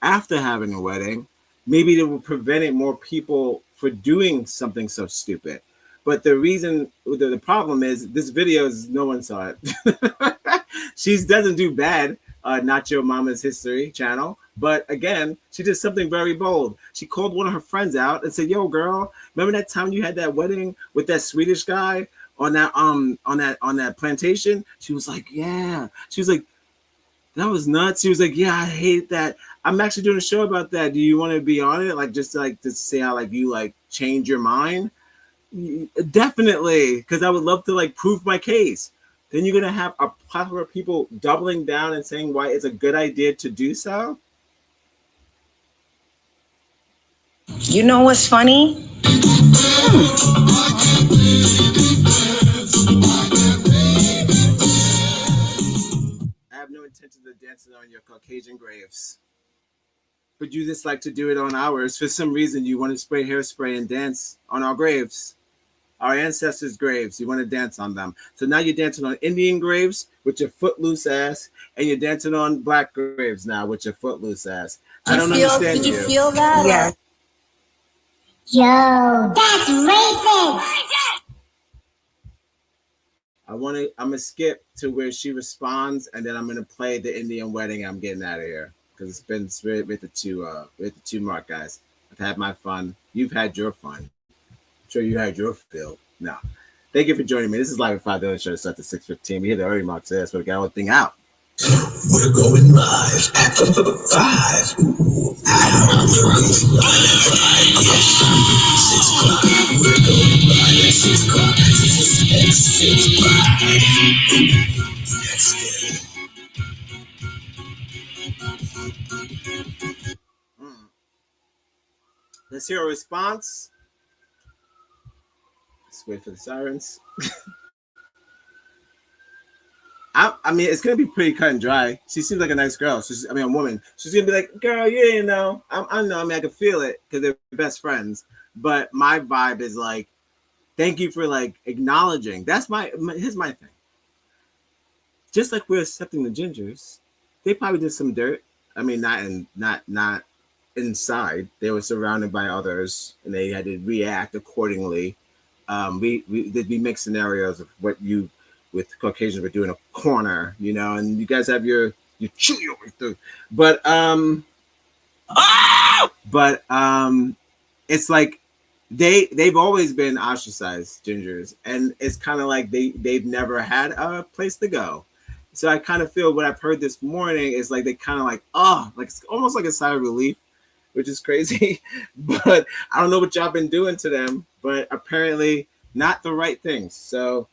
after having a wedding, maybe it would prevent more people for doing something so stupid. But the problem is this video is, no one saw it. She doesn't do bad, Not Your Mama's History channel. But again, she did something very bold. She called one of her friends out and said, "Yo, girl, remember that time you had that wedding with that Swedish guy on that plantation?" She was like, "Yeah." She was like, "That was nuts." She was like, "Yeah, I hate that. I'm actually doing a show about that. Do you want to be on it? Like, just to see how like you like change your mind?" Definitely, because I would love to like prove my case. Then you're gonna have a plethora of people doubling down and saying why it's a good idea to do so. You know what's funny? I have no intention of dancing on your Caucasian graves, but you just like to do it on ours. For some reason, you want to spray hairspray and dance on our graves, our ancestors' graves. You want to dance on them. So now you're dancing on Indian graves with your footloose ass, and you're dancing on black graves now with your footloose ass. I don't understand you. Did you feel that? Yeah. Yo, that's racist. I'm gonna skip to where she responds, and then I'm gonna play the Indian wedding. I'm getting out of here because it's been with the two mark guys. I've had my fun. You've had your fun. I'm sure you had your fill. No, thank you for joining me. This is Live at 5. Show starts at 6:15. We hit the early mark today, so we got all the thing out. We're going live at 5. Ooh, ow, we're going live at 5. Yes, 6 o'clock. We're going live at 6 o'clock. 6, 5. Let's hear a response. Let's wait for the sirens. I mean, it's gonna be pretty cut and dry. She seems like a nice girl. A woman. She's gonna be like, girl, you know, I know. I mean, I can feel it because they're best friends. But my vibe is like, thank you for like acknowledging. Here's my thing. Just like we're accepting the Gingers, they probably did some dirt. I mean, not inside. They were surrounded by others, and they had to react accordingly. There'd be mixed scenarios of what you. With Caucasians, we're doing a corner, you know, and you guys have your chew your way through. But it's like they've always been ostracized, Gingers, and it's kind of like they've never had a place to go. So I kind of feel what I've heard this morning is like they kind of like it's almost like a sigh of relief, which is crazy. But I don't know what y'all been doing to them, but apparently not the right things. So.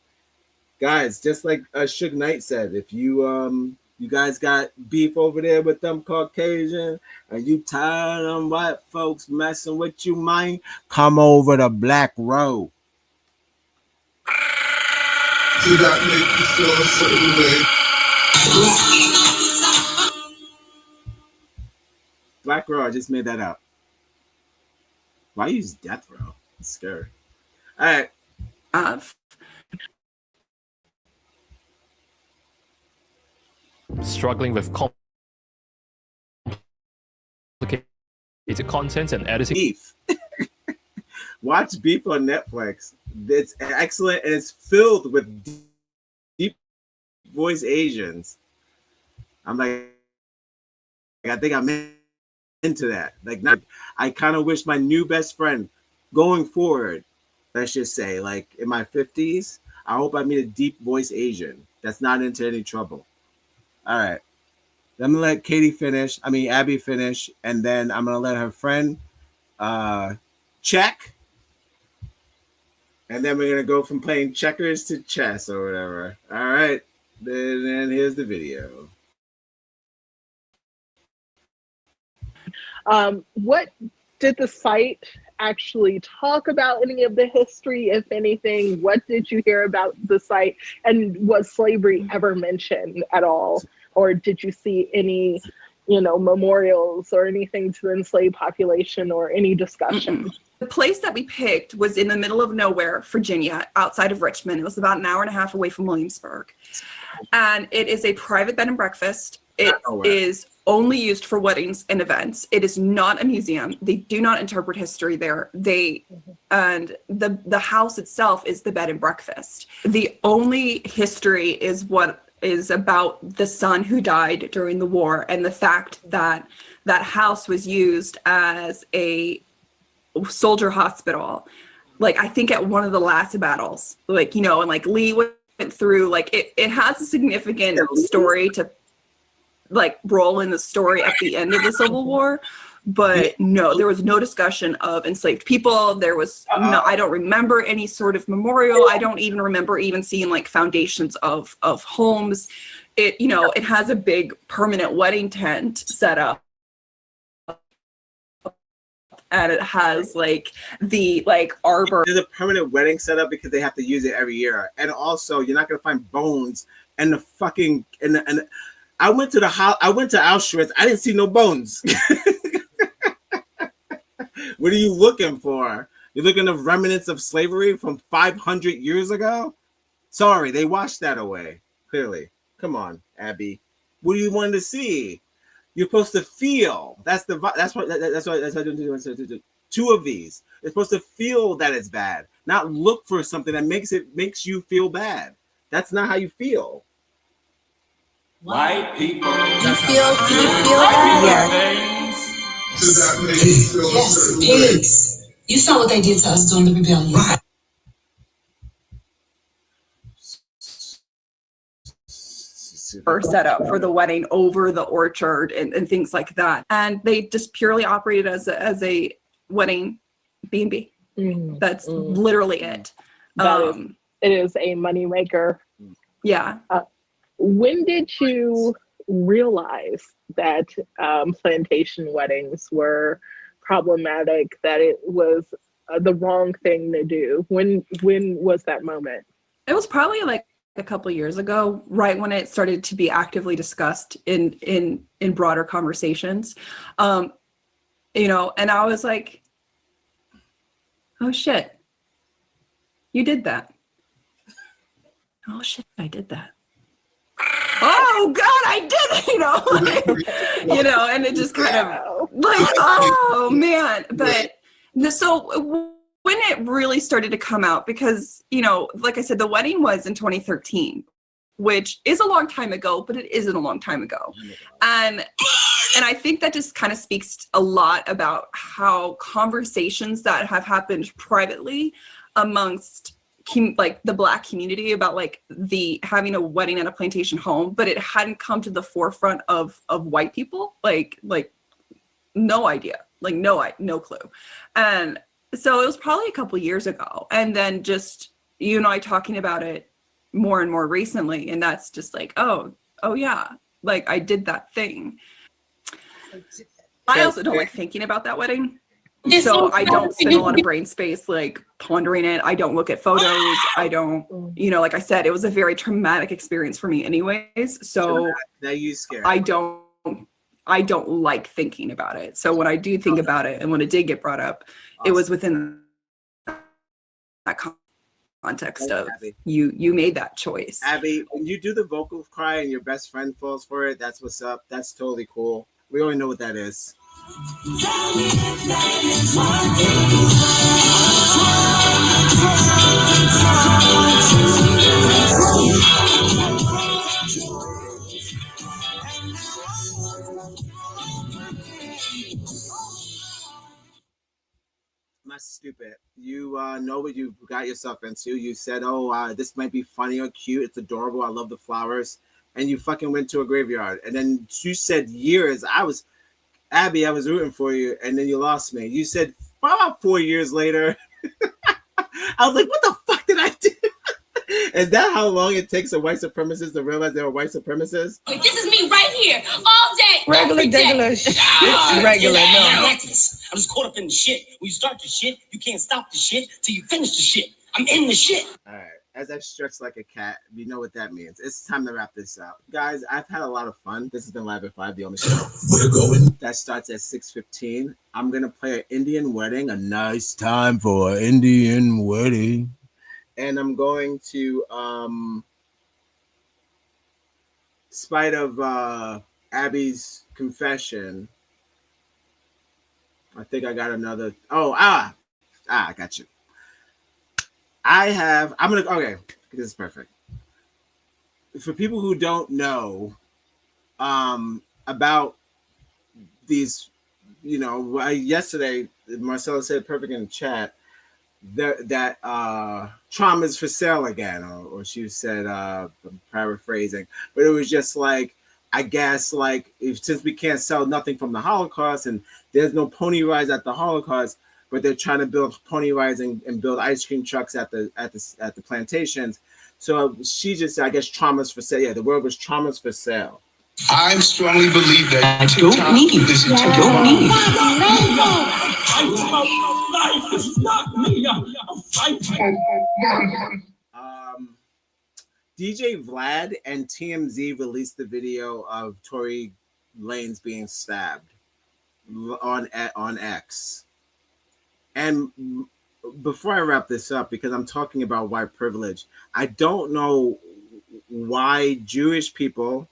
Guys, just like Suge Knight said, if you guys got beef over there with them Caucasian and you tired of them white folks messing with you, man, come over to Black Row. Did that make you feel a certain way? Black Row, I just made that up. Why use Death Row? It's scary. All right. Struggling with complicated content and editing. Beef. Watch Beef on Netflix. It's excellent and it's filled with deep voice Asians. I'm like, I think I'm into that. Like, I kind of wish my new best friend going forward, let's just say, like in my 50s, I hope I meet a deep voice Asian that's not into any trouble. All right, I'm gonna let Abby finish, and then I'm gonna let her friend check, and then we're gonna go from playing checkers to chess or whatever. All right, then here's the video. What did the site actually talk about? Any of the history, if anything? What did you hear about the site? And was slavery ever mentioned at all? Or did you see any, memorials or anything to the enslaved population or any discussion? The place that we picked was in the middle of nowhere, Virginia, outside of Richmond. It was about an hour and a half away from Williamsburg. And it is a private bed and breakfast. It is only used for weddings and events. It is not a museum. They do not interpret history there. And the house itself is the bed and breakfast. The only history is what is about the son who died during the war, and the fact that that house was used as a soldier hospital. Like, I think at one of the last battles, and like Lee went through, like it has a significant story to like role in the story at the end of the Civil War, But no, there was no discussion of enslaved people. There was no, I don't remember any sort of memorial. I don't even remember even seeing like foundations of homes. It, you know, it has a big permanent wedding tent set up. And it has like the arbor. There's a permanent wedding set up because they have to use it every year. And also you're not gonna find bones and the fucking and I went to Auschwitz. I didn't see no bones. What are you looking for? You're looking at remnants of slavery from 500 years ago? Sorry, they washed that away. Clearly. Come on, Abby. What do you want to see? You're supposed to feel. That's what two of these. You're supposed to feel that it's bad, not look for something that makes you feel bad. That's not how you feel. White people. You feel that? Yeah. Does that make you feel a certain way? Pigs. You saw what they did to us during the rebellion. Right. Set up for the wedding over the orchard and things like that, and they just purely operated as a wedding B&B. That's literally it. It is a moneymaker. Yeah. When did you realize that plantation weddings were problematic, that it was the wrong thing to do? When was that moment? It was probably like a couple of years ago, right when it started to be actively discussed in broader conversations. You know, and I was like, oh shit, you did that. Oh shit, I did that. Oh God, I did it, you know, like, you know, and it just kind of like, oh man. But so when it really started to come out, because, you know, like I said, the wedding was in 2013, which is a long time ago, but it isn't a long time ago. And I think that just kind of speaks a lot about how conversations that have happened privately amongst like the Black community about like the having a wedding at a plantation home, but it hadn't come to the forefront of white people, like no idea, like no clue. And so it was probably a couple years ago, and then just you and I talking about it more and more recently, and that's just like, oh yeah, like I did that thing. I also don't like thinking about that wedding. So I don't spend a lot of brain space like pondering it. I don't look at photos. I don't, you know, like I said, it was a very traumatic experience for me anyways. So now you scared. I don't like thinking about it. So when I do think about it, and when it did get brought up, it was within that context of you made that choice. Abby, when you do the vocal cry and your best friend falls for it, that's what's up. That's totally cool. We already know what that is. My stupid. You know what you got yourself into. You said, oh, this might be funny or cute. It's adorable. I love the flowers. And you fucking went to a graveyard. And then you said years. Abby, I was rooting for you. And then you lost me. You said about 4 years later. I was like, what the fuck did I do? Is that how long it takes a white supremacist to realize they're a white supremacist? This is me right here, all day. Regular, regular. It's regular, no. I'm just caught up in the shit. When you start the shit, you can't stop the shit till you finish the shit. I'm in the shit. All right. As I stretch like a cat, you know what that means. It's time to wrap this up. Guys, I've had a lot of fun. This has been Live at 5, the only show. We're going. That starts at 6:15. I'm going to play an Indian wedding. A nice time for an Indian wedding. And I'm going to, spite of Abby's confession, I think I got another. I got you. Okay, this is perfect. For people who don't know about these, you know, yesterday, Marcella said perfect in the chat that trauma is for sale again, or she said, I'm paraphrasing, but it was just like I guess like since we can't sell nothing from the Holocaust and there's no pony rides at the Holocaust, but they're trying to build pony rides and build ice cream trucks at the plantations. So she just, I guess, traumas for sale. Yeah, the word was traumas for sale. I strongly believe that I don't need this. I don't need DJ Vlad and TMZ released the video of Tory Lanez being stabbed on X. And before I wrap this up, because I'm talking about white privilege, I don't know why Jewish people,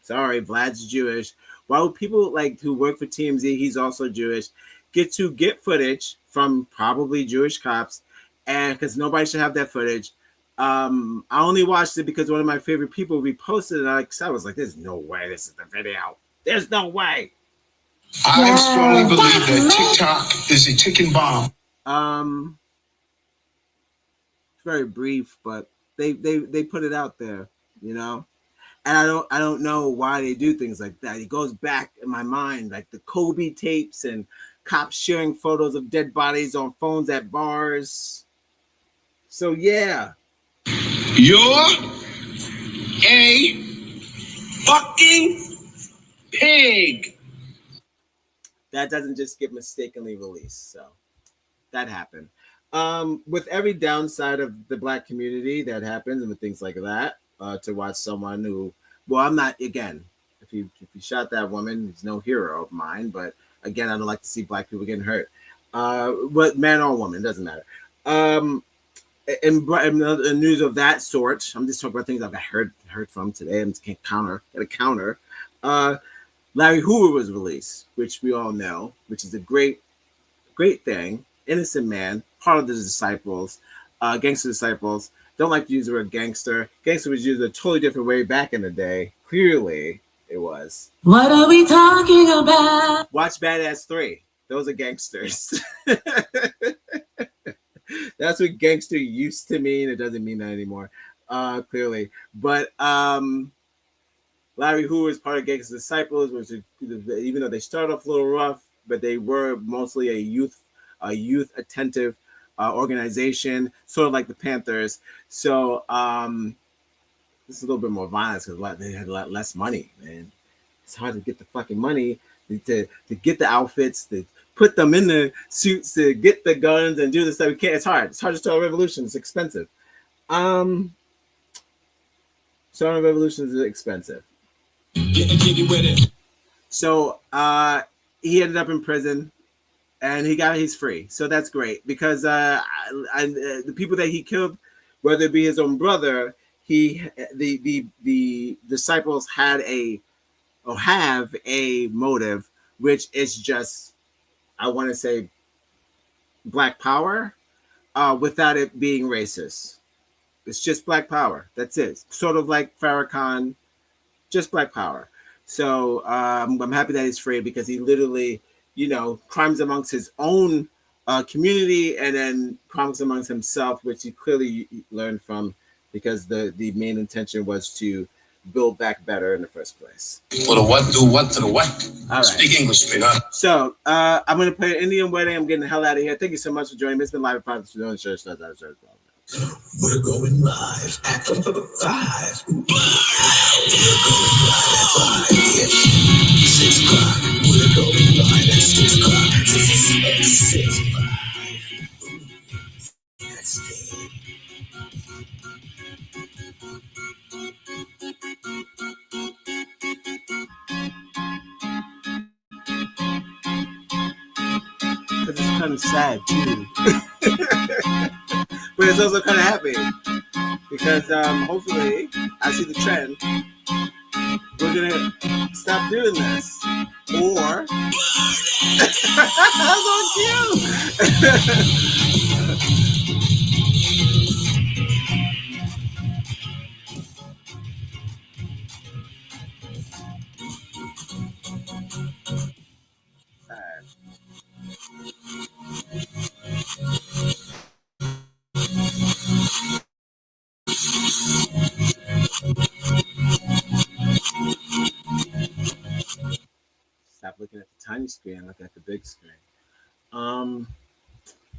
sorry, Vlad's Jewish, why would people like who work for TMZ, he's also Jewish, get footage from probably Jewish cops, and because nobody should have that footage. I only watched it because one of my favorite people reposted it, and I was like, there's no way this is the video. There's no way. I strongly believe that TikTok is a ticking bomb. It's very brief, but they put it out there, you know. And I don't know why they do things like that. It goes back in my mind, like the Kobe tapes and cops sharing photos of dead bodies on phones at bars. So yeah. You're a fucking pig. That doesn't just get mistakenly released. So that happened. With every downside of the Black community that happens and with things like that, to watch someone who, well, I'm not, again, if you shot that woman, he's no hero of mine, but again, I don't like to see Black people getting hurt. But man or woman, doesn't matter. In news of that sort, I'm just talking about things I've heard from today. I'm just got a counter. Larry Hoover was released, which we all know, which is a great thing. Innocent man, part of the disciples, gangster disciples. Don't like to use the word gangster. Gangster was used a totally different way back in the day. Clearly, it was. What are we talking about? Watch Badass 3. Those are gangsters. That's what gangster used to mean. It doesn't mean that anymore, clearly. But Larry Hoover is part of Gangster Disciples, which is, even though they started off a little rough, but they were mostly a youth attentive organization, sort of like the Panthers. So this is a little bit more violence because they had a lot less money, man. It's hard to get the fucking money to get the outfits, to put them in the suits, to get the guns and do this stuff. It's hard. It's hard to start a revolution. It's expensive. Starting a revolution is expensive. So he ended up in prison, and he's free. So that's great because the people that he killed, whether it be his own brother, the disciples have a motive, which is just, I want to say, Black power, without it being racist. It's just Black power. That's it. Sort of like Farrakhan, just Black power. So I'm happy that he's free because he literally, crimes amongst his own community and then crimes amongst himself, which he clearly learned from because the main intention was to build back better in the first place. Well, the what do what to the what? All right. Speak English, huh? So I'm going to play an Indian wedding. I'm getting the hell out of here. Thank you so much for joining me. It's been live at 5. We're going live at 5. We're going live at 5. 6 o'clock. We're going live at 6 o'clock. 6 o'clock. That's it. Because it's kind of sad too. But it's also kind of happy because hopefully I see the trend. We're gonna stop doing this, or that's on cue. tiny screen. Look at the big screen.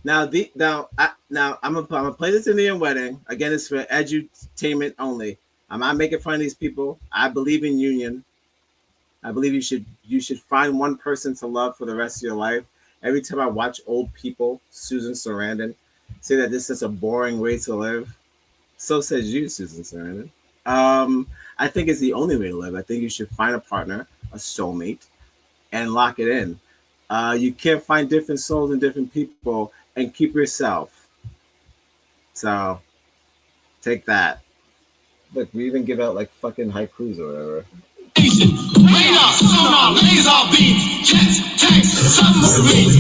Now I'm gonna play this Indian wedding again. It's for edutainment only. I'm not making fun of these people. I believe in union. I believe you should find one person to love for the rest of your life. Every time I watch old people, Susan Sarandon, say that this is a boring way to live, so says you, Susan Sarandon. I think it's the only way to live. I think you should find a partner, a soulmate, and lock it in. You can't find different souls in different people and keep yourself. So take that. Look, we even give out like fucking haikus or whatever. Radar, sonar, laser beams, jets, tanks, submarines,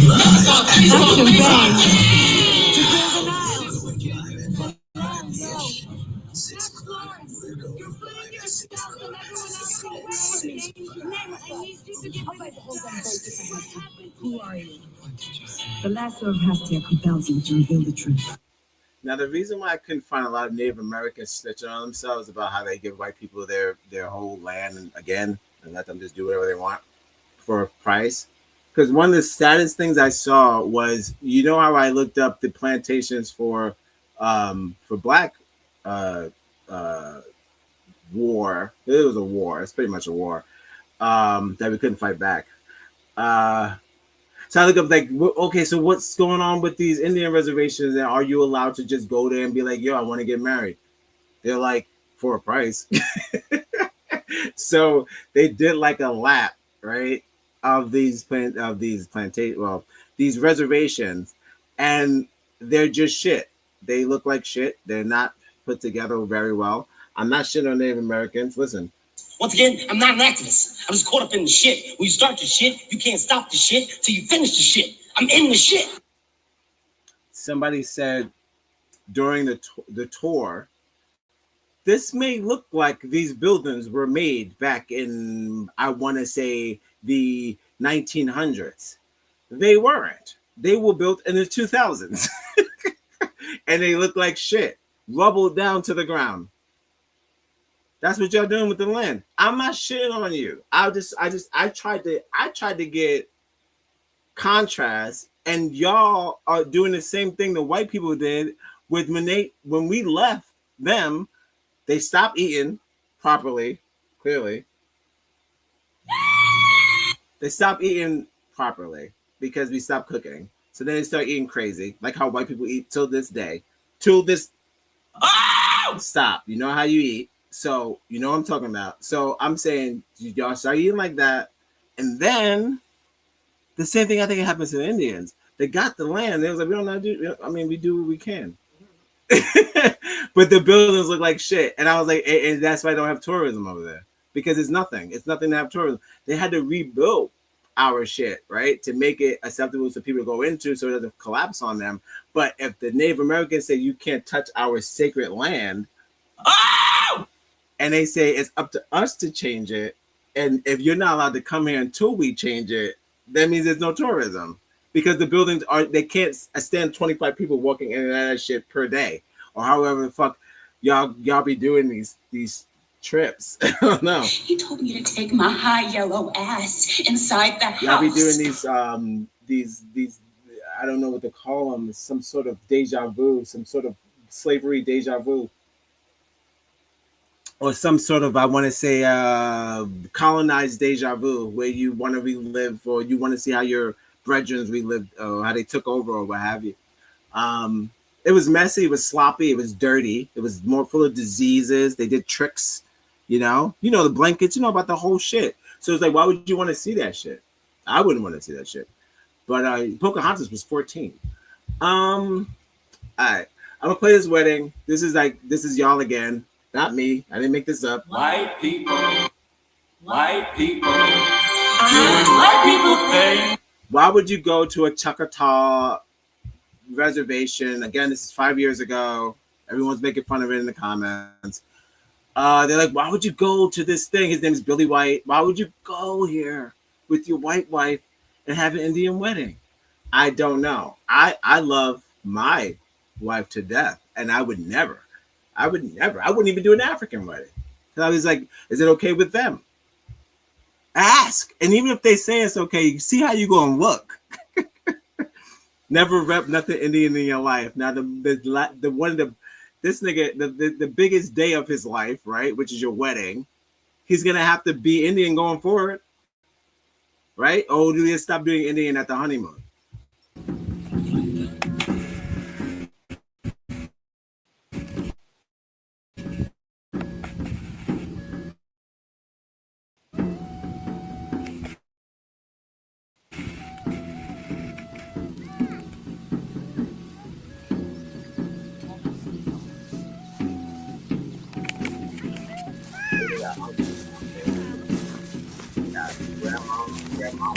Who are you? The lasso of Hestia compels you to reveal the truth. Now, the reason why I couldn't find a lot of Native Americans snitching on themselves about how they give white people their whole land and let them just do whatever they want for a price. Because one of the saddest things I saw was, you know how I looked up the plantations for black war. It was a war. It's pretty much a war that we couldn't fight back. So I look up like, okay, so what's going on with these Indian reservations? And are you allowed to just go there and be like, yo, I want to get married? They're like, for a price. So they did like a lap, right, of these reservations, and they're just shit. They look like shit. They're not put together very well. I'm not shitting on Native Americans. Listen. Once again, I'm not an activist. I'm just caught up in the shit. When you start the shit, you can't stop the shit till you finish the shit. I'm in the shit. Somebody said during the tour, this may look like these buildings were made back in, I want to say, the 1900s. They weren't. They were built in the 2000s. And they look like shit, rubbled down to the ground. That's what y'all doing with the land. I'm not shitting on you. I tried to get contrast, and y'all are doing the same thing the white people did with when we left them. They stopped eating properly, clearly. They stopped eating properly because we stopped cooking. So then they start eating crazy, like how white people eat till this day. Stop. You know how you eat. So you know what I'm talking about. So I'm saying y'all start eating like that. And then the same thing I think it happens to the Indians. They got the land. They was like, we don't know how to do. I mean, we do what we can. But the buildings look like shit. And I was like, and that's why I don't have tourism over there. Because it's nothing. It's nothing to have tourism. They had to rebuild our shit, right? To make it acceptable so people go into so it doesn't collapse on them. But if the Native Americans say you can't touch our sacred land, and they say it's up to us to change it, and if you're not allowed to come here until we change it, that means there's no tourism. Because the buildings they can't stand 25 people walking in and out of shit per day. Or however the fuck y'all be doing these trips. I don't know. He told me to take my high yellow ass inside the house. Y'all be doing these I don't know what to call them, some sort of deja vu, some sort of slavery deja vu. Or some sort of, I want to say, colonized deja vu, where you want to relive, or you want to see how your brethren relived, or how they took over, or what have you. It was messy, it was sloppy, it was dirty, it was more full of diseases. They did tricks, you know the blankets, you know about the whole shit. So it's like, why would you want to see that shit? I wouldn't want to see that shit. But Pocahontas was 14. All right, I'm gonna play this wedding. This is y'all again. Not me. I didn't make this up. White people doing white people thing. Why would you go to a Choctaw reservation? Again, this is 5 years ago. Everyone's making fun of it in the comments. They're like, why would you go to this thing? His name is Billy White. Why would you go here with your white wife and have an Indian wedding? I don't know. I love my wife to death, and I wouldn't even do an African wedding. So I was like, is it okay with them? Ask, and even if they say it's okay, see how you gonna look. Never rep nothing Indian in your life. Now the one of the this nigga the biggest day of his life, right, which is your wedding, he's gonna have to be Indian going forward, right? Oh, do they stop doing Indian at the honeymoon? Grandma,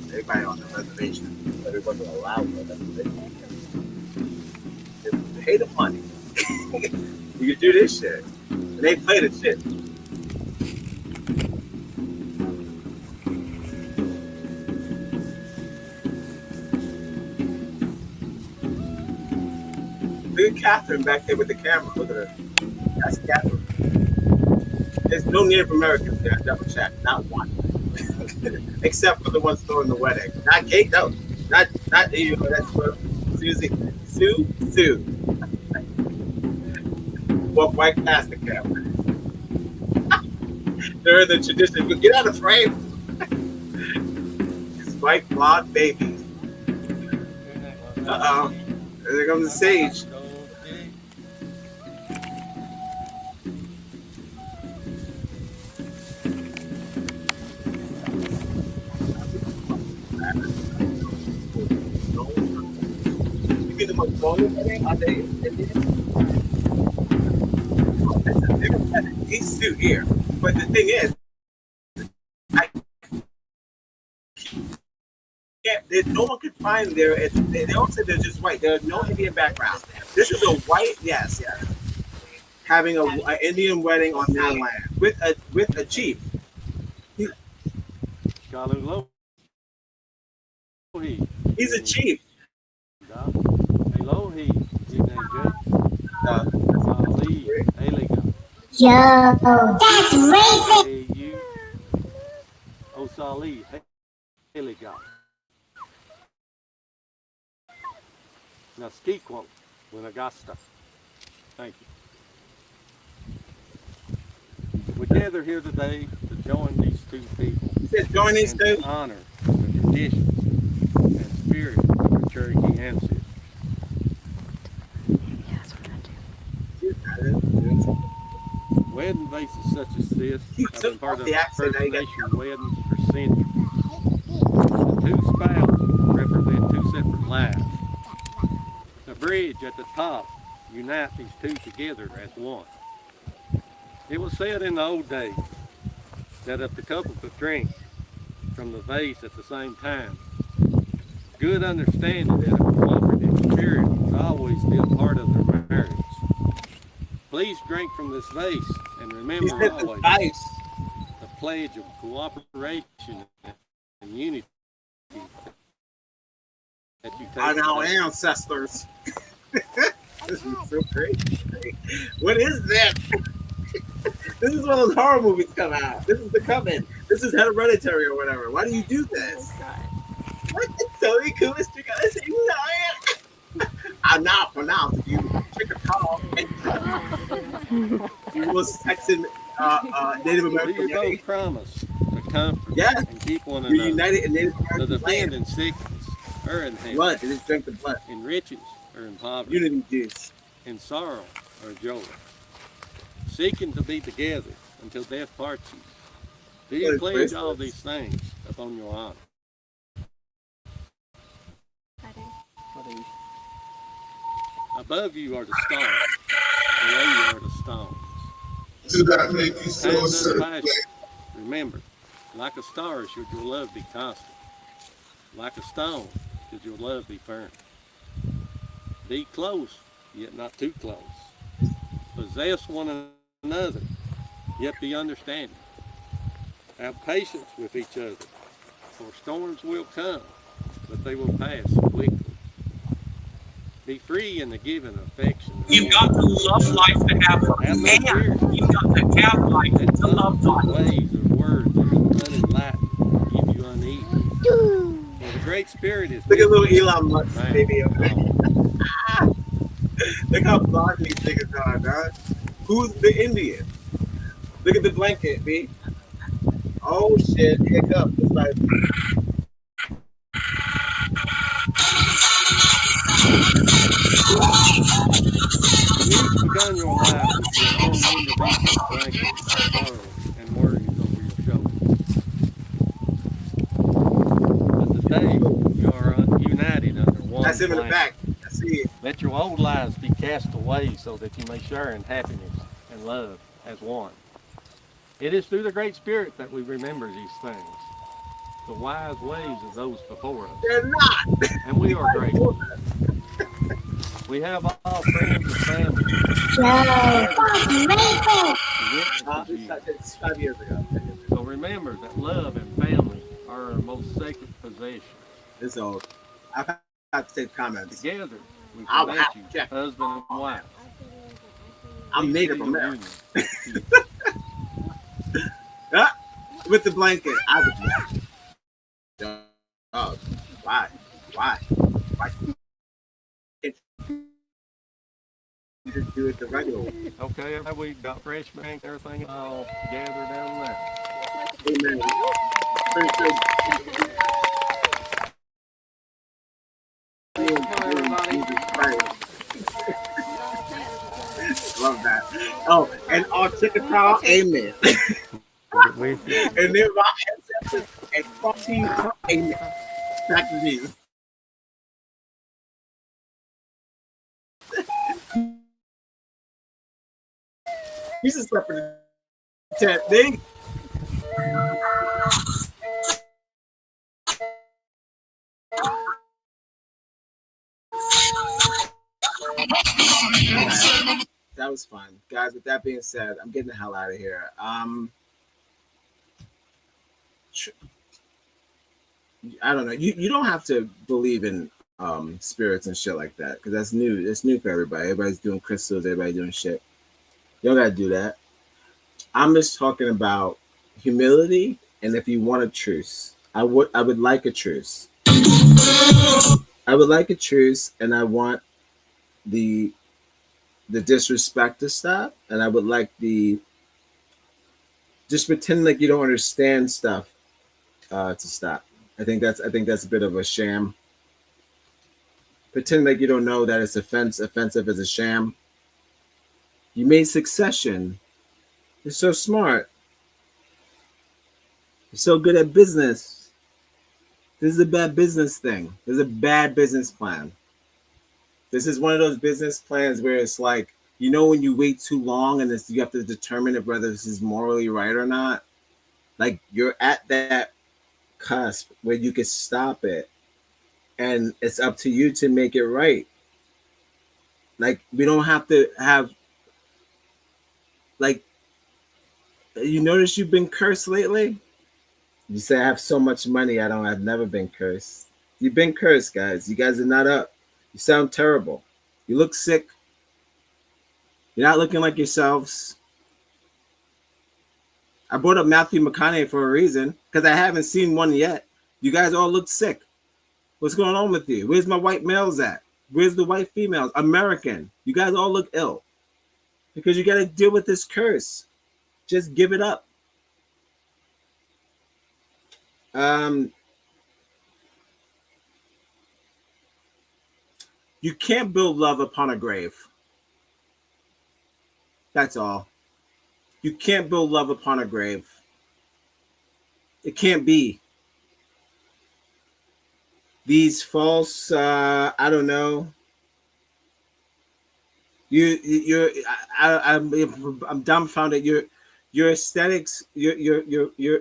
everybody on the reservation, but it wasn't allowed for them. They pay the money. You can do this shit. And they play the shit. Look at Catherine back there with the camera. Look at her. That's Catherine. There's no Native Americans there. Double check. Not one. Except for the ones throwing the wedding. Not Kate, no. Not you. That's for Susie. Sue. Walk right past the camera. They're the tradition. Get out of the frame. Spike blonde babies. Uh-oh. There comes the sage. He's still here, but the thing is, no one can find there. They all said they're just white. There's no Indian background. This is a white, yes, having an Indian wedding on their land with a chief. He's a chief. Yo, that's racist. Osali, Nastiquo, Winagasta. Thank you. We gather here today to join these two people. Join these two. To honor the traditions and spirit of our Cherokee ancestors. Wedding bases such as this have been part of First Nation weddings for centuries. The two spouses represent two separate lives. The bridge at the top unites these two together as one. It was said in the old days that if the couple could drink from the vase at the same time, good understanding that a cooperative spirit would always be a part of their marriage. Please drink from this vase and remember always the pledge of cooperation and unity that you take on our ancestors. This is so great. What is that? This is one of those horror movies come out. This is The Coven. This is Hereditary or whatever. Why do you do this? What? So we cool, Mr. I'm not pronounced. You trick or call. You was texting Native American. We both promise to comfort and keep one another. United in Native American to defend in sickness or in health. Blood, it is drink the blood. In riches or in poverty. Unity juice. In sorrow or joy. Seeking to be together until death parts you. Do you pledge all these things upon your honor? I do. Above you are the stars, below you are the stones. Did that make you feel a certain way? Remember, like a star should your love be constant. Like a stone should your love be firm. Be close, yet not too close. Possess one another, yet be understanding. Have patience with each other, for storms will come, but they will pass quickly. Be free in the giving of affection. You've got to love life to have life, and you've got to have life to love life. Ways or words Great Spirit is. Look at little Elon Musk baby over there. Look how blonde these niggas are, dog. Who's the Indian? Look at the blanket, B. Oh shit, here it comes. It's like You've begun your life with your own individual blankets of sorrow and worries over your shoulders. But today, you are united under one that's him in the blanket. back. I see it. Let your old lives be cast away so that you may share in happiness and love as one. It is through the Great Spirit that we remember these things, the wise ways of those before us. They're not. And we are grateful. We have all friends and family. It's 5 years ago. So remember that love and family are our most sacred possessions. It's old. I have to take comments. Together, we I'll connect have you, to check. husband and wife. I'm Please Native feel American. union. With the blanket, I was like, oh, why? Why? Can't you just do it the regular way? Okay, we got fresh bank, everything all gathered down there. Amen. Appreciate Love that. Oh, and our Chickasaw, amen. And then my ancestors and 14, amen. Back to Jesus. Jesus slept in the tent thing. That was fun, guys. With that being said, I'm getting the hell out of here. I don't know. You don't have to believe in spirits and shit like that because that's new. It's new for everybody. Everybody's doing crystals. Everybody doing shit. You don't gotta do that. I'm just talking about humility, and if you want a truce, I would like a truce. I would like a truce, and I want the disrespect to stop, and I would like the just pretend like you don't understand stuff to stop. I think that's a bit of a sham. Pretend like you don't know that it's offensive as a sham. You made Succession. You're so smart. You're so good at business. This is a bad business thing. This is a bad business plan. This is one of those business plans where it's like, you know, when you wait too long and you have to determine if whether this is morally right or not. Like you're at that cusp where you can stop it, and it's up to you to make it right. Like we don't have to have. Like, you notice you've been cursed lately? You say I have so much money. I've never been cursed. You've been cursed, guys. You guys are not up. You sound terrible. You look sick. You're not looking like yourselves. I brought up Matthew McConaughey for a reason, because I haven't seen one yet. You guys all look sick. What's going on with you? Where's my white males at? Where's the white females? American. You guys all look ill. Because you got to deal with this curse. Just give it up. You can't build love upon a grave. That's all. You can't build love upon a grave. It can't be. These false, I don't know. I'm dumbfounded. Your aesthetics, your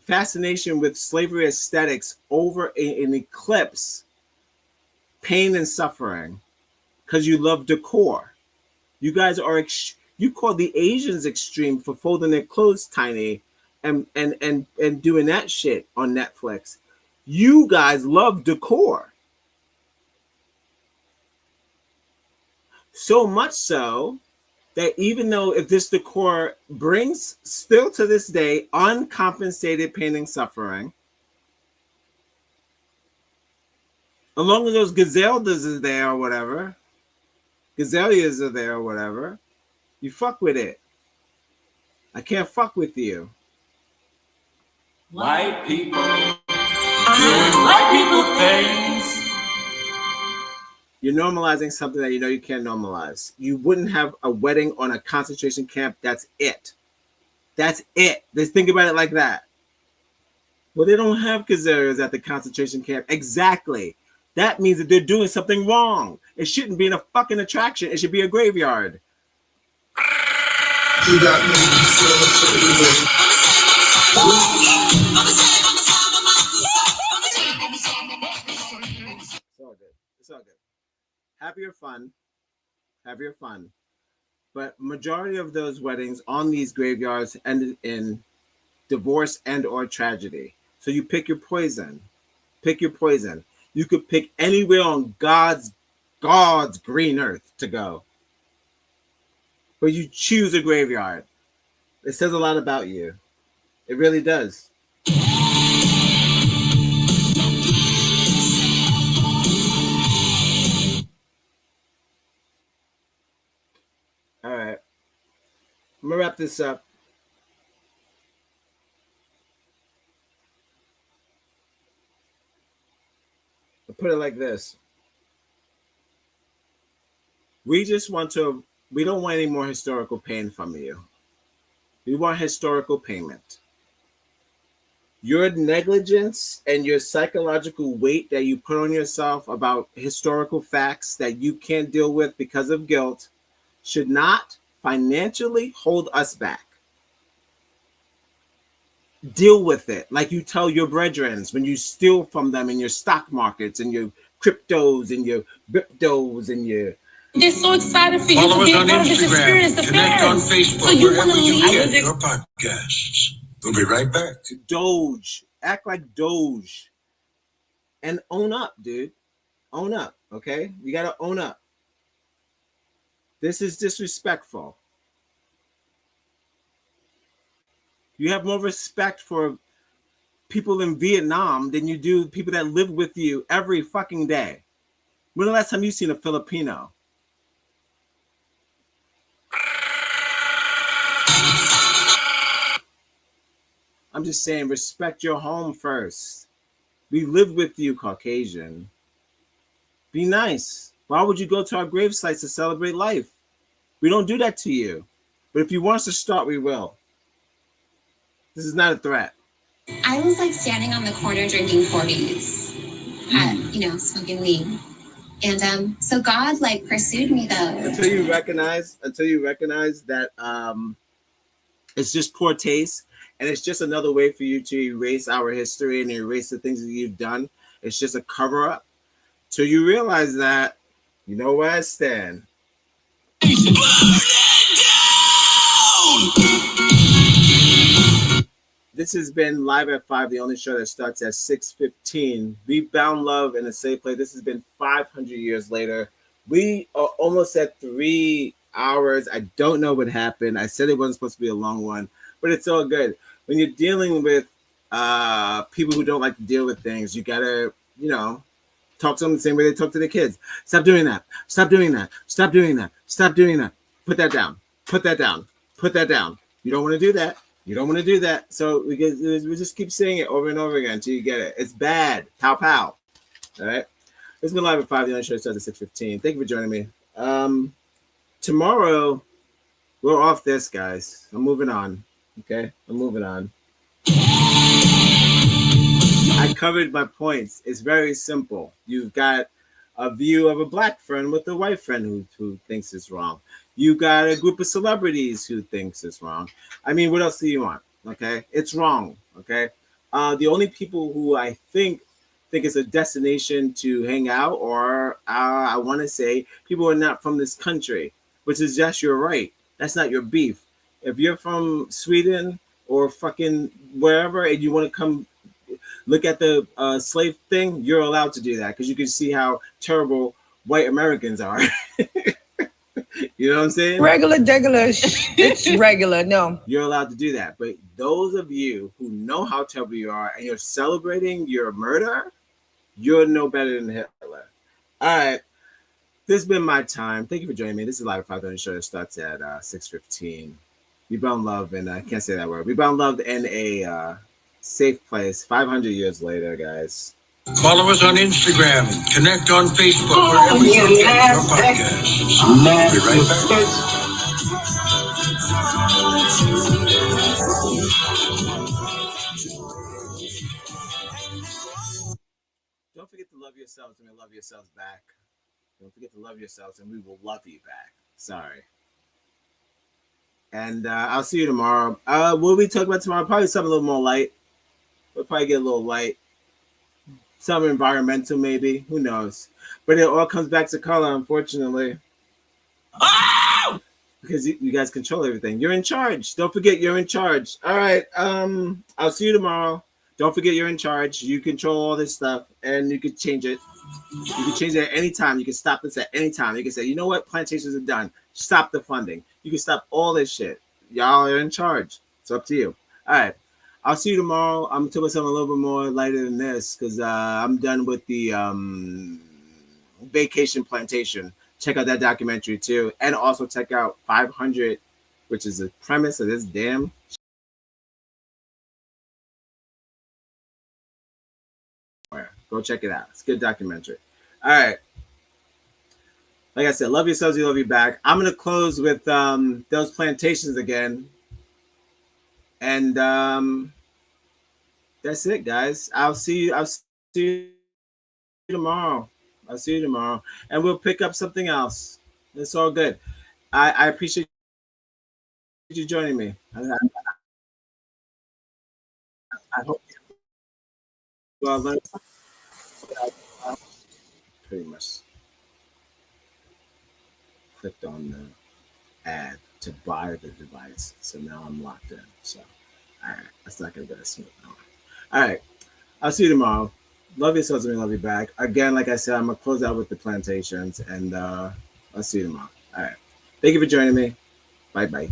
fascination with slavery aesthetics over an eclipse pain and suffering because you love decor. You guys are you call the Asians extreme for folding their clothes tiny and doing that shit on Netflix. You guys love decor. So much so that even though if this decor brings still to this day uncompensated pain and suffering, As long as those Gazeldas are there or whatever, Gazelias are there or whatever, you fuck with it. I can't fuck with you. White people doing white people things. You're normalizing something that you know you can't normalize. You wouldn't have a wedding on a concentration camp. That's it. That's it. Just think about it like that. Well, they don't have Kazarias at the concentration camp. Exactly. That means that they're doing something wrong. It shouldn't be in a fucking attraction. It should be a graveyard. You got me. It's all good. It's all good. Have your fun. Have your fun. But majority of those weddings on these graveyards ended in divorce and or tragedy. So you pick your poison. Pick your poison. You could pick anywhere on God's green earth to go. But you choose a graveyard. It says a lot about you. It really does. All right. I'm going to wrap this up. I'll put it like this. We don't want any more historical pain from you. We want historical payment. Your negligence and your psychological weight that you put on yourself about historical facts that you can't deal with because of guilt should not financially hold us back. Deal with it like you tell your brethren when you steal from them in your stock markets and your cryptos and your cryptos and your... They're so excited for you to be a part of this experience. Connect on Facebook, So you want wherever to you leave get your podcasts. We'll be right back. Doge. Act like Doge. And own up, dude. Own up, okay? You got to own up. This is disrespectful. You have more respect for people in Vietnam than you do people that live with you every fucking day. When the last time you seen a Filipino? I'm just saying, respect your home first. We live with you, Caucasian. Be nice. Why would you go to our grave sites to celebrate life? We don't do that to you. But if you want us to start, we will. This is not a threat. I was like standing on the corner drinking 40s, smoking weed. And so God like pursued me though. Until you recognize that it's just poor taste. And it's just another way for you to erase our history and erase the things that you've done. It's just a cover up. So you realize that, you know where I stand. This has been Live at 5, the only show that starts at 6:15. We found love in a safe place. This has been 500 years later. We are almost at 3 hours. I don't know what happened. I said it wasn't supposed to be a long one, but it's all good. When you're dealing with people who don't like to deal with things, you gotta, talk to them the same way they talk to their kids. Stop doing that. Stop doing that. Stop doing that. Stop doing that. Put that down. Put that down. Put that down. You don't want to do that. You don't want to do that. So we just keep saying it over and over again until you get it. It's bad. Pow, pow. All right. This has been Live at 5. The only show starts at 6:15. Thank you for joining me. Tomorrow, we're off this, guys. I'm moving on. Okay? I'm moving on. I covered my points. It's very simple. You've got a view of a black friend with a white friend who thinks it's wrong. You got a group of celebrities who thinks it's wrong. I mean, what else do you want? Okay? It's wrong. Okay? The only people who I think it's a destination to hang out, or I want to say people who are not from this country, which is just your right. That's not your beef. If you're from Sweden or fucking wherever and you want to come look at the slave thing, you're allowed to do that because you can see how terrible white Americans are. You know what I'm saying? Regular. It's regular. No. You're allowed to do that. But those of you who know how terrible you are and you're celebrating your murder, You're no better than Hitler. All right. This has been my time. Thank you for joining me. This is Live 500 show that starts at 6:15. We found love, and I can't say that word. We found love in a safe place 500 years later, guys. Follow us on Instagram. Connect on Facebook. Wherever you get your podcasts. Be right back. Don't forget to love yourselves and love yourselves back. Don't forget to love yourselves and we will love you back. Sorry. And I'll see you tomorrow. What will we talk about tomorrow? Probably something a little more light. We'll probably get a little light. Some environmental, maybe. Who knows? But it all comes back to color, unfortunately. Oh! Because you guys control everything. You're in charge. Don't forget you're in charge. All right. I'll see you tomorrow. Don't forget you're in charge. You control all this stuff, and you can change it. You can change it at any time. You can stop this at any time. You can say, you know what? Plantations are done. Stop the funding. You can stop all this shit. Y'all are in charge. It's up to you. All right. I'll see you tomorrow. I'm going to talk about something a little bit more lighter than this because I'm done with the vacation plantation. Check out that documentary too. And also check out 500, which is the premise of this damn Go check it out. It's a good documentary. All right. Like I said, love yourselves, you love you back. I'm going to close with those plantations again. And that's it, guys. I'll see you tomorrow. I'll see you tomorrow. And we'll pick up something else. It's all good. I appreciate you joining me. I hope you all learned pretty much clicked on the ad to buy the device. So now I'm locked in. So, all right. That's not going to get a smooth on. All right. I'll see you tomorrow. Love yourselves and love you back. Again, like I said, I'm going to close out with the plantations and I'll see you tomorrow. All right. Thank you for joining me. Bye-bye.